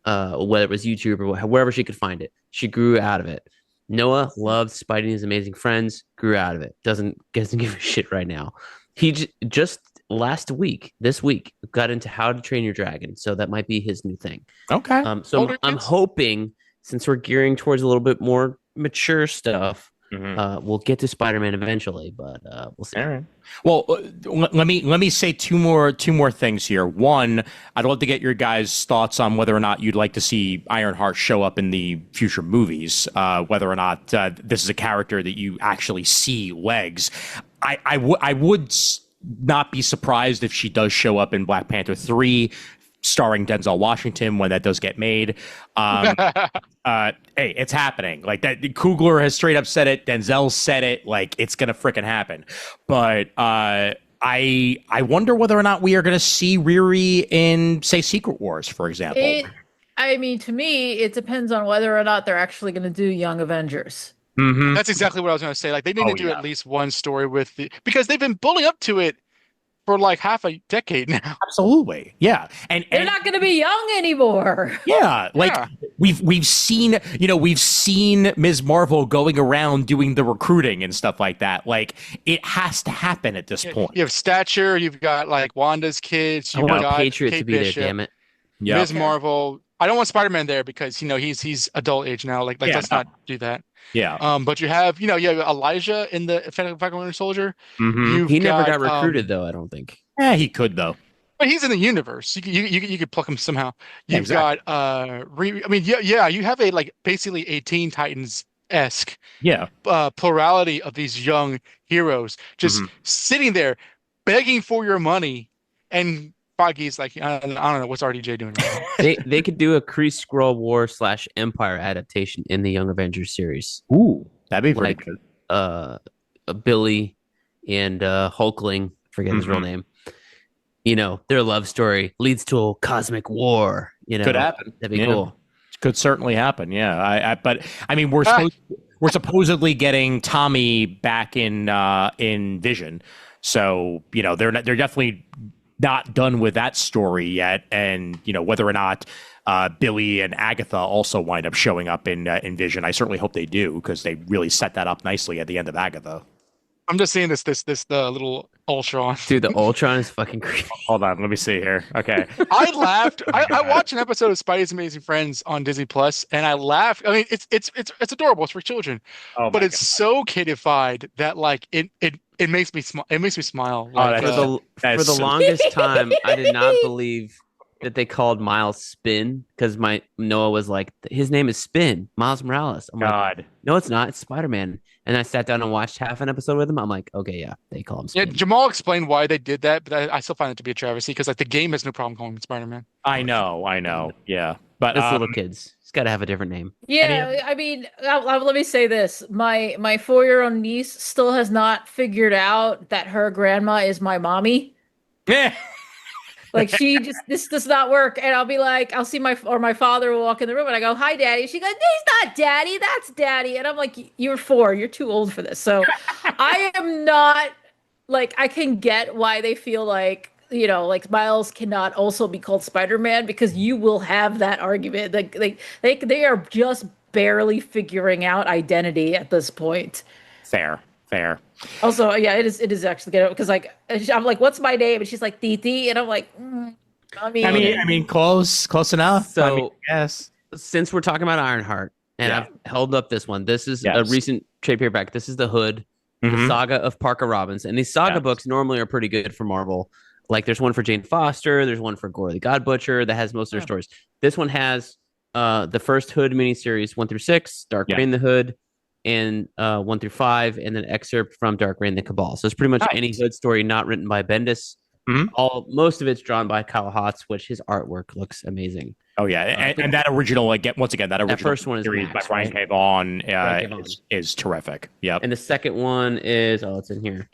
whether it was YouTube or wherever she could find it. She grew out of it. Noah loved Spidey and His Amazing Friends, grew out of it. Doesn't give a shit right now. He just this week, got into How to Train Your Dragon, so that might be his new thing. Okay. So I'm hoping, since we're gearing towards a little bit more mature stuff, we'll get to Spider-Man eventually, but we'll see. All right. Well, let me say two more things here. One, I'd love to get your guys' thoughts on whether or not you'd like to see Ironheart show up in the future movies. Whether or not this is a character that you actually see legs. I would not be surprised if she does show up in Black Panther 3, starring Denzel Washington, when that does get made. Hey, it's happening. Like that, Coogler has straight up said it. Denzel said it. Like, it's gonna freaking happen. But I wonder whether or not we are gonna see Riri in, say, Secret Wars, for example. To me, it depends on whether or not they're actually going to do Young Avengers. Mm-hmm. That's exactly what I was going to say. Like they need to do at least one story with because they've been building up to it for like half a decade now. Absolutely, yeah, and they're not going to be young anymore. Yeah, like we've seen Ms. Marvel going around doing the recruiting and stuff like that. Like, it has to happen at this point. You have Stature, you've got like Wanda's kids. I want got Patriot Kate to be Bishop, there. Damn it. Yeah, Ms. Marvel. I don't want Spider-Man there because he's adult age now. Like let's not do that. Yeah. But you have Elijah in the Falcon Winter Soldier. Mm-hmm. He never got recruited though. I don't think. Yeah, he could though. But he's in the universe. You could pluck him somehow. You've got you have basically a Teen Titans-esque plurality of these young heroes just sitting there begging for your money, and Foggy's like, I don't know what's RDJ doing right now. They could do a Kree Skrull War / Empire adaptation in the Young Avengers series. Ooh, that'd be pretty good. Billy and Hulkling, forget his real name. Their love story leads to a cosmic war. Could happen. That'd be cool. Could certainly happen. Yeah. But I mean, we're supposedly getting Tommy back in Vision, so they're definitely not done with that story yet. And whether or not Billy and Agatha also wind up showing up in Vision, I certainly hope they do, because they really set that up nicely at the end of Agatha. I'm just seeing the little Ultron. Dude, the Ultron is fucking creepy. Hold on, let me see here. Okay. I laughed. I watched an episode of Spidey's Amazing Friends on Disney Plus, and I laughed. I mean, it's adorable. It's for children, but it's so kiddified that like it makes me smile. It makes me smile. Like, for the longest time, I did not believe that they called Miles Spin, because Noah was like, his name is Spin, Miles Morales. I'm like, no, it's not. It's Spider-Man. And I sat down and watched half an episode with him. I'm like, okay, yeah, they call him Spin. Yeah, Jamal explained why they did that, but I still find it to be a travesty, because like the game has no problem calling him Spider-Man. I know. Yeah, but it's little kids. It's got to have a different name. Yeah, I mean, let me say this: my 4-year-old niece still has not figured out that her grandma is my mommy. Yeah. Like, this does not work. And I'll be like, I'll see my father will walk in the room and I go, hi, Daddy. She goes, he's not Daddy. That's Daddy. And I'm like, you're 4. You're too old for this. So I am not, like, I can get why they feel like, like Miles cannot also be called Spider-Man, because you will have that argument. Like, they are just barely figuring out identity at this point. Fair. Also, yeah, it is actually good, because like I'm like, what's my name? And she's like, Titi, and I'm like, I mean, close enough. So, yes. Since we're talking about Ironheart, and I've held up this one, this is a recent trade paperback. This is the Hood, the Saga of Parker Robbins, and these Saga books normally are pretty good for Marvel. Like, there's one for Jane Foster, there's one for Gore the God Butcher that has most of their stories. This one has the first Hood miniseries 1 through 6, Dark Reign the Hood, and 1 through 5, and then excerpt from Dark Reign the Cabal. So it's pretty much any Hood story not written by Bendis. Most of it's drawn by Kyle Hotz, which his artwork looks amazing. Oh yeah, and that original once again that original first one is series Max, by Brian right? K. Vaughan, Brian K. Vaughan. is terrific. Yep. And the second one is it's in here.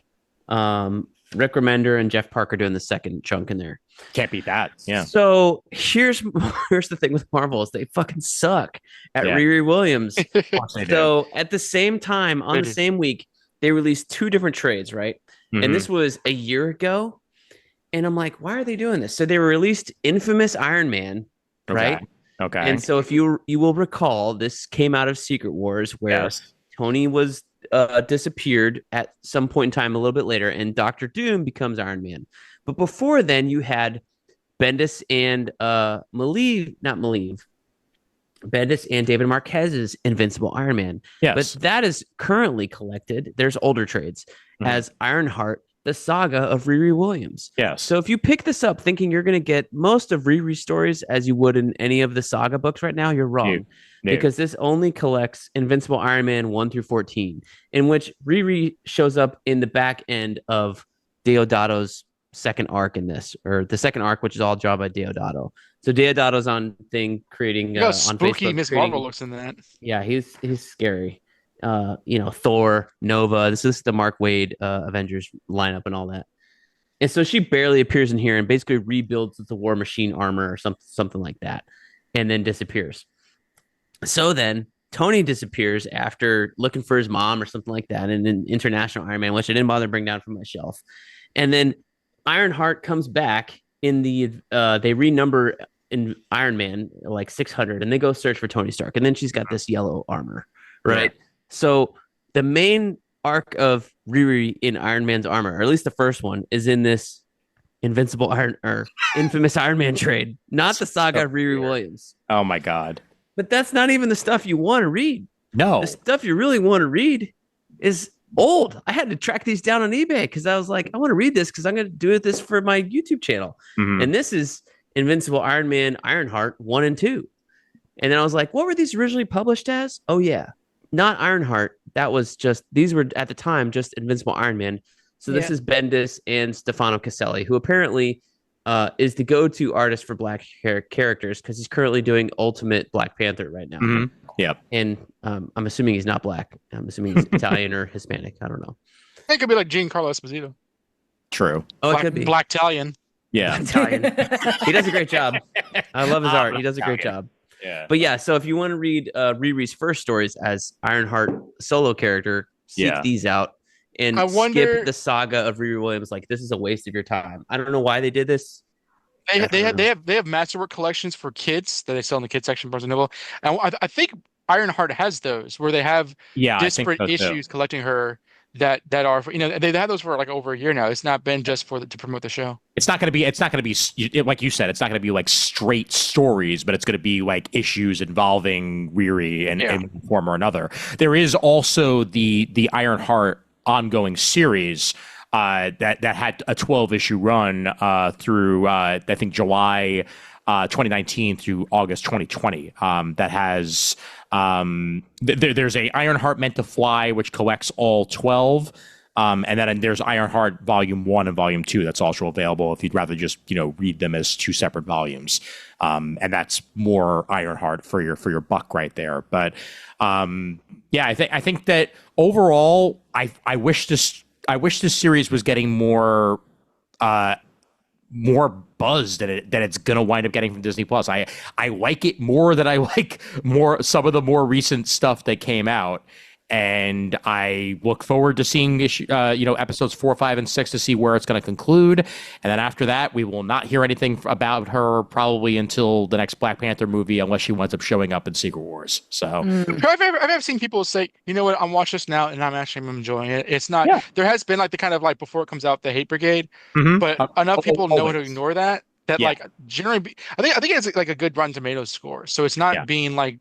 Rick Remender and Jeff Parker doing the second chunk in there. Can't beat that. Yeah. So here's the thing with Marvel is they fucking suck at Riri Williams. So at the same time, on the same week, they released 2 different trades, right? Mm-hmm. And this was a year ago. And I'm like, why are they doing this? So they released Infamous Iron Man, right? Okay. And so if you will recall, this came out of Secret Wars where Tony was disappeared at some point in time a little bit later, and Doctor Doom becomes Iron Man. But before then, you had Bendis and Bendis and David Marquez's Invincible Iron Man. Yes. But that is currently collected. There's older trades as Ironheart, the saga of Riri Williams. Yes. So if you pick this up thinking you're going to get most of Riri's stories as you would in any of the saga books right now, you're wrong. Because this only collects Invincible Iron Man 1 through 14, in which Riri shows up in the back end of Deodato's second arc in this, or the second arc, which is all drawn by Deodato. So Deodato's on thing creating on spooky Facebook. Miss Marvel looks in that. Yeah, he's scary. Thor, Nova. This is the Mark Waid Avengers lineup and all that. And so she barely appears in here and basically rebuilds the War Machine armor or something like that, and then disappears. So then Tony disappears after looking for his mom or something like that in an International Iron Man, which I didn't bother to bring down from my shelf. And then Ironheart comes back in the they renumber in Iron Man like 600, and they go search for Tony Stark, and then she's got this yellow armor, right? Yeah. So the main arc of Riri in Iron Man's armor, or at least the first one, is in this Infamous Iron Man trade, not the saga of Riri Williams. Oh my God. But that's not even the stuff you want to read. No. The stuff you really want to read is old. I had to track these down on eBay because I was like, I want to read this because I'm going to do this for my YouTube channel. Mm-hmm. And this is Invincible Iron Man Ironheart 1 and 2. And then I was like, what were these originally published as? Oh, yeah. Not Ironheart. That was just, these were at the time just Invincible Iron Man. So this is Bendis and Stefano Caselli, who apparently is the go-to artist for Black characters because he's currently doing Ultimate Black Panther right now. Mm-hmm. Yep. And I'm assuming he's not Black. I'm assuming he's Italian or Hispanic. I don't know. It could be like Giancarlo Esposito. True. Oh, it could be. Black Italian. Yeah. Italian. He does a great job. I love his art. He does a great job. Yeah. But yeah, so if you want to read Riri's first stories as Ironheart solo character, seek these out and skip the saga of Riri Williams. Like, this is a waste of your time. I don't know why they did this. They have masterwork collections for kids that they sell in the kids section of Barnes & Noble. And I think Ironheart has those where they have disparate issues collecting her that are, they've had those for like over a year now. It's not been just to promote the show. It's not going to be like you said, it's not going to be like straight stories, but it's going to be like issues involving Riri in one form or another. There is also the Ironheart ongoing series that had a 12-issue run through I think July 2019 through August 2020. That has there's a Ironheart Meant to Fly, which collects all 12. And then there's Ironheart Volume 1 and Volume 2 that's also available if you'd rather just read them as 2 separate volumes. And that's more Ironheart for your buck right there. But I think that overall I wish this series was getting more buzz than it's gonna wind up getting from Disney Plus. I like it more than I like some of the more recent stuff that came out, and I look forward to seeing episodes 4, 5, and 6 to see where it's going to conclude. And then after that, we will not hear anything about her probably until the next Black Panther movie, unless she winds up showing up in Secret Wars. So I've ever seen people say, you know what, I'm watching this now and I'm enjoying it. It's not. Yeah. There has been like the kind of like before it comes out, the hate brigade, but enough people know to ignore that. Like generally, I think it's like a good Rotten Tomatoes score. So it's not being like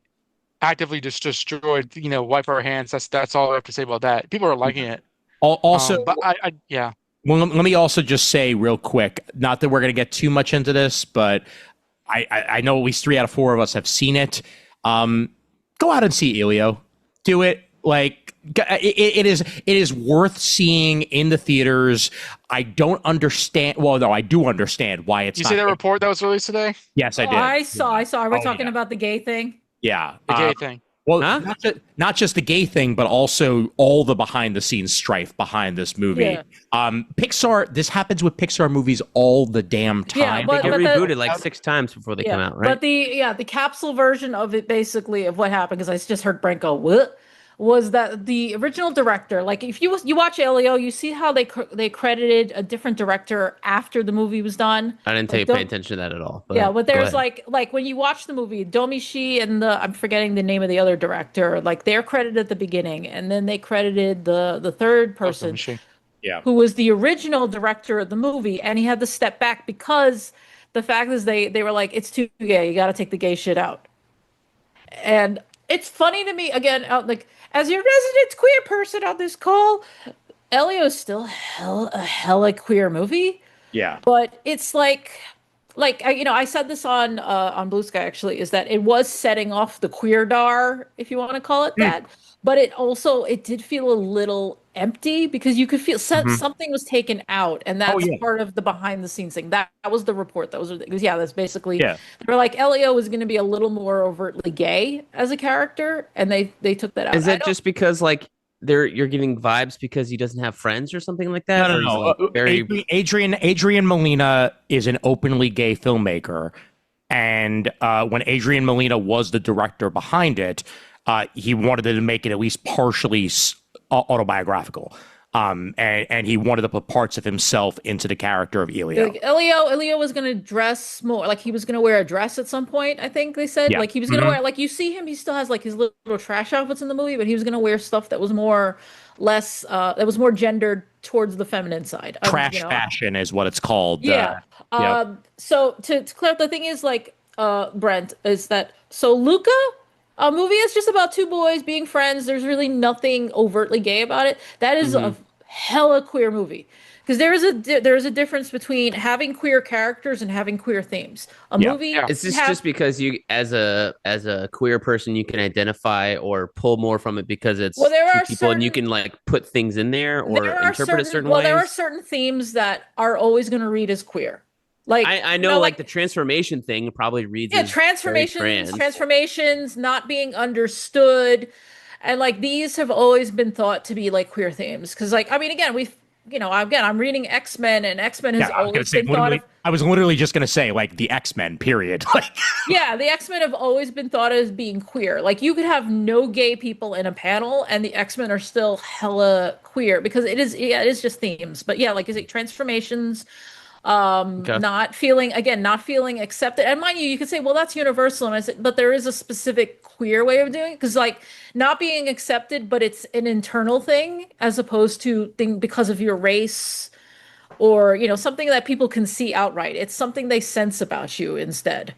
actively just destroyed, wipe our hands. That's all I have to say about that. People are liking it. Also, but well, let me also just say real quick, not that we're going to get too much into this, but I know at least 3 out of 4 of us have seen it. Go out and see Elio. Do it. Like, it is worth seeing in the theaters. I don't understand. Well, no, I do understand why it's. You not see that report that was released today? Yes, I did. I saw. We're Oh, talking yeah. about the gay thing. Yeah, The gay thing. Well, Huh? not just the gay thing, but also all the behind the scenes strife behind this movie. Yeah. Pixar. This happens with Pixar movies all the damn time. Yeah, but- They get but rebooted like 6 times before they come out, right? But the capsule version of it, basically, of what happened, because I just heard Brent go, what? Was that the original director? Like, if you watch Elio, you see how they credited a different director after the movie was done. I didn't Like, pay attention to that at all. yeah, but go there's ahead. like when you watch the movie, Domishi and I'm forgetting the name of the other director, like they're credited at the beginning, and then they credited the third person, Yeah. who was the original director of the movie, and he had to step back because the fact is they were like, it's too gay, you got to take the gay shit out. And it's funny to me, again, like, as your resident queer person on this call, Elio is still a hella queer movie. Yeah. But it's like I said this on Blue Sky, actually, is that it was setting off the queerdar, if you want to call it that. But it did feel a little empty, because you could feel something was taken out, and that's part of the behind the scenes thing. That was the report. That's basically, they were like, Elio was going to be a little more overtly gay as a character, and they took that out. Is that just because like you're getting vibes because he doesn't have friends or something like that? No. Adrian Molina is an openly gay filmmaker, and when Adrian Molina was the director behind it, he wanted to make it at least partially autobiographical. And he wanted to put parts of himself into the character of Elio. Like Elio was going to dress more like he was going to wear a dress at some point. I think they said like he was going to wear, like, you see him, he still has like his little trash outfits in the movie, but he was going to wear stuff that was more gendered towards the feminine side. Trash fashion is what it's called. Yeah. So to clear up, the thing is, like, Brent, is that so Luca. A movie is just about two boys being friends. There's really nothing overtly gay about it. That is a hella queer movie, because there is a difference between having queer characters and having queer themes. Movie. Is this just because you, as a queer person, you can identify or pull more from it because it's two people, and you can like put things in there or interpret it certain ways? Well, there are certain themes that are always going to read as queer. Like, I know, like the transformation thing probably reads. Yeah, transformations, not being understood, and like these have always been thought to be like queer themes. Because, like, I mean, again, I'm reading X-Men, and X-Men has always been thought of. I was literally just going to say, like, the X-Men, period. Yeah, the X-Men have always been thought as being queer. Like, you could have no gay people in a panel, and the X-Men are still hella queer, because it is just themes. But yeah, like, is it transformations? Not feeling accepted, and mind you could say, well, that's universal, and I said, but there is a specific queer way of doing it, because like not being accepted, but it's an internal thing as opposed to because of your race, or something that people can see outright. It's something they sense about you instead,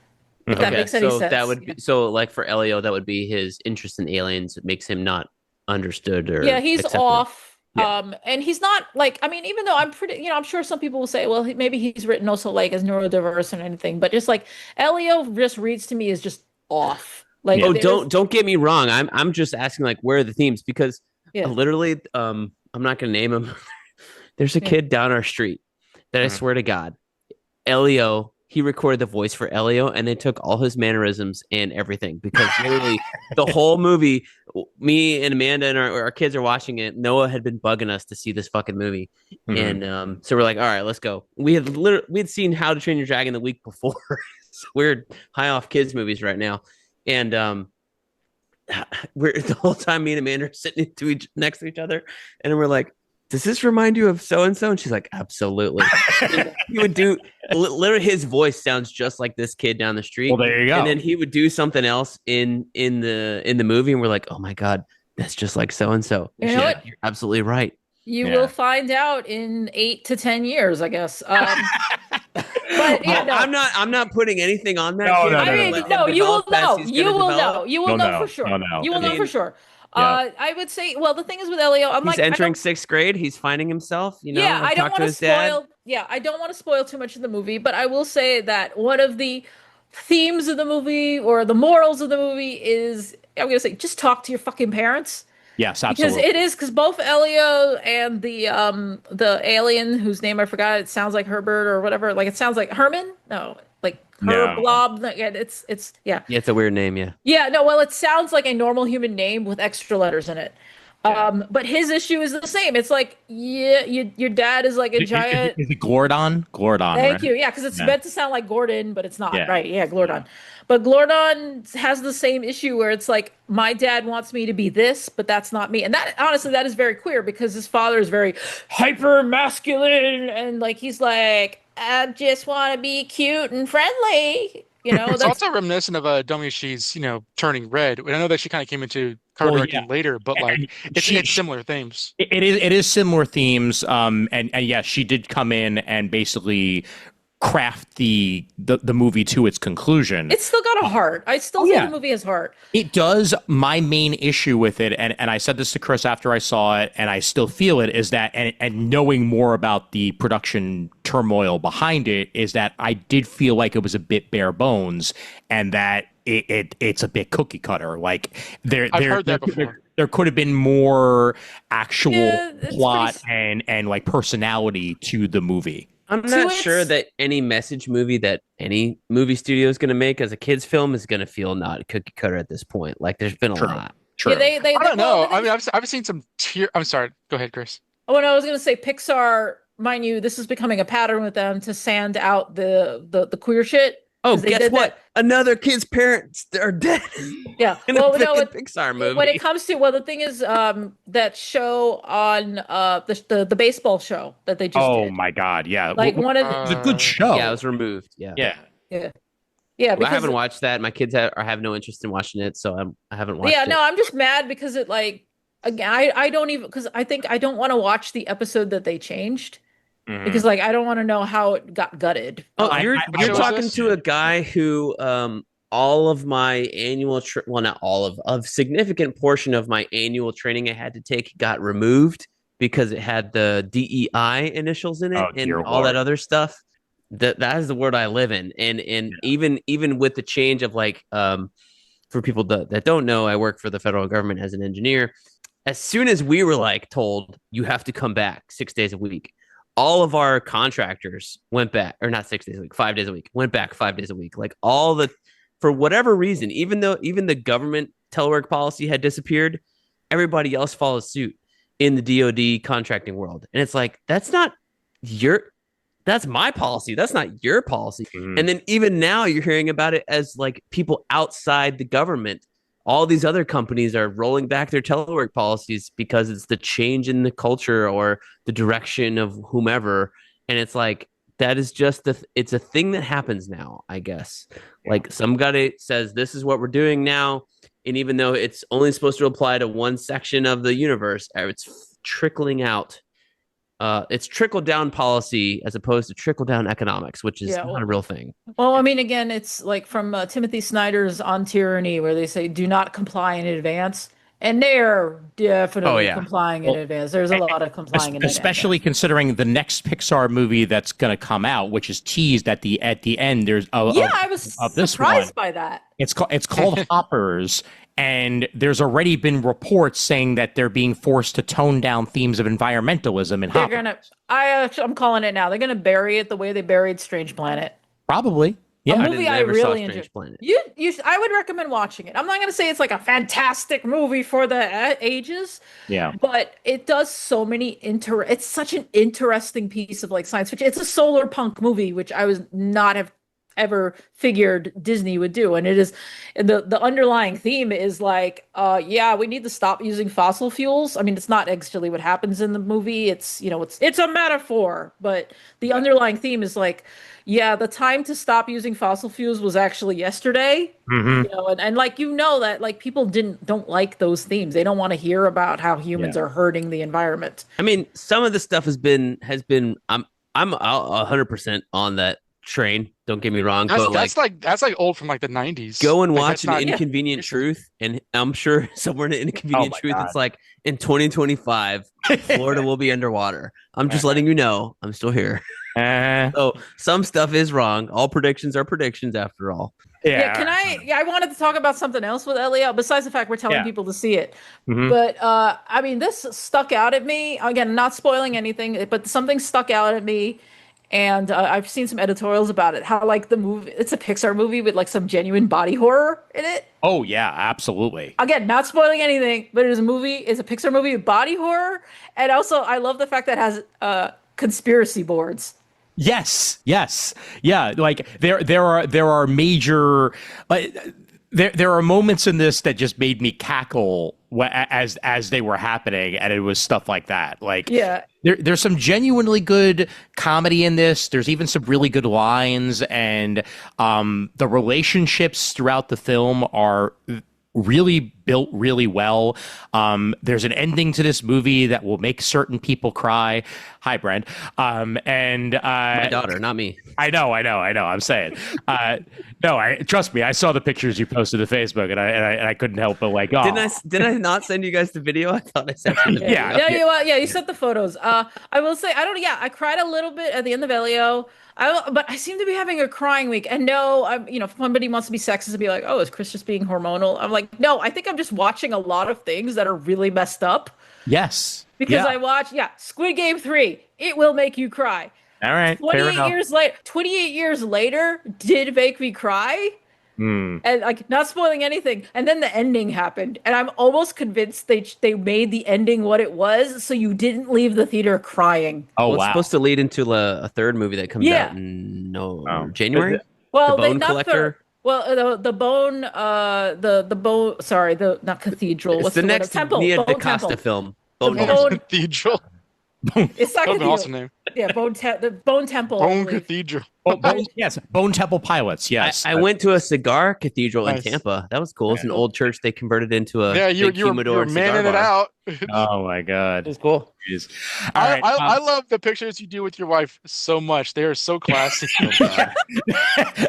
if that makes any sense. That would be, so like for Elio, that would be his interest in aliens. It makes him not understood or he's accepted. off. And he's not like, I mean, even though I'm pretty, I'm sure some people will say, well, maybe he's written also like as neurodiverse and anything, but just like Elio just reads to me as just off. Like, don't get me wrong. I'm just asking, like, where are the themes? Because literally, I'm not gonna name him. There's a kid down our street that I swear to God, Elio. He recorded the voice for Elio, and they took all his mannerisms and everything, because literally the whole movie, me and Amanda and our kids are watching it. Noah had been bugging us to see this fucking movie. And so we're like, all right, let's go. We had seen How to Train Your Dragon the week before. So we're high off kids movies right now. And we're the whole time me and Amanda are sitting next to each other, and we're like, does this remind you of so-and-so? And she's like, absolutely. He would do, literally his voice sounds just like this kid down the street. Well, there you go. And then he would do something else in the movie, and we're like, oh my God, that's just like so-and-so. You know what? You're absolutely right. You will find out in 8 to 10 years, I guess. But yeah, no. I'm not putting anything on that. You will know. You will know for sure. You will know for sure. I would say, well, the thing is with Elio, he's entering 6th grade. He's finding himself, Yeah, I don't want to spoil. Yeah, I don't want to spoil too much of the movie, but I will say that one of the themes of the movie, or the morals of the movie, is, I'm going to say, just talk to your fucking parents. Yes, Because absolutely. it is, because both Elio and the alien whose name I forgot, it sounds like Herbert or whatever. Like it sounds like Herman? No, like Herb No. Blob. It's yeah. Yeah, it's a weird name. Yeah. Yeah, no, well, it sounds like a normal human name with extra letters in it. Yeah. But his issue is the same. It's like, yeah, your dad is like a giant. Is it Glordon? Glordon, Thank right? you. Yeah, because it's Yeah. meant to sound like Gordon, but it's not, Yeah. right? Yeah, Glordon. But Glordon has the same issue where it's like, my dad wants me to be this, but that's not me. And that, honestly, that is very queer because his father is very hyper masculine. And like, he's like, I just want to be cute and friendly. It's That's also reminiscent of Domi she's, turning red. And I know that she kind of came into color Well, directing yeah. later, but like And it's similar themes. it is similar themes. And yes, she did come in and basically craft the movie to its conclusion. It's still got a heart. I still say yeah. the movie has heart. It does. My main issue with it, and I said this to Kris after I saw it, and I still feel it, is that, and knowing more about the production turmoil behind it, is that I did feel like it was a bit bare bones, and that it's a bit cookie cutter. Like I've heard that before. There could have been more actual it's plot pretty- and like personality to the movie. I'm To not its- sure that any message movie that any movie studio is going to make as a kids film is going to feel not cookie cutter at this point. Like there's been a True. lot. True. Yeah, they I don't well, know. I mean, I've seen some tier. I'm sorry. Go ahead, Kris. Oh, no, I was going to say Pixar, mind you, this is becoming a pattern with them to sand out the queer shit. Oh, 'Cause they guess did what? that- Another kid's parents are dead Yeah. in Well, a no, freaking Pixar movie. when it comes to, well, the thing is, that show on the baseball show that they just Oh did. my God! Yeah, Like one of it was a good show. Yeah, it was removed. Yeah. Yeah. yeah, Well, because I haven't watched that. My kids have no interest in watching it, so I haven't watched yeah, it. no, I'm just mad because it like again, I don't even, because I think I don't want to watch the episode that they changed Mhm. because like I don't want to know how it got gutted. Oh, I- you're I- What you're show is talking this? to a guy who all of my annual well, not all of a significant portion of my annual training I had to take got removed because it had the DEI initials in it Oh, and dear all that Lord. other stuff. That is the word I live in, and even with the change of like for people that don't know, I work for the federal government as an engineer. As soon as we were like told you have to come back 6 days a week, all of our contractors went back, or not 6 days a week, 5 days a week, went back 5 days a week. Like for whatever reason, even the government telework policy had disappeared, everybody else follows suit in the DoD contracting world. And it's like, that's my policy. That's not your policy. Mhm. And then even now you're hearing about it as like people outside the government. All these other companies are rolling back their telework policies because it's the change in the culture or the direction of whomever. And it's like, that is just it's a thing that happens now, I guess. Like some guy says, this is what we're doing now. And even though it's only supposed to apply to one section of the universe, it's trickling out. It's trickle down policy as opposed to trickle down economics, which is Yeah, not well- a real thing. Well, I mean, again, it's like from Timothy Snyder's On Tyranny, where they say, do not comply in advance. And they're definitely complying in advance. There's a lot of complying in advance. Especially considering the next Pixar movie that's going to come out, which is teased at the end. There's I was of this surprised one. by that. It's called Hoppers, and there's already been reports saying that they're being forced to tone down themes of environmentalism in They're Hoppers. I'm calling it now. They're gonna bury it the way they buried Strange Planet. Probably, A yeah. movie I never saw really Strange enjoyed. Planet. I would recommend watching it. I'm not gonna say it's like a fantastic movie for the ages, Yeah. but it does so many it's such an interesting piece of like science fiction. It's a solar punk movie, which I was not have ever figured Disney would do. And it is the underlying theme is like, we need to stop using fossil fuels. I mean, it's not actually what happens in the movie. It's it's a metaphor, but the underlying theme is like, the time to stop using fossil fuels was actually yesterday. Mhm. And like that like people don't like those themes. They don't want to hear about how humans are hurting the environment. I mean, some of the stuff has been I'm 100% on that train. Don't get me wrong, but That's like old from like the 90s. go and Like, watch that's not- an Inconvenient Truth, and I'm sure somewhere in an Inconvenient Oh my Truth, God. it's like in 2025, Florida will be underwater. I'm just letting you know, I'm still here. So some stuff is wrong. All predictions are predictions after all. Yeah, can I? Yeah, I wanted to talk about something else with Elio besides the fact we're telling people to see it. But I mean, this stuck out at me. Again, not spoiling anything, but something stuck out at me, and I've seen some editorials about it. How like the movie, it's a Pixar movie with like some genuine body horror in it. Oh yeah, absolutely. Again, not spoiling anything, but it is a movie. It's a Pixar movie with body horror, and also I love the fact that it has conspiracy boards. Yes, yeah. Like there are major, there are moments in this that just made me cackle as they were happening, and it was stuff like that. Like there's some genuinely good comedy in this. There's even some really good lines, and the relationships throughout the film are really built really well. There's an ending to this movie that will make certain people cry. Hi, Brent. And my daughter, not me. I know. I'm saying, no, trust me. I saw the pictures you posted to Facebook, and I couldn't help but like, oh, didn't I not send you guys the video? I thought I sent you the video. Yeah, you sent the photos. I will say, I cried a little bit at the end of Elio. But I seem to be having a crying week. And no, if somebody wants to be sexist and be like, oh, is Kris just being hormonal? I'm like, no, I think I'm just watching a lot of things that are really messed up. Yes. Because I watched, Squid Game 3. It will make you cry. All right. 28 years later, did make me cry. And like, not spoiling anything. And then the ending happened. And I'm almost convinced they made the ending what it was, so you didn't leave the theater crying. Oh, well, wow. It's supposed to lead into a third movie that comes out in January. Well, the Bone Collector. The bone, the bone. Sorry, not cathedral. It's What's the next temple? Nia Bone DaCosta temple. film. Bone Cathedral. It's not That would be an cathedral. awesome name. Yeah, the Bone Temple. Bone Cathedral. Yes, Bone Temple Pilots. Yes, I went to a cigar cathedral Nice. in Tampa. That was cool. It's an old church they converted into a You big humidor were cigar manning it bar. out. Oh my God, It was cool. Jeez. All right, I love the pictures you do with your wife so much. They are so classy.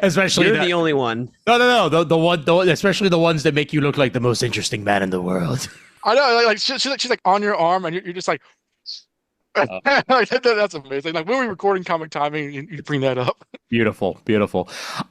especially You're the only one. No, especially the ones that make you look like the most interesting man in the world. I know, like she's like on your arm, and you're just like. Like, that's amazing. Like when we were recording Comic Timing, you bring that up. Beautiful.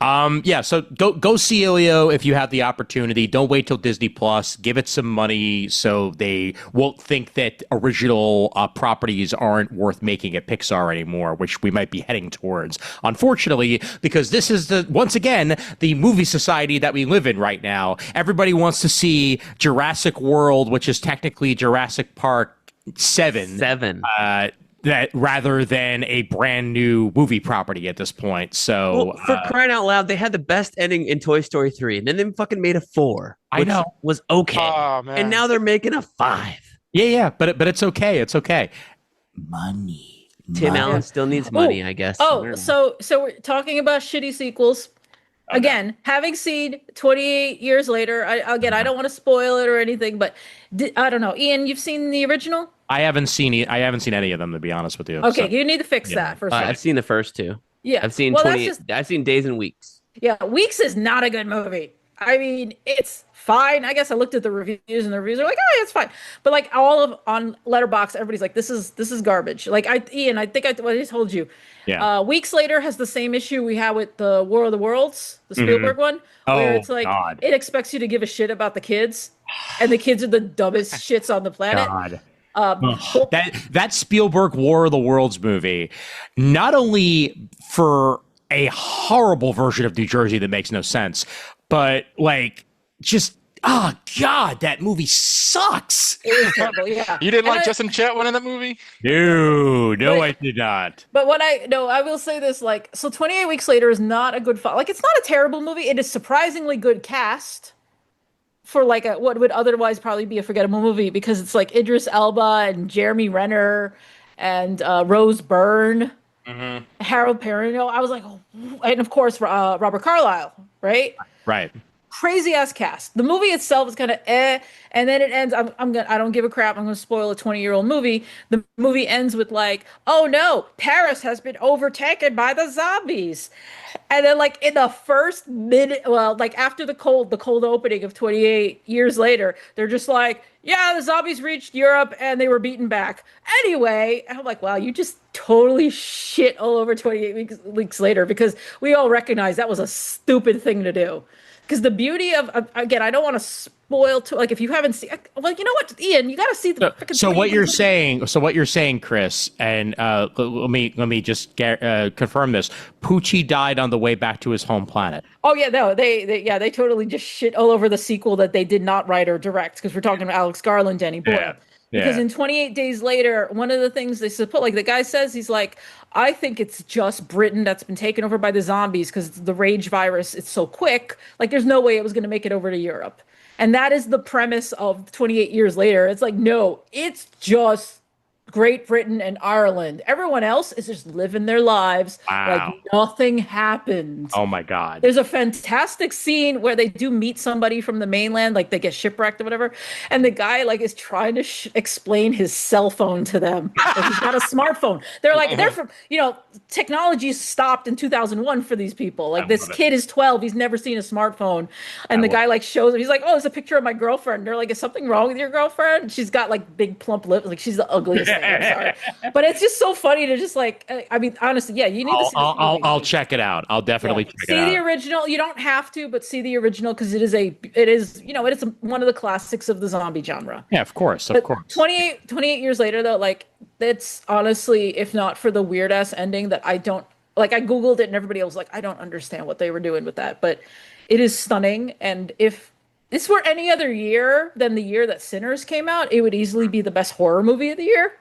So go see Elio if you have the opportunity. Don't wait till Disney Plus. Give it some money so they won't think that original properties aren't worth making at Pixar anymore, which we might be heading towards, unfortunately, because this is once again the movie society that we live in right now. Everybody wants to see Jurassic World, which is technically Jurassic Park 7. That rather than a brand new movie property at this point. So for crying out loud, they had the best ending in Toy Story 3, and then they fucking made a 4. I know. Was okay. Oh, man. And now they're making a 5. Yeah, but it's okay. It's okay. Money. Tim Allen still needs money, I guess. So we're talking about shitty sequels. Okay. Again, having seen 28 years later, I don't want to spoil it or anything, but I don't know. Ian, you've seen the original? I haven't seen any of them, to be honest with you. Okay, you need to fix that first. I've seen the first 2. Yeah, I've seen I've seen Days and Weeks. Yeah, Weeks is not a good movie. I mean, it's fine. I guess I looked at the reviews, and the reviews are like, oh, yeah, it's fine. But like on Letterboxd, everybody's like, this is garbage. Like Ian, I think I told you. Yeah. Weeks Later has the same issue we had with the War of the Worlds, the Spielberg one, where it's like it expects you to give a shit about the kids, and the kids are the dumbest shits on the planet. That Spielberg War of the Worlds movie, not only for a horrible version of New Jersey that makes no sense, but like just God, that movie sucks. It was terrible, yeah. You didn't like Justin Chatwin in that movie? No, I did not. But I will say this, like, so 28 Weeks Later is not a good like, it's not a terrible movie. It is surprisingly good cast for like what would otherwise probably be a forgettable movie, because it's like Idris Elba and Jeremy Renner and Rose Byrne, Harold Perrineau. I was like, and of course Robert Carlyle, right? Right. Crazy ass cast. The movie itself is kind of and then it ends. I don't give a crap. I'm gonna spoil a 20-year-old movie. The movie ends with like, oh no, Paris has been overtaken by the zombies, and then like in the first minute, well, like after the cold opening of 28 years later, they're just like, yeah, the zombies reached Europe and they were beaten back. Anyway, I'm like, wow, you just totally shit all over 28 weeks later because we all recognize that was a stupid thing to do. Because the beauty of, again, I don't want to spoil to like if you haven't seen. Well, you know what, Ian, you got to see the. So what you're saying, Chris, and let me just confirm this. Poochie died on the way back to his home planet. Oh yeah, no, they totally just shit all over the sequel that they did not write or direct because we're talking about Alex Garland, Danny Boyle. Yeah. Because in 28 Days Later, one of the things they support, like the guy says, he's like, I think it's just Britain that's been taken over by the zombies because the rage virus, it's so quick. Like, there's no way it was going to make it over to Europe. And that is the premise of 28 Years Later. It's like, no, it's just Great Britain and Ireland. Everyone else is just living their lives like nothing happened. Oh my God. There's a fantastic scene where they do meet somebody from the mainland, like they get shipwrecked or whatever, and the guy like is trying to explain his cell phone to them. Like, he's got a smartphone. They're like, they're from, technology stopped in 2001 for these people. Like this kid is 12, he's never seen a smartphone, and the guy like shows him. He's like, oh, it's a picture of my girlfriend. They're like, is something wrong with your girlfriend? She's got like big plump lips, like she's the ugliest thing. I'm sorry, but it's just so funny to just like. I mean, honestly, yeah, you need to see. I'll check it out. I'll definitely check it out. See the original. You don't have to, but see the original because it is one of the classics of the zombie genre. Yeah, of course. 28 years later, though, like it's honestly, if not for the weird ass ending that I don't like, I googled it and everybody else was like, I don't understand what they were doing with that, but it is stunning. And if this were any other year than the year that Sinners came out, it would easily be the best horror movie of the year.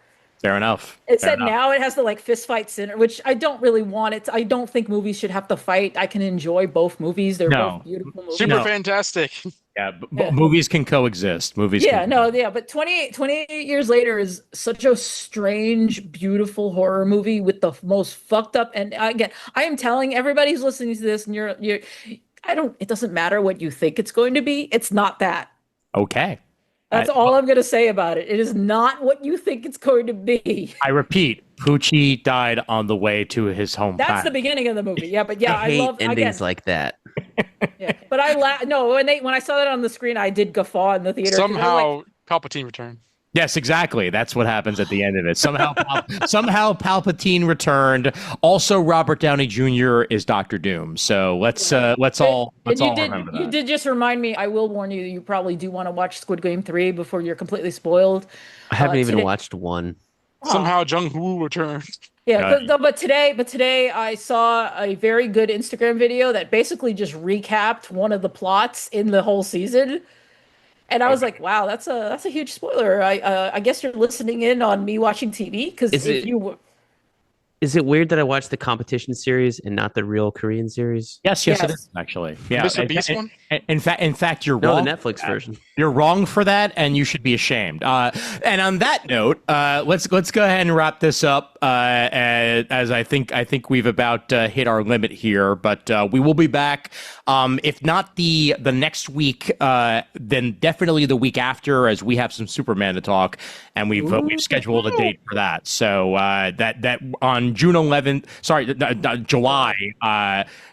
Fair enough. Now it has to like fist fight Sinner, which I don't really want it. I don't think movies should have to fight. I can enjoy both movies. They're both beautiful movies. Super fantastic. Yeah, movies can coexist. But 28 years later is such a strange, beautiful horror movie with the most fucked up. And again, I am telling everybody who's listening to this, and it doesn't matter what you think it's going to be. It's not that. Okay. That's all I'm going to say about it. It is not what you think it's going to be. I repeat, Poochie died on the way to his home planet. That's the beginning of the movie. Yeah, but yeah, I love endings like that. Yeah, but when I saw that on the screen, I did guffaw in the theater. Somehow, Palpatine returned. Yes, exactly. That's what happens at the end of it. Somehow Palpatine returned. Also, Robert Downey Jr. is Doctor Doom. So let's all remember that. You did just remind me. I will warn you. You probably do want to watch Squid Game 3 before you're completely spoiled. I haven't even watched one. Somehow Jung-Woo returned. Yeah, but today I saw a very good Instagram video that basically just recapped one of the plots in the whole season. And I was like, wow, that's a huge spoiler. I guess you're listening in on me watching TV because Is it weird that I watched the competition series and not the real Korean series? Yes, it is actually. Yeah, Mr. Beast one. In fact, you're wrong. No, the Netflix version. You're wrong for that, and you should be ashamed. And on that note, let's go ahead and wrap this up. As I think we've about hit our limit here, but we will be back. If not the next week, then definitely the week after, as we have some Superman to talk, and we've scheduled a date for that. So that on June 11th,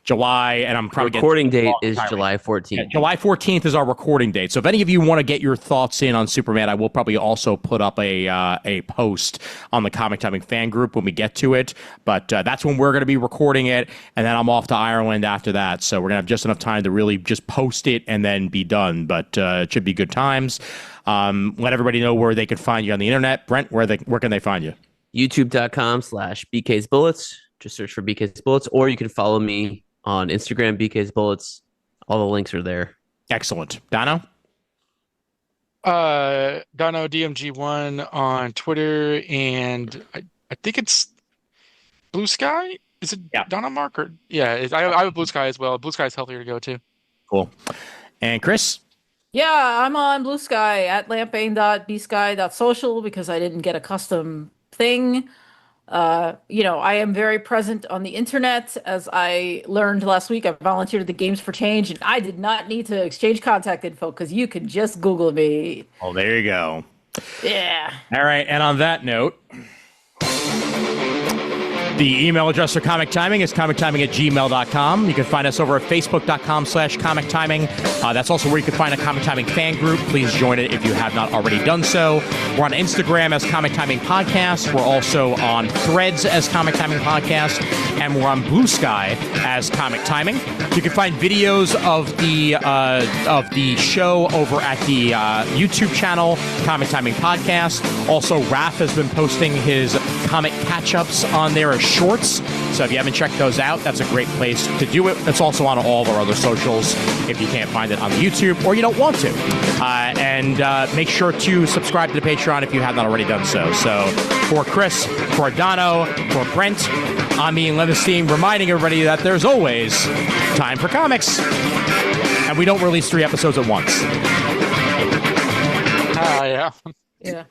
July, and I'm probably recording date is July 14th. Yeah, July 14th is our recording date. So if any of you want to get your thoughts in on Superman, I will probably also put up a post on the Comic Timing fan group when we get to it. But that's when we're going to be recording it, and then I'm off to Ireland after that. So we're going to have just enough time to really just post it and then be done. But it should be good times. Let everybody know where they can find you on the internet. Brent, where can they find you? YouTube.com/BK's Bullets. Just search for BK's Bullets, or you can follow me on Instagram, BK's Bullets. All the links are there. Excellent. Dono? Dono DMG1 on Twitter, and I think it's Blue Sky. Is it Dono Mark or I have Blue Sky as well. Blue Sky is healthier to go to. Cool. And Kris? Yeah, I'm on Blue Sky at lampane.bsky.social because I didn't get a custom thing. I am very present on the internet. As I learned last week, I volunteered at the Games for Change, and I did not need to exchange contact info because you can just Google me. Oh, there you go. Yeah. All right. And on that note, The email address for Comic Timing is comictiming@gmail.com. You can find us over at facebook.com/Comic Timing. That's also where you can find a Comic Timing fan group. Please join it if you have not already done so. We're on Instagram as Comic Timing Podcast. We're also on Threads as Comic Timing Podcast. And we're on Blue Sky as Comic Timing. You can find videos of the show over at the YouTube channel, Comic Timing Podcast. Also, Raph has been posting his comic catch-ups on there as shorts. So if you haven't checked those out, that's a great place to do it. It's also on all of our other socials if you can't find it on the YouTube or you don't want to. And make sure to subscribe to the Patreon if you have not already done so. So for Kris, for Dono, for Brent, I'm Ian Levenstein, reminding everybody that there's always time for comics. And we don't release 3 episodes at once. Yeah. Yeah.